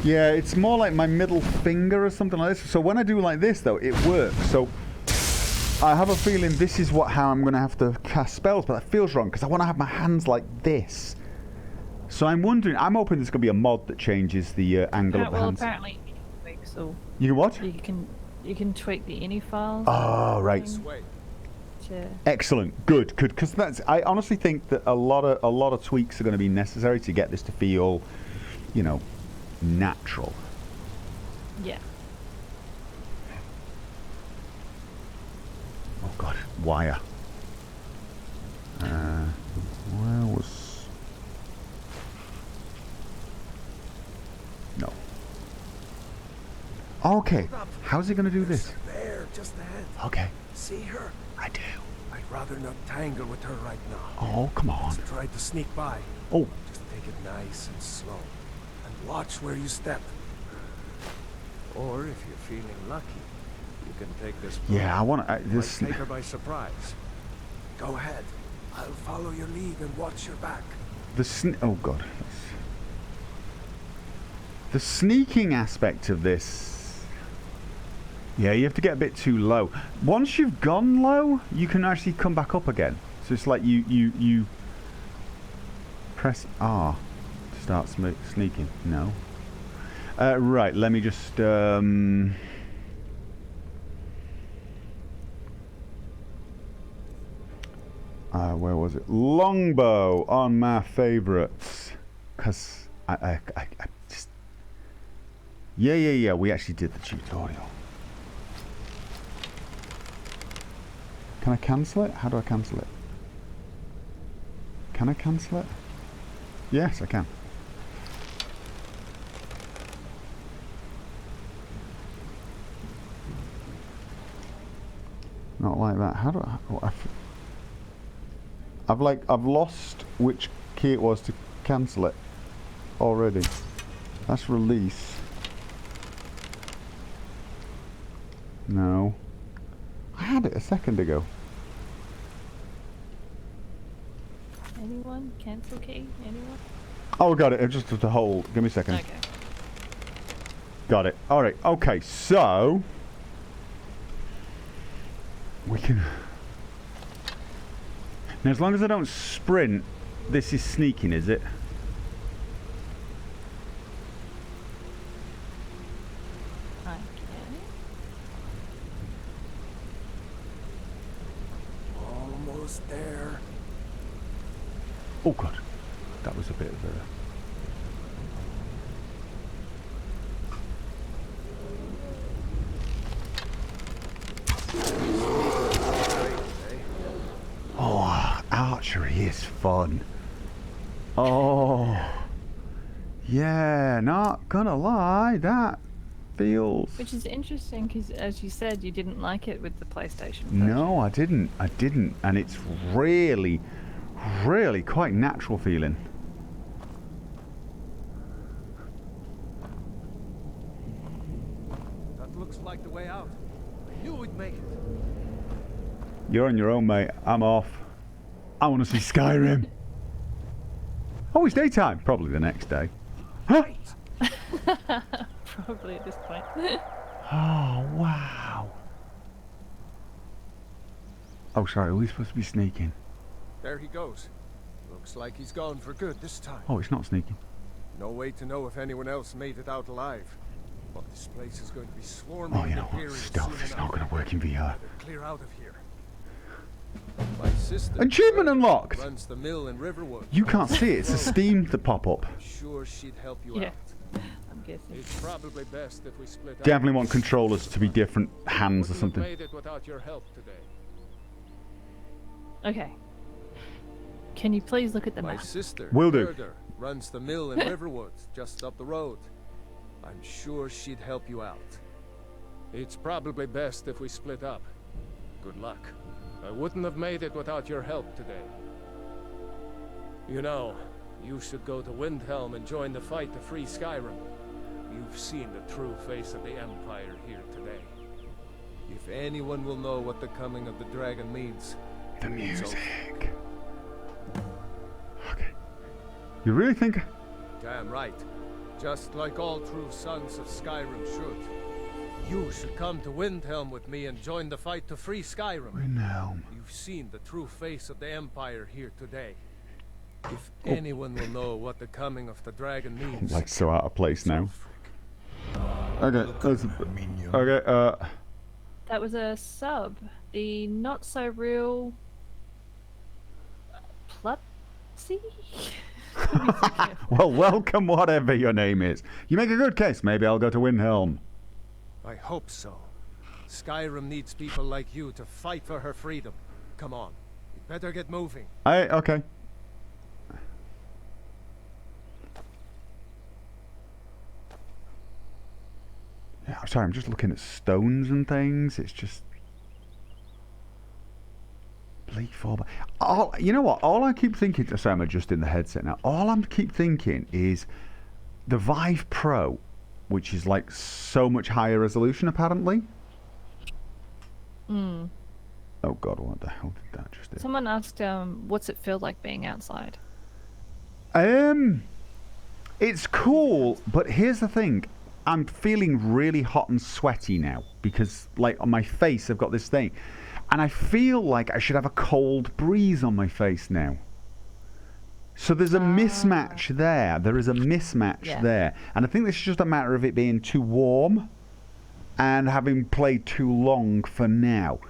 Yeah, it's more like my middle finger or something like this. So when I do like this, though, it works. So I have a feeling this is how I'm going to have to cast spells, but that feels wrong because I want to have my hands like this. So I'm wondering, I'm hoping there's going to be a mod that changes the angle of the well, hands. apparently, so You know what? you can you can tweak the ini files. Oh, right. Wait. To, Excellent. Good. Good. Because I honestly think that a lot of tweaks are going to be necessary to get this to feel, you know, natural. yeah. Oh God, wire. Where was? No. Okay. How's he going to do this? There, just ahead. Okay. See her? I do. I'd rather not tangle with her right now. Oh, come on. Let's try to sneak by. Oh. Just take it nice and slow. And watch where you step. Or if you're feeling lucky, you can take this. Yeah, I want to. This. Take her by surprise. Go ahead. I'll follow your lead and watch your back. Oh God. The sneaking aspect of this. Yeah, you have to get a bit too low. Once you've gone low, you can actually come back up again. So it's like you press R to start sneaking. No. Right, let me just where was it? Longbow on my favorites, cause I just yeah. We actually did the tutorial. Can I cancel it? How do I cancel it? Can I cancel it? Yes, I can. Not like that. How do I? I've lost which key it was to cancel it already. That's release. No. I had it a second ago. Anyone? Cancel key? Anyone? Oh, got it. It's just to hold. Give me a second. Okay. Got it. All right. Okay. So we can. Now, as long as I don't sprint, this is sneaking, is it? Okay. Almost there. Oh God, that was a bit of a. Oh, archery is fun. Oh, yeah, not gonna lie, that feels... Which is interesting because, as you said, you didn't like it with the PlayStation version. No, I didn't, and it's really, really quite natural feeling. That looks like the way out. I knew we'd make it. You're on your own, mate. I'm off. I want to see Skyrim. Oh, it's daytime. Probably the next day. Huh? Probably at this point. Oh, wow. Oh, sorry. Are we supposed to be sneaking? There he goes. Looks like he's gone for good this time. Oh, it's not sneaking. No way to know if anyone else made it out alive. But this place is going to be swarming. Oh, you know what? Stealth is not going to work in VR. Clear out of here. My sister Achievement unlocked! runs the mill in Riverwood. You can't see it. It's a Steam to pop up. I'm sure she'd help you Yeah. out. I'm guessing. It's probably best if we split up. Definitely want controllers to be different hands or Wouldn't have something. made it without your help today. Okay. Can you please look at the My map? sister Will do. Gerda, runs the mill in Riverwood, just up the road. I'm sure she'd help you out. It's probably best if we split up. Good luck. I wouldn't have made it without your help today. You know, you should go to Windhelm and join the fight to free Skyrim. You've seen the true face of the Empire here today. If anyone will know what the coming of the dragon means, The music. Okay. You really think... damn right. Just like all true sons of Skyrim should. You should come to Windhelm with me and join the fight to free Skyrim. No. You've seen the true face of the Empire here today. If anyone will know what the coming of the dragon I'm means... like so out of place now. Frick. Okay. Okay. That was a sub. The not so real Plutzy? Well, welcome, whatever your name is. You make a good case. Maybe I'll go to Windhelm. I hope so. Skyrim needs people like you to fight for her freedom. Come on. We better get moving. Okay. Yeah, I'm sorry, I'm just looking at stones and things. It's just... Bleak Fall. You know what? All I keep thinking... Sorry, I'm adjusting the headset now. All I keep thinking is the Vive Pro, which is like so much higher resolution, apparently. Hmm. Oh god, what the hell did that just do? Someone asked, what's it feel like being outside? It's cool, but here's the thing. I'm feeling really hot and sweaty now because, like, on my face I've got this thing. And I feel like I should have a cold breeze on my face now. So there's a mismatch there. There is a mismatch there. And I think this is just a matter of it being too warm and having played too long for now.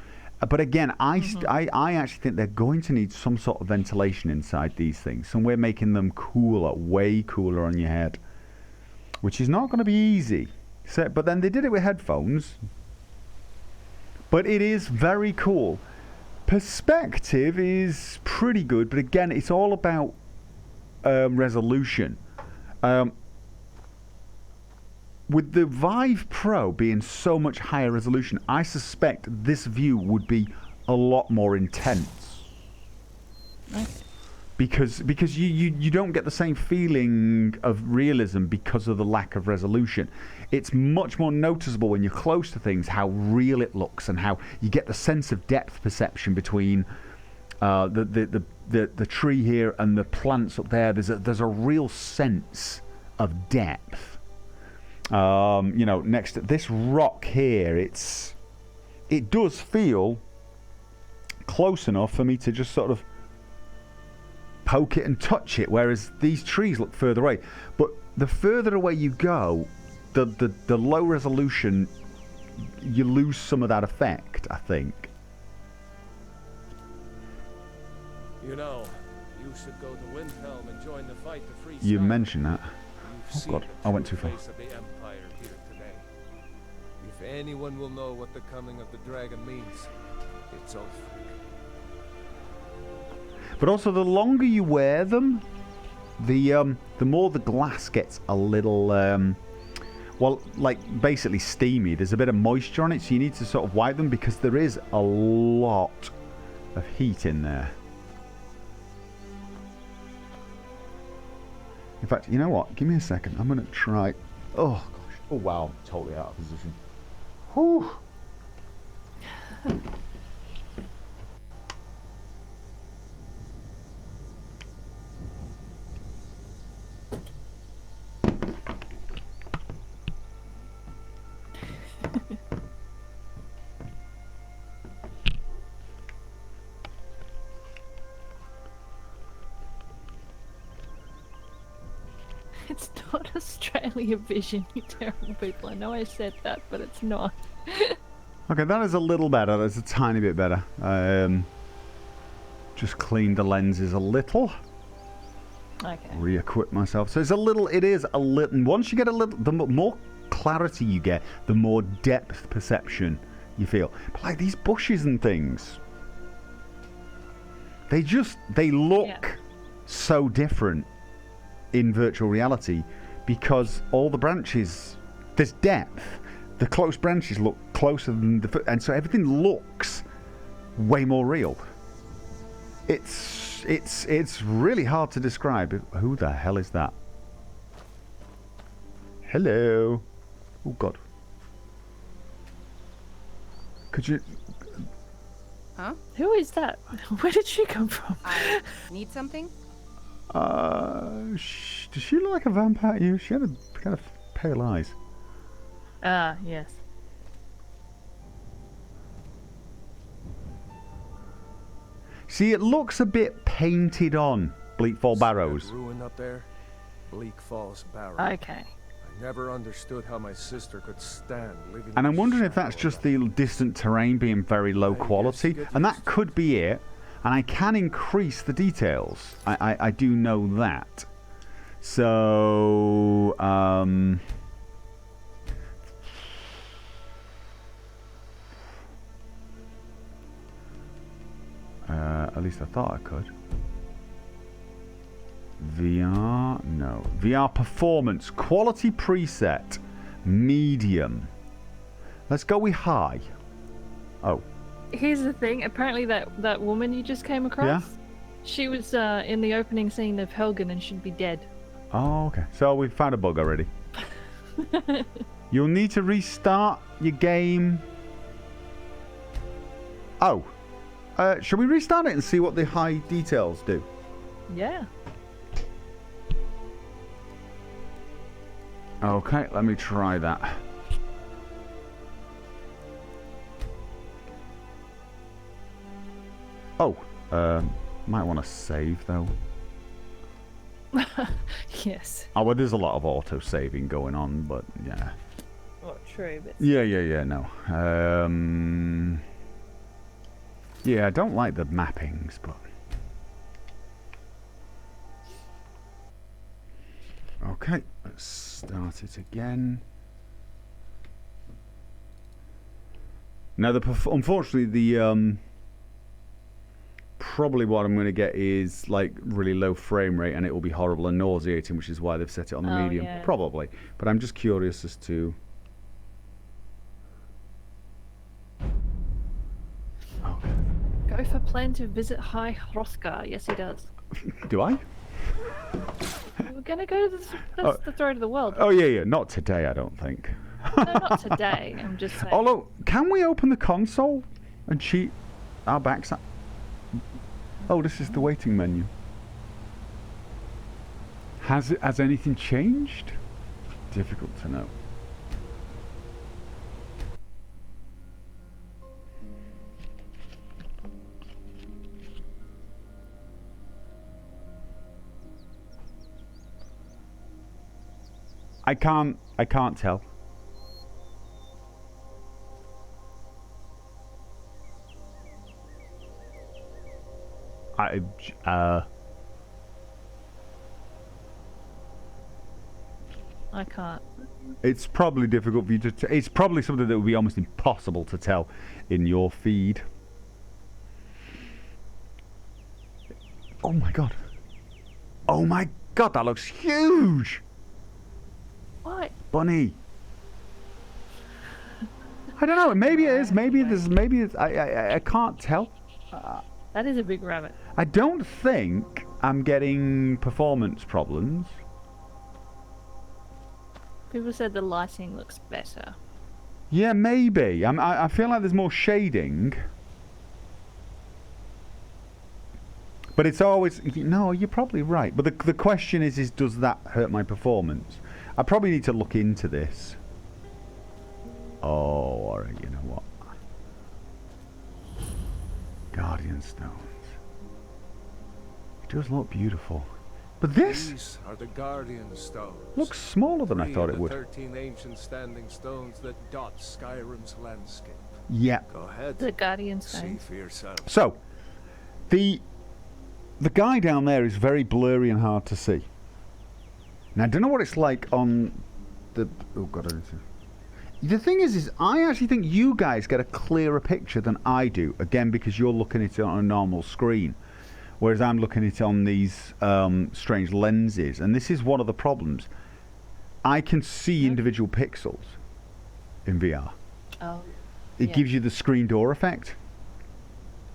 But again, I actually think they're going to need some sort of ventilation inside these things. And we're making them cooler, way cooler on your head. Which is not going to be easy. So, but then they did it with headphones. But it is very cool. Perspective is pretty good, but again, it's all about resolution. With the Vive Pro being so much higher resolution, I suspect this view would be a lot more intense. Okay. Because you don't get the same feeling of realism because of the lack of resolution. It's much more noticeable when you're close to things how real it looks and how you get the sense of depth perception between the tree here and the plants up there. There's a real sense of depth. You know, next to this rock here, it does feel close enough for me to just sort of poke it and touch it, whereas these trees look further away. But the further away you go, the low resolution, you lose some of that effect, I think. You know, you should go to Windhelm and join the fight to free You Skyrim. mentioned that. You've Oh god, seen I went the too true far. face of the Empire here today. If anyone will know what the coming of the dragon means, it's Ulfric. But also, the longer you wear them, the more the glass gets a little, well, like basically steamy. There's a bit of moisture on it, so you need to sort of wipe them because there is a lot of heat in there. In fact, you know what? Give me a second. I'm going to try... Oh, gosh. Oh, wow. I'm totally out of position. Whew. It's not Australia Vision, you terrible people. I know I said that, but it's not. Okay, that is a little better. That's a tiny bit better. Just cleaned the lenses a little. Okay. Re-equip myself. So it's a little, it is a little, once you get a little, the more clarity you get, the more depth perception you feel. But like these bushes and things, they look so different in virtual reality because all the branches, there's depth. The close branches look closer than and so everything looks way more real. It's really hard to describe. Who the hell is that? Hello. Oh god. Could you... Huh? Who is that? Where did she come from? I need something? Does she look like a vampire to you? She had a kind of pale eyes. Ah, yes. See, it looks a bit painted on Bleak Fall Barrows. That ruin up there? Bleak Falls Barrow. Okay. I I never understood how my sister could stand living. And in I'm the wondering if shadow that's of just that. the distant terrain being very low I guess quality. you get And used that to could be it. And I can increase the details. I do know that. So, at least I thought I could. VR, no. VR performance, quality preset, medium. Let's go with high. Oh, Here's the thing. Apparently, that woman you just came across, Yeah? she was in the opening scene of Helgen and should be dead. oh, okay. So we've found a bug already. You'll need to restart your game. Oh, should we restart it and see what the high details do? Yeah. Okay, let me try that. Oh, might want to save though. Yes. Oh, well, there's a lot of auto-saving going on, but yeah. Well, true, but Yeah, no. Yeah, I don't like the mappings, but... Okay, let's start it again. Now, unfortunately, the probably what I'm going to get is like really low frame rate, and it will be horrible and nauseating, which is why they've set it on the Oh, medium. yeah. Probably, but I'm just curious as to. Okay. Gopher plan to visit High Hrothgar. Yes, he does. Do I? We're gonna go to the throat of the world. Oh yeah. Not today, I don't think. No, not today. I'm just saying. Although, can we open the console and cheat our backside? Oh, this is the waiting menu. Has anything changed? Difficult to know. I can't tell. I can't. It's probably difficult for you to. It's probably something that would be almost impossible to tell in your feed. Oh my god! Oh my god! That looks huge, What? Bunny. I don't know. Maybe it is. Maybe there's. Maybe it's, I can't tell. That is a big rabbit. I don't think I'm getting performance problems. People said the lighting looks better. Yeah, maybe. I feel like there's more shading. But it's always... No, you're probably right. But the question is does that hurt my performance? I probably need to look into this. Oh, alright, you know what? Guardian stones. It does look beautiful. But this These are the Guardian stones. looks smaller than I Three thought of it the would. 13 ancient standing stones that dot Skyrim's landscape. Yeah. Go ahead. The Guardian See stones. for yourself. So, the guy down there is very blurry and hard to see. Now, I don't know what it's like on the... Oh, God, I don't see. The thing is I actually think you guys get a clearer picture than I do. Again, because you're looking at it on a normal screen. Whereas I'm looking at it on these strange lenses. And this is one of the problems. I can see individual pixels in VR. Oh. It Yeah. gives you the screen door effect.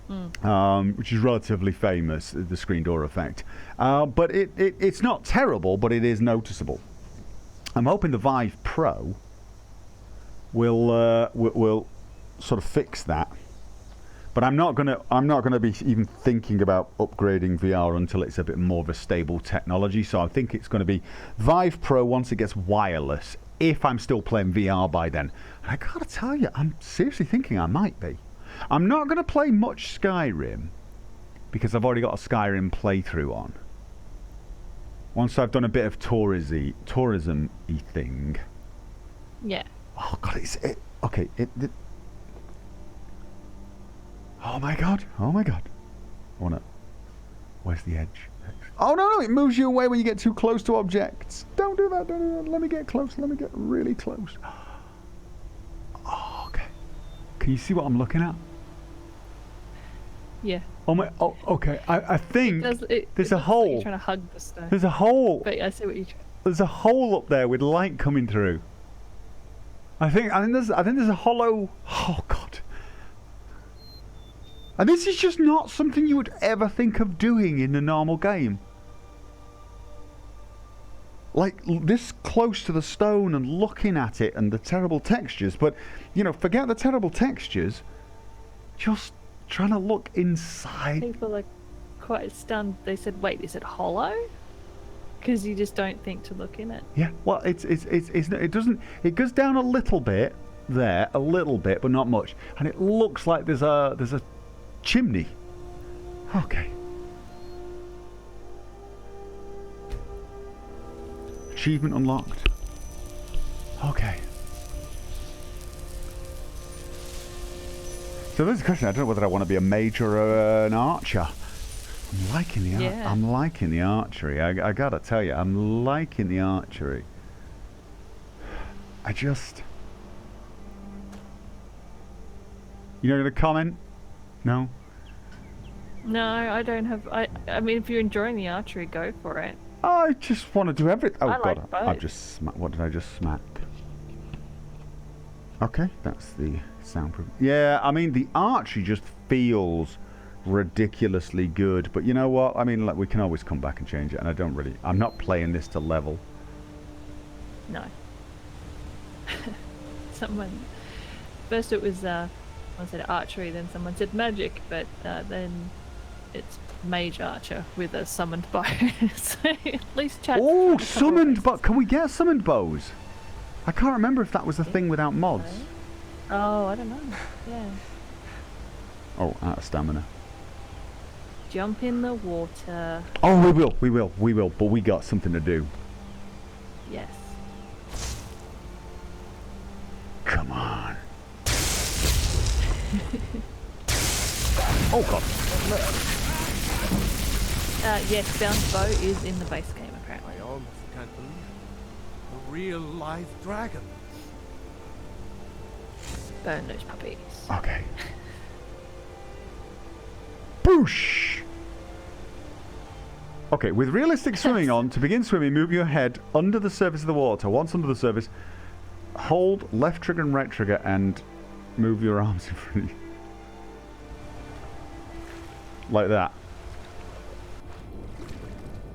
Which is relatively famous, the screen door effect. But it's not terrible, but it is noticeable. I'm hoping the Vive Pro will sort of fix that. But I'm not gonna be even thinking about upgrading VR until it's a bit more of a stable technology. So I think it's going to be Vive Pro once it gets wireless. If I'm still playing VR by then, and I gotta tell you, I'm seriously thinking I might be. I'm not gonna play much Skyrim because I've already got a Skyrim playthrough on. Once I've done a bit of tourism-y thing. Yeah. Oh god, okay. Oh my god. Oh my god. I wanna. Where's the edge? Oh no! It moves you away when you get too close to objects. Don't do that. Don't do that. Let me get close. Let me get really close. Oh, okay. Can you see what I'm looking at? Yeah. Oh my. Oh, okay. I think there's a hole. Like you're trying to hug the stone. There's a hole. But I see what you're trying. There's a hole up there with light coming through. I think there's a hollow. Oh god. And this is just not something you would ever think of doing in a normal game. Like this close to the stone and looking at it and the terrible textures, but you know, forget the terrible textures. Just trying to look inside. People are quite stunned. They said, "Wait, is it hollow?" Because you just don't think to look in it. Yeah, well, it doesn't. It goes down a little bit there, a little bit, but not much, and it looks like there's a chimney. Okay. Achievement unlocked. Okay. So there's a question. I don't know whether I want to be a mage or an archer. I'm liking the I'm liking the archery. I gotta tell you, I'm liking the archery. I just. You know, gonna comment? No. No, I don't have. I mean, if you're enjoying the archery, go for it. I just want to do everything. Oh I god, like both. I've just smacked. What did I just smack? Okay, that's the soundproof. Yeah, I mean the archery just feels ridiculously good, but you know what? I mean, like, we can always come back and change it, and I'm not playing this to level. No. First it was someone said archery, then someone said magic, but then it's mage archer with a summoned bow. So at least chat. Oh, summoned bow! Can we get summoned bows? I can't remember if that was a thing without mods. Oh, I don't know. Yeah. Oh, out of stamina. Jump in the water. Oh, we will, but we got something to do. Yes. Come on. Oh god. Yes, bound bow is in the base game apparently. I almost can't believe it. A real live dragon. Burn those puppies. Okay. Boosh! Okay, with realistic swimming on, to begin swimming, move your head under the surface of the water. Once under the surface, hold left trigger and right trigger and move your arms in front of you. Like that.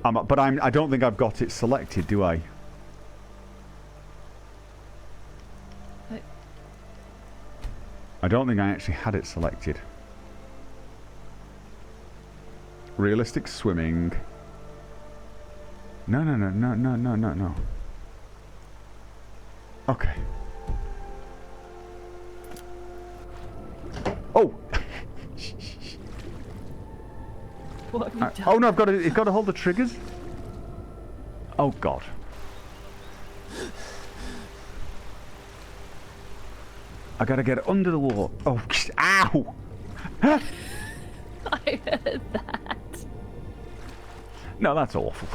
But I don't think I've got it selected, do I? I don't think I actually had it selected. Realistic swimming. No. Okay. Oh! What have you done? Oh no, it's got to hold the triggers? Oh god. I gotta get under the water. Oh, ow! I heard that. No, that's awful.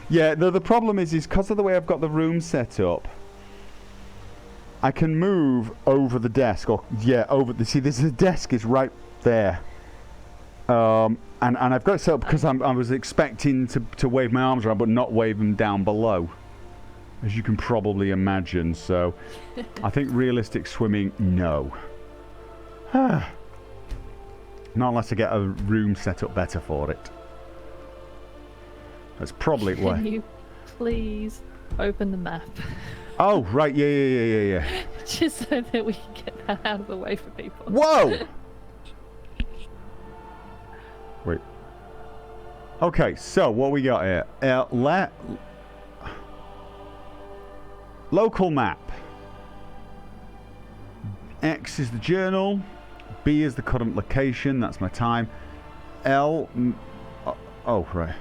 Yeah, the problem is because of the way I've got the room set up, I can move over the desk, or see, this desk is right there, and I've got it set up because I was expecting to wave my arms around, but not wave them down below, as you can probably imagine. So, I think realistic swimming, no. Not unless I get a room set up better for it. That's probably why. Can you please open the map? Oh, right, yeah. Just so that we can get that out of the way for people. Whoa! Wait. Okay, so what we got here? Local map. X is the journal. B is the current location. That's my time. L. Oh, right.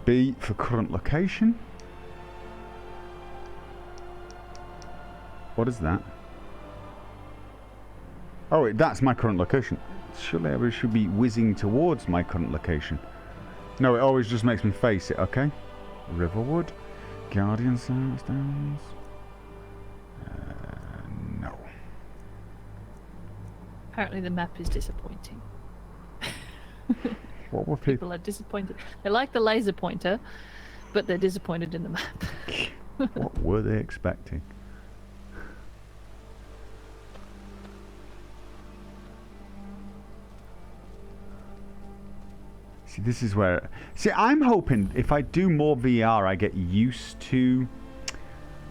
B for current location. What is that? Oh, that's my current location. Surely I should be whizzing towards my current location. No, it always just makes me face it, okay? Riverwood Guardians. No. Apparently the map is disappointing. What were People are disappointed. They like the laser pointer, but they're disappointed in the map. What were they expecting? See, this is where... See, I'm hoping if I do more VR, I get used to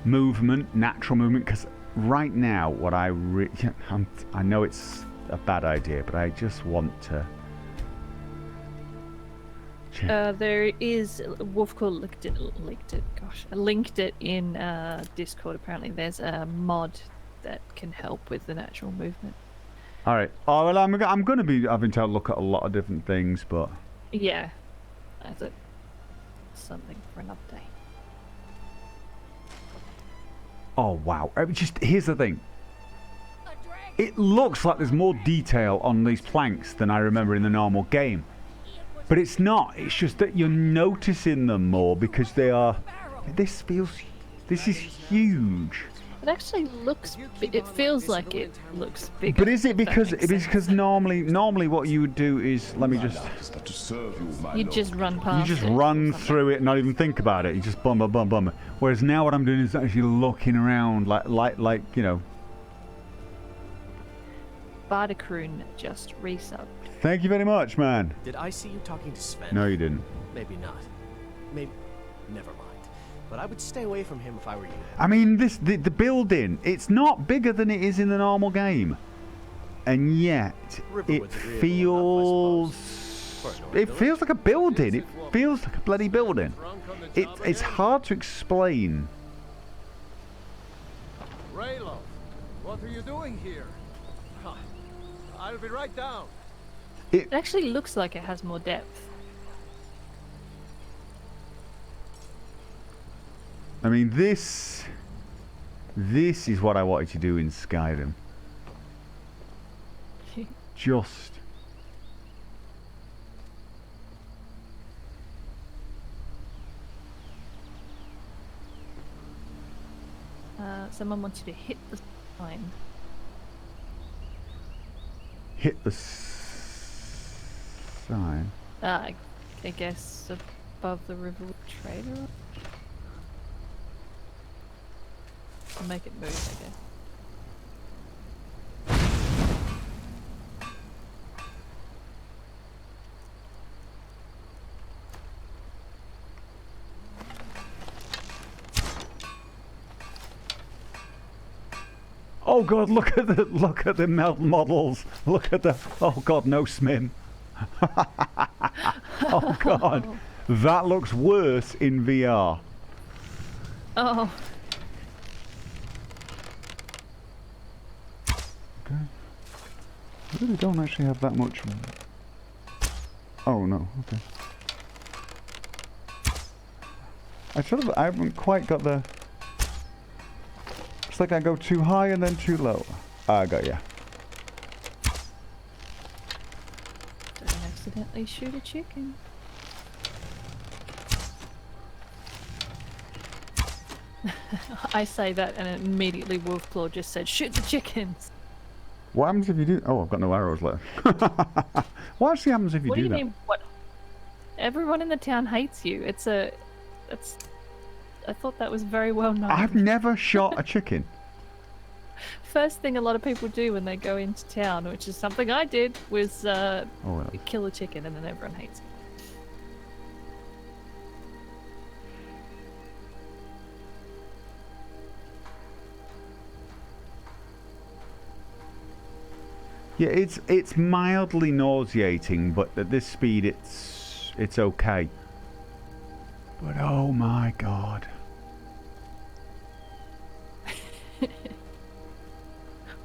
movement, natural movement, because right now, what I know it's a bad idea, but I just want to... There is... Wolfcore linked it in Discord, apparently. There's a mod that can help with the natural movement. Alright. Oh, well, I'm going to be having to look at a lot of different things, but... Yeah, that's something for an update. Oh wow! Here's the thing. It looks like there's more detail on these planks than I remember in the normal game, but it's not. It's just that you're noticing them more because they are. This is huge. It actually looks. It feels like it looks bigger. But is it because normally what you would do is let me just. You just run past. You just run through it and not even think about it. You just bum. Whereas now what I'm doing is actually looking around like you know. Bardacoon just resubbed. Thank you very much, man. Did I see you talking to Sven? No, you didn't. Maybe not. Maybe. Never mind. But I would stay away from him if I were you. I mean, the building, it's not bigger than it is in the normal game. And yet, it feels like a building. It feels like a bloody building. It's hard to explain. Raylo, what are you doing here? I'll be right down. It actually looks like it has more depth. I mean, this is what I wanted to do in Skyrim. Just. Someone wants you to hit the sign. Hit the sign? I guess above the Riverwood Trader. To make it move, I guess. Oh god, look at the models. Look at the oh god, no Smim. Oh god. That looks worse in VR. Oh. Okay. I really don't actually have that much. Oh no, okay. I haven't quite got the. It's like I go too high and then too low. I got ya. Don't accidentally shoot a chicken. I say that and immediately Wolfclaw just said, shoot the chickens! What happens if you do? Oh, I've got no arrows left. What actually happens if you do that? What do you mean? What? Everyone in the town hates you. I thought that was very well known. I've never shot a chicken. First thing a lot of people do when they go into town, which is something I did, was kill a chicken, and then everyone hates it. Yeah, it's mildly nauseating, but at this speed it's okay. But oh my god.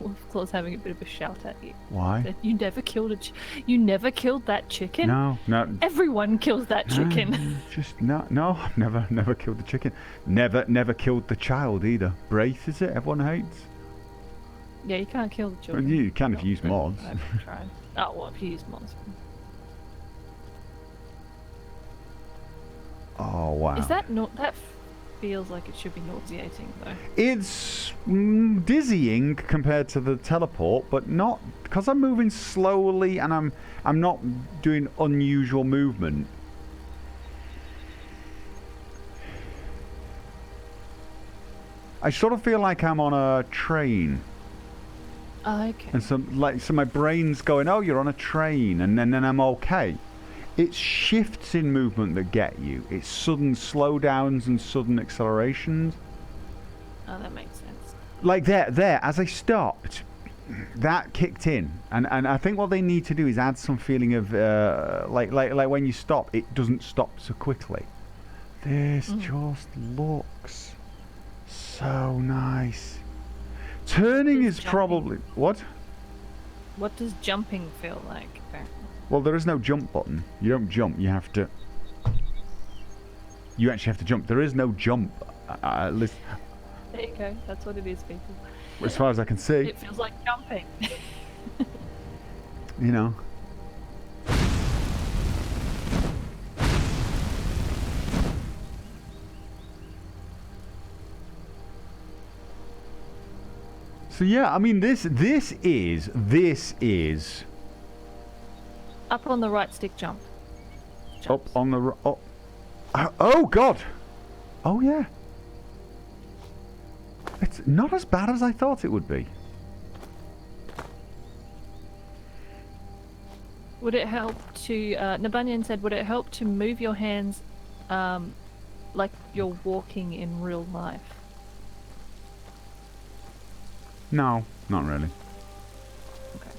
Wolfclaw's having a bit of a shout at you. Why? That you never killed you never killed that chicken? No. Everyone kills that chicken. Just no. I've never killed the chicken. Never killed the child either. Braith, is it? Everyone hates. Yeah, you can't kill the children. Well, you can if you use mods. I've tried. Oh, well, if you use mods. Oh wow. Is that not that? Feels like it should be nauseating though. It's dizzying compared to the teleport, but not because I'm moving slowly and I'm not doing unusual movement. I sort of feel like I'm on a train. Okay. And so my brain's going, oh, you're on a train, and then I'm okay. It's shifts in movement that get you. It's sudden slowdowns and sudden accelerations. Oh, that makes sense. Like there, as I stopped, that kicked in. And I think what they need to do is add some feeling of, like when you stop, it doesn't stop so quickly. This just looks so nice. Turning is probably... What? What does jumping feel like, apparently? Well, there is no jump button. You don't jump. You have to... You actually have to jump. There is no jump. There you go. That's what it is, people. As far as I can see. It feels like jumping. You know. So yeah, I mean this is Up on the right stick jump. up on the oh god. Oh yeah. It's not as bad as I thought it would be. Would it help to Nabunyan said, would it help to move your hands like you're walking in real life? No, not really. Okay.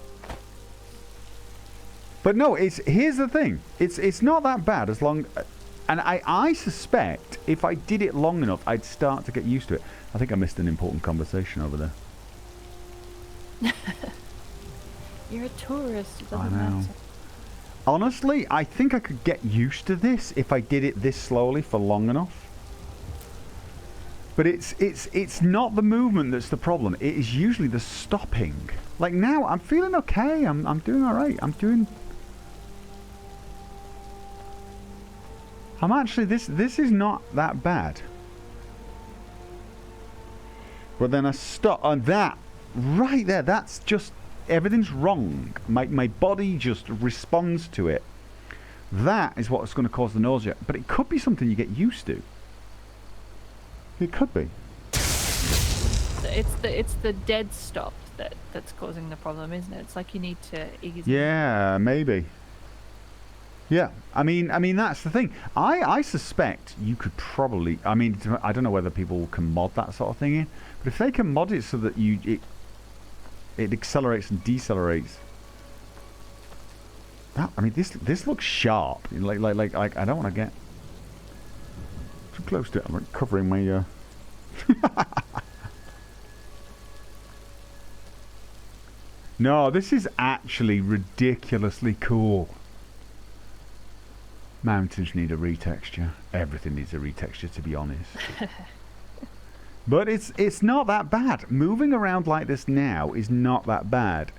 But no, here's the thing. It's not that bad as long, and I suspect if I did it long enough, I'd start to get used to it. I think I missed an important conversation over there. You're a tourist. It doesn't I know. matter. Honestly, I think I could get used to this if I did it this slowly for long enough. But it's not the movement that's the problem. It is usually the stopping. Like now, I'm feeling okay. I'm doing all right. I'm actually this is not that bad. But then I stop on that right there. That's just everything's wrong. My body just responds to it. That is what's going to cause the nausea. But it could be something you get used to. It could be. It's the dead stop that's causing the problem, isn't it? It's like you need to ease. Yeah, maybe. Yeah, I mean that's the thing. I suspect you could probably. I mean, I don't know whether people can mod that sort of thing in, but if they can mod it so that it accelerates and decelerates. That, I mean, this looks sharp. Like I don't want to get too close to it. I'm covering my. No, this is actually ridiculously cool. Mountains need a retexture. Everything needs a retexture, to be honest. But it's not that bad. Moving around like this now is not that bad.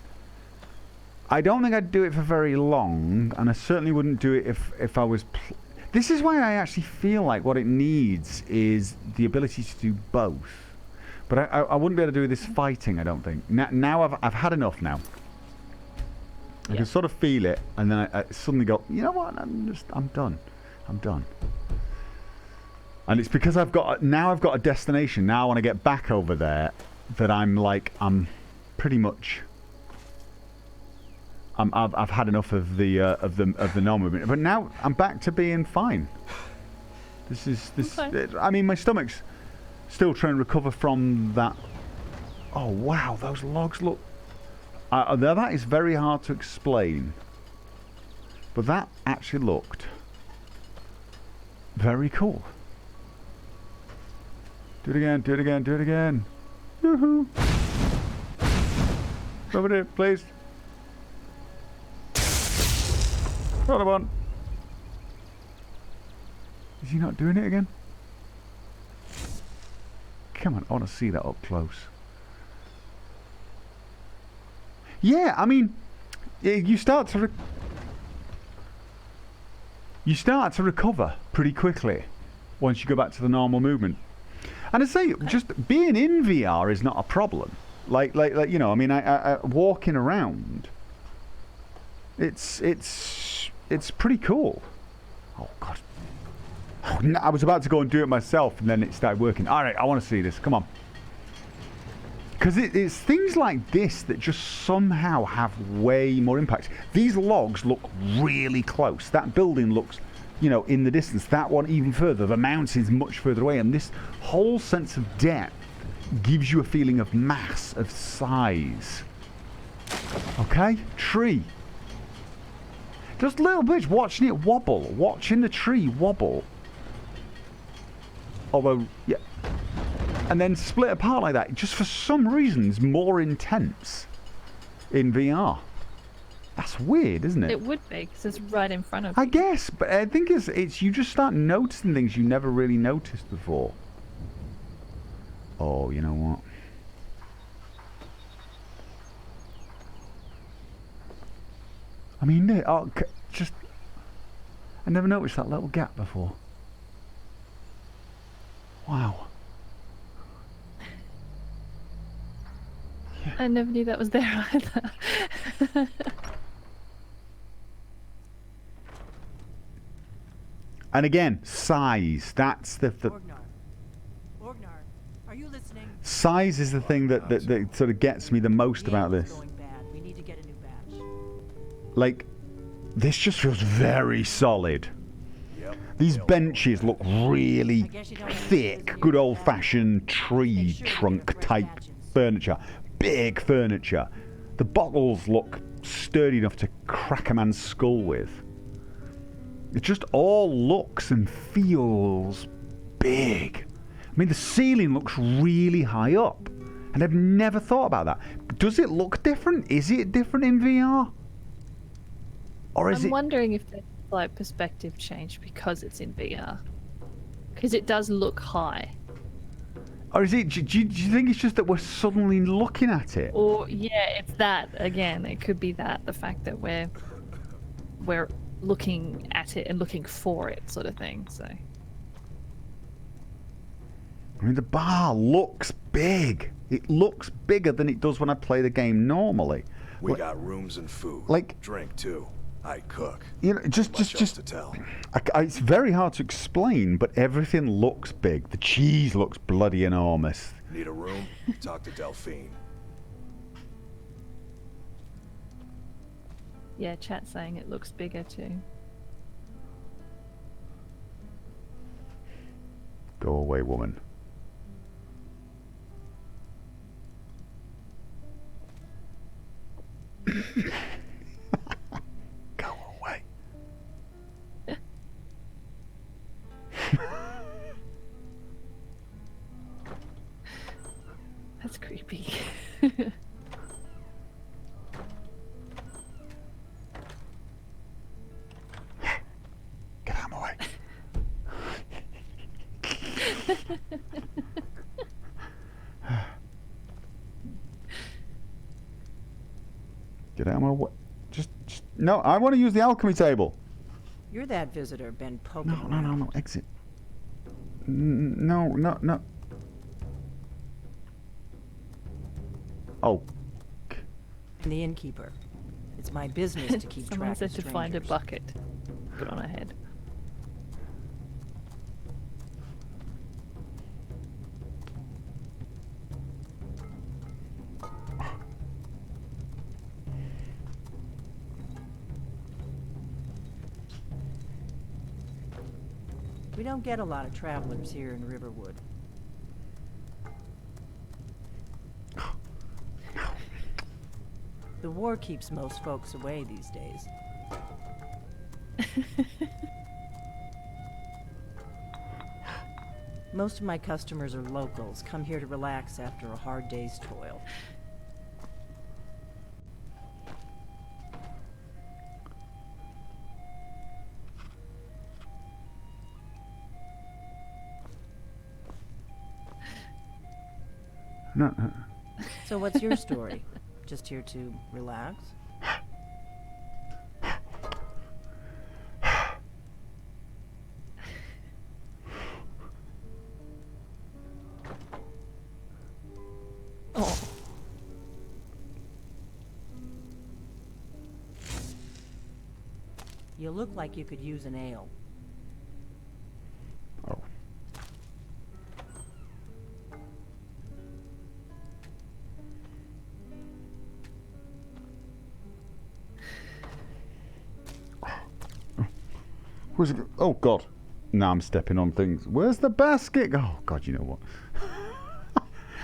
I don't think I'd do it for very long, and I certainly wouldn't do it if I was... This is why I actually feel like what it needs is the ability to do both. But I wouldn't be able to do this fighting, I don't think. Now I've had enough now. I can sort of feel it, and then I suddenly go, you know what? I'm done. I'm done. And it's because I've got a destination. Now I want to get back over there. That I'm pretty much. I've had enough of the non-movement, but now I'm back to being fine. Okay. I mean, my stomach's still trying to recover from that. Oh wow, those logs look. That is very hard to explain, but that actually looked very cool. Do it again, do it again, do it again. Woohoo! Over there, please. Hold on. Is he not doing it again? Come on, I want to see that up close. Yeah, I mean, you start to recover pretty quickly once you go back to the normal movement. And I say, just being in VR is not a problem. Like you know, I mean, I walking around, it's pretty cool. Oh God. Oh, no, I was about to go and do it myself, and then it started working. All right, I want to see this. Come on. Because it's things like this that just somehow have way more impact. These logs look really close. That building looks, you know, in the distance. That one even further. The mountain's much further away. And this whole sense of depth gives you a feeling of mass, of size. Okay? Tree. Just little bits. Watching it wobble. Watching the tree wobble. Although, yeah. And then split apart like that, just for some reason, is more intense in VR. That's weird, isn't it? It would be, because it's right in front of you. I guess, but I think it's you just start noticing things you never really noticed before. Oh, you know what? I mean, just... I never noticed that little gap before. Wow. I never knew that was there either. And again, size. That's the Orgnar. Orgnar, are you listening? size is the thing that sort of gets me the most about this. Going bad. We need to get a new batch. Like, this just feels very solid. These benches look really thick, good old-fashioned tree trunk type furniture. Big furniture. The bottles look sturdy enough to crack a man's skull with. It just all looks and feels big. I mean, the ceiling looks really high up. And I've never thought about that. Does it look different? Is it different in VR? Or is I'm wondering if the like perspective changed because it's in VR. Because it does look high. Or is it? Do you think it's just that we're suddenly looking at it? Or yeah, it's that again. It could be that the fact that we're looking at it and looking for it, sort of thing. So. I mean, the bar looks big. It looks bigger than it does when I play the game normally. We got rooms and food. Like drink too. I cook. You know, just to tell. It's very hard to explain, but everything looks big. The cheese looks bloody enormous. Need a room? Talk to Delphine. Yeah, chat saying it looks bigger too. Go away, woman. Go away. That's creepy. Get out of my way. Get out of my way. Just no, I want to use the alchemy table. You're that visitor been poking No, around. exit. No. Oh. I'm the innkeeper. It's my business to keep Someone track said of to find a strangers. bucket. Put on a head. We don't get a lot of travelers here in Riverwood. The war keeps most folks away these days. Most of my customers are locals, come here to relax after a hard day's toil. No. So what's your story? Just here to relax? Oh. You look like you could use an ale. Oh. Where's it go? Oh, God. Now I'm stepping on things. Where's the basket? Oh, God, you know what?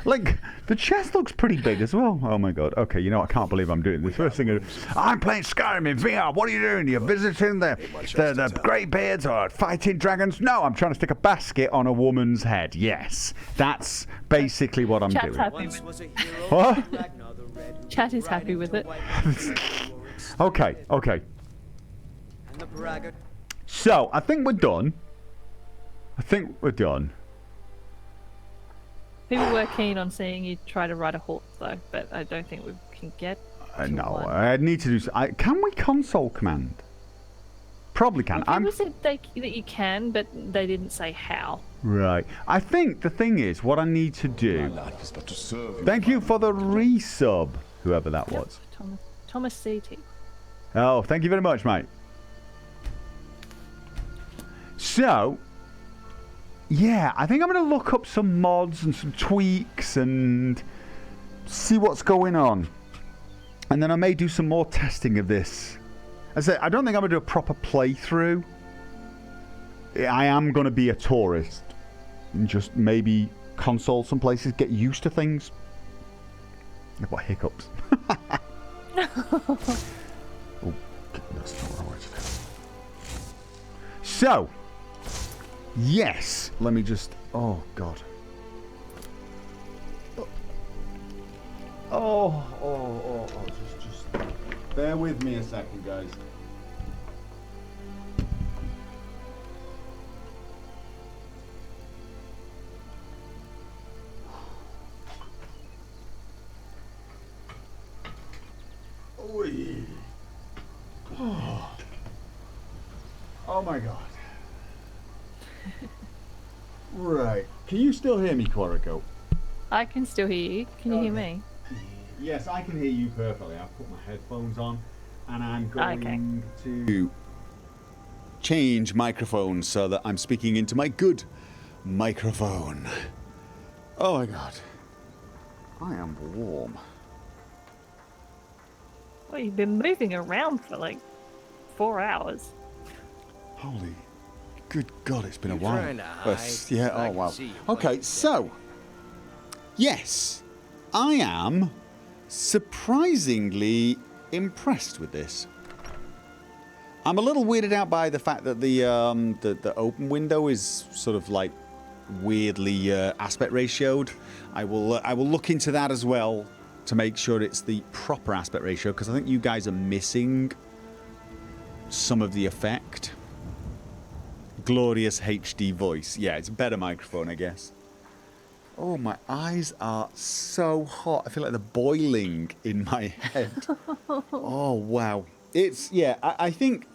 Like, the chest looks pretty big as well. Oh, my God. Okay, you know, I can't believe I'm doing this. First thing, I'm playing Skyrim in VR. What are you doing? You're visiting the Greybeards or fighting dragons? No, I'm trying to stick a basket on a woman's head. Yes, that's basically what I'm Chat's doing. happy Once with was a hero. What? Ragnar the Red, who Chat would is happy ride with into it. white Okay, okay. And the braggart. So, I think we're done. People were keen on seeing you try to ride a horse, though, but I don't think we can get. to No, one. I need to do... can we console command? Probably can. Well, people said that you can, but they didn't say how. Right. I think the thing is, what I need to do... Thank you for the resub, whoever that was. Thomas CT. Oh, thank you very much, mate. So, yeah, I think I'm going to look up some mods and some tweaks and see what's going on. And then I may do some more testing of this. As I said, I don't think I'm going to do a proper playthrough. I am going to be a tourist and just maybe console some places, get used to things. I've got hiccups. Oh, that's not what I wanted to do. So, yes, let me just... Oh, God. Just bear with me a second, guys. Oy. Oh my God. Right. Can you still hear me, Quorico? I can still hear you. Can you hear me? Yes, I can hear you perfectly. I've put my headphones on and I'm going to change microphones so that I'm speaking into my good microphone. Oh my God. I am warm. Well, you've been moving around for like 4 hours. Holy good God, it's been a You while. trying to But, hide? yeah, I oh can wow. see you Okay, playing so yes, I am surprisingly impressed with this. I'm a little weirded out by the fact that the open window is sort of like weirdly aspect ratioed. I will look into that as well to make sure it's the proper aspect ratio, because I think you guys are missing some of the effect. Glorious HD voice. Yeah, it's a better microphone, I guess. Oh, my eyes are so hot. I feel like they're boiling in my head. Oh, wow. It's, yeah, I think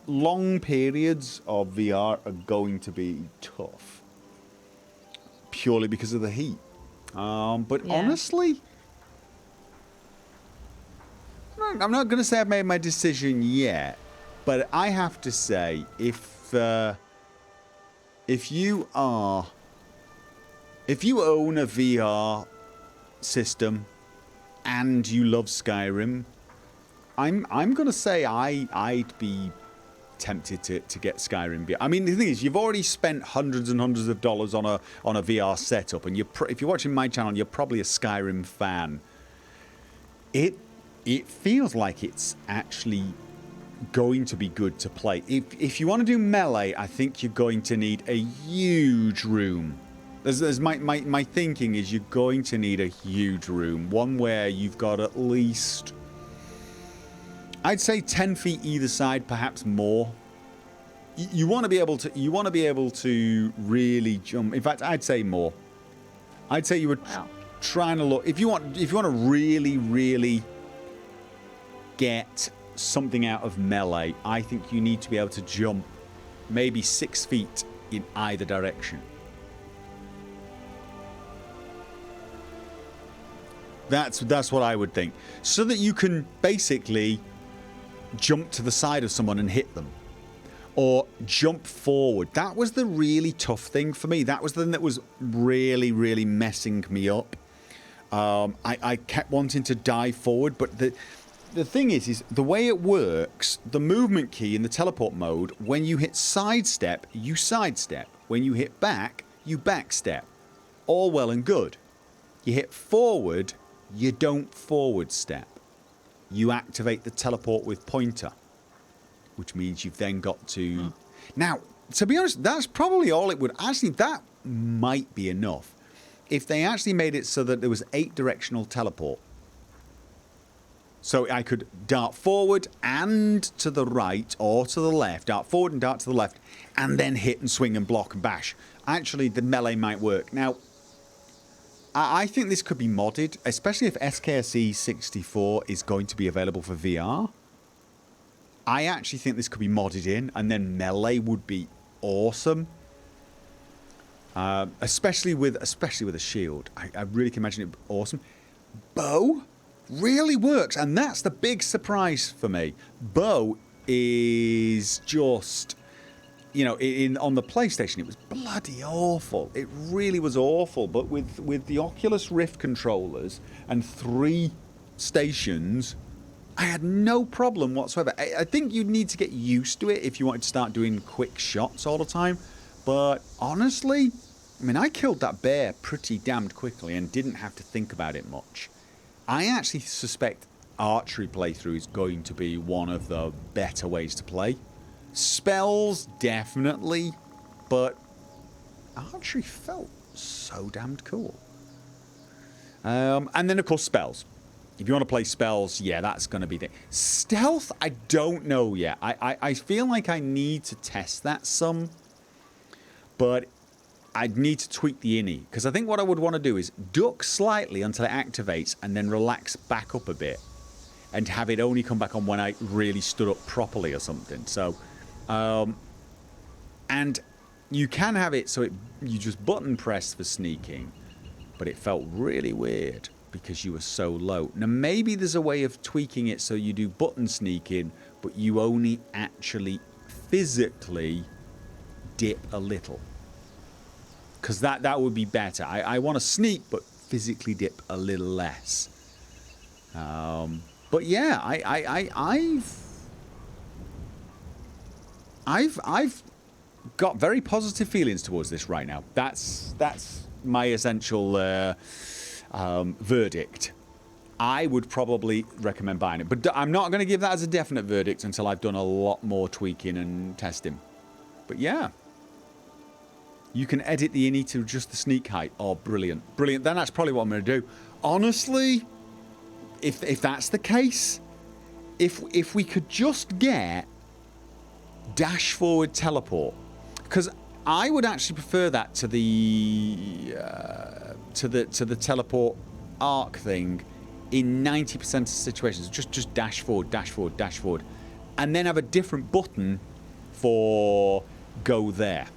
long periods of VR are going to be tough. Purely because of the heat. But Yeah. honestly, I'm not going to say I've made my decision yet, but I have to say, if you own a VR system and you love Skyrim, I'm going to say I'd be tempted to get Skyrim VR. I mean, the thing is, you've already spent hundreds and hundreds of dollars on a VR setup, and if you're watching my channel, you're probably a Skyrim fan. It feels like it's actually going to be good to play. If you want to do melee, I think you're going to need a huge room. My thinking is you're going to need a huge room, one where you've got at least, I'd say 10 feet either side, perhaps more. You want to be able to really jump. In fact, I'd say more. I'd say you would. Wow. trying to look. If you want to really, really get something out of melee, I think you need to be able to jump maybe 6 feet in either direction. That's what I would think. So that you can basically jump to the side of someone and hit them. Or jump forward. That was the really tough thing for me. That was the thing that was really, really messing me up. I kept wanting to dive forward, but the thing is the way it works, the movement key in the teleport mode, when you hit sidestep, you sidestep. When you hit back, you backstep. All well and good. You hit forward, you don't forward step. You activate the teleport with pointer, which means you've then got to... Now, to be honest, that's probably all it would... Actually, that might be enough. If they actually made it so that there was 8 directional teleport. So I could dart forward and to the right or to the left. Dart forward and dart to the left. And then hit and swing and block and bash. Actually, the melee might work. Now, I think this could be modded. Especially if SKSE 64 is going to be available for VR. I actually think this could be modded in. And then melee would be awesome. Especially with a shield. I really can imagine it awesome. Bow really works, and that's the big surprise for me. Bow is just, you know, on the PlayStation it was bloody awful. It really was awful. But with the Oculus Rift controllers and 3 stations, I had no problem whatsoever. I think you'd need to get used to it if you wanted to start doing quick shots all the time. But honestly, I mean, I killed that bear pretty damned quickly and didn't have to think about it much. I actually suspect archery playthrough is going to be one of the better ways to play. Spells, definitely, but archery felt so damned cool. And then, of course, spells. If you want to play spells, yeah, that's going to be the... Stealth, I don't know yet. I feel like I need to test that some. But I'd need to tweak the innie. Because I think what I would want to do is duck slightly until it activates and then relax back up a bit. And have it only come back on when I really stood up properly or something. So, and you can have it so you just button press for sneaking. But it felt really weird because you were so low. Now maybe there's a way of tweaking it so you do button sneaking, but you only actually physically dip a little. Because that would be better. I want to sneak, but physically dip a little less. But yeah, I've got very positive feelings towards this right now. That's my essential verdict. I would probably recommend buying it, but I'm not going to give that as a definite verdict until I've done a lot more tweaking and testing. But yeah. You can edit the innie to adjust the sneak height. Oh, brilliant. Brilliant. Then that's probably what I'm going to do. Honestly, if that's the case, if we could just get dash forward teleport, because I would actually prefer that to the teleport arc thing in 90% of situations. Just dash forward, dash forward, dash forward, and then have a different button for go there.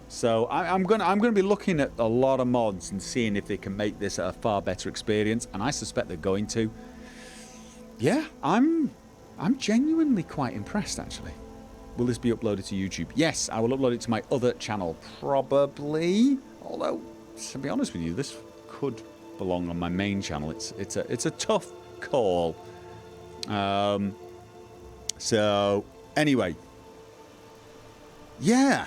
So I'm gonna be looking at a lot of mods and seeing if they can make this a far better experience, and I suspect they're going to. Yeah, I'm genuinely quite impressed actually. Will this be uploaded to YouTube? Yes, I will upload it to my other channel probably. Although, to be honest with you, this could belong on my main channel. It's a tough call. So anyway, yeah.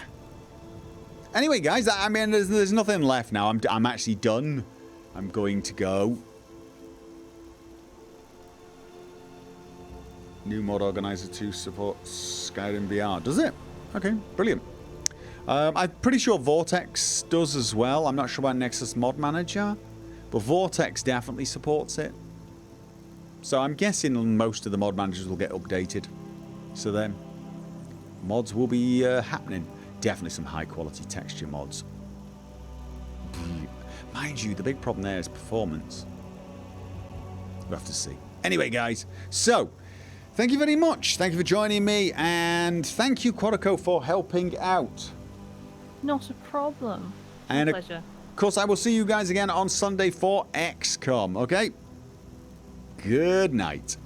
Anyway, guys, I mean, there's nothing left now. I'm actually done. I'm going to go. New mod organizer to support Skyrim VR. Does it? Okay, brilliant. I'm pretty sure Vortex does as well. I'm not sure about Nexus Mod Manager, but Vortex definitely supports it. So I'm guessing most of the mod managers will get updated. So then, mods will be happening. Definitely some high quality texture mods. Mind you, the big problem there is performance. We'll have to see. Anyway, guys, so thank you very much. Thank you for joining me, and thank you, Quadico, for helping out. Not a problem. And Pleasure. of course, I will see you guys again on Sunday for XCOM, okay? Good night.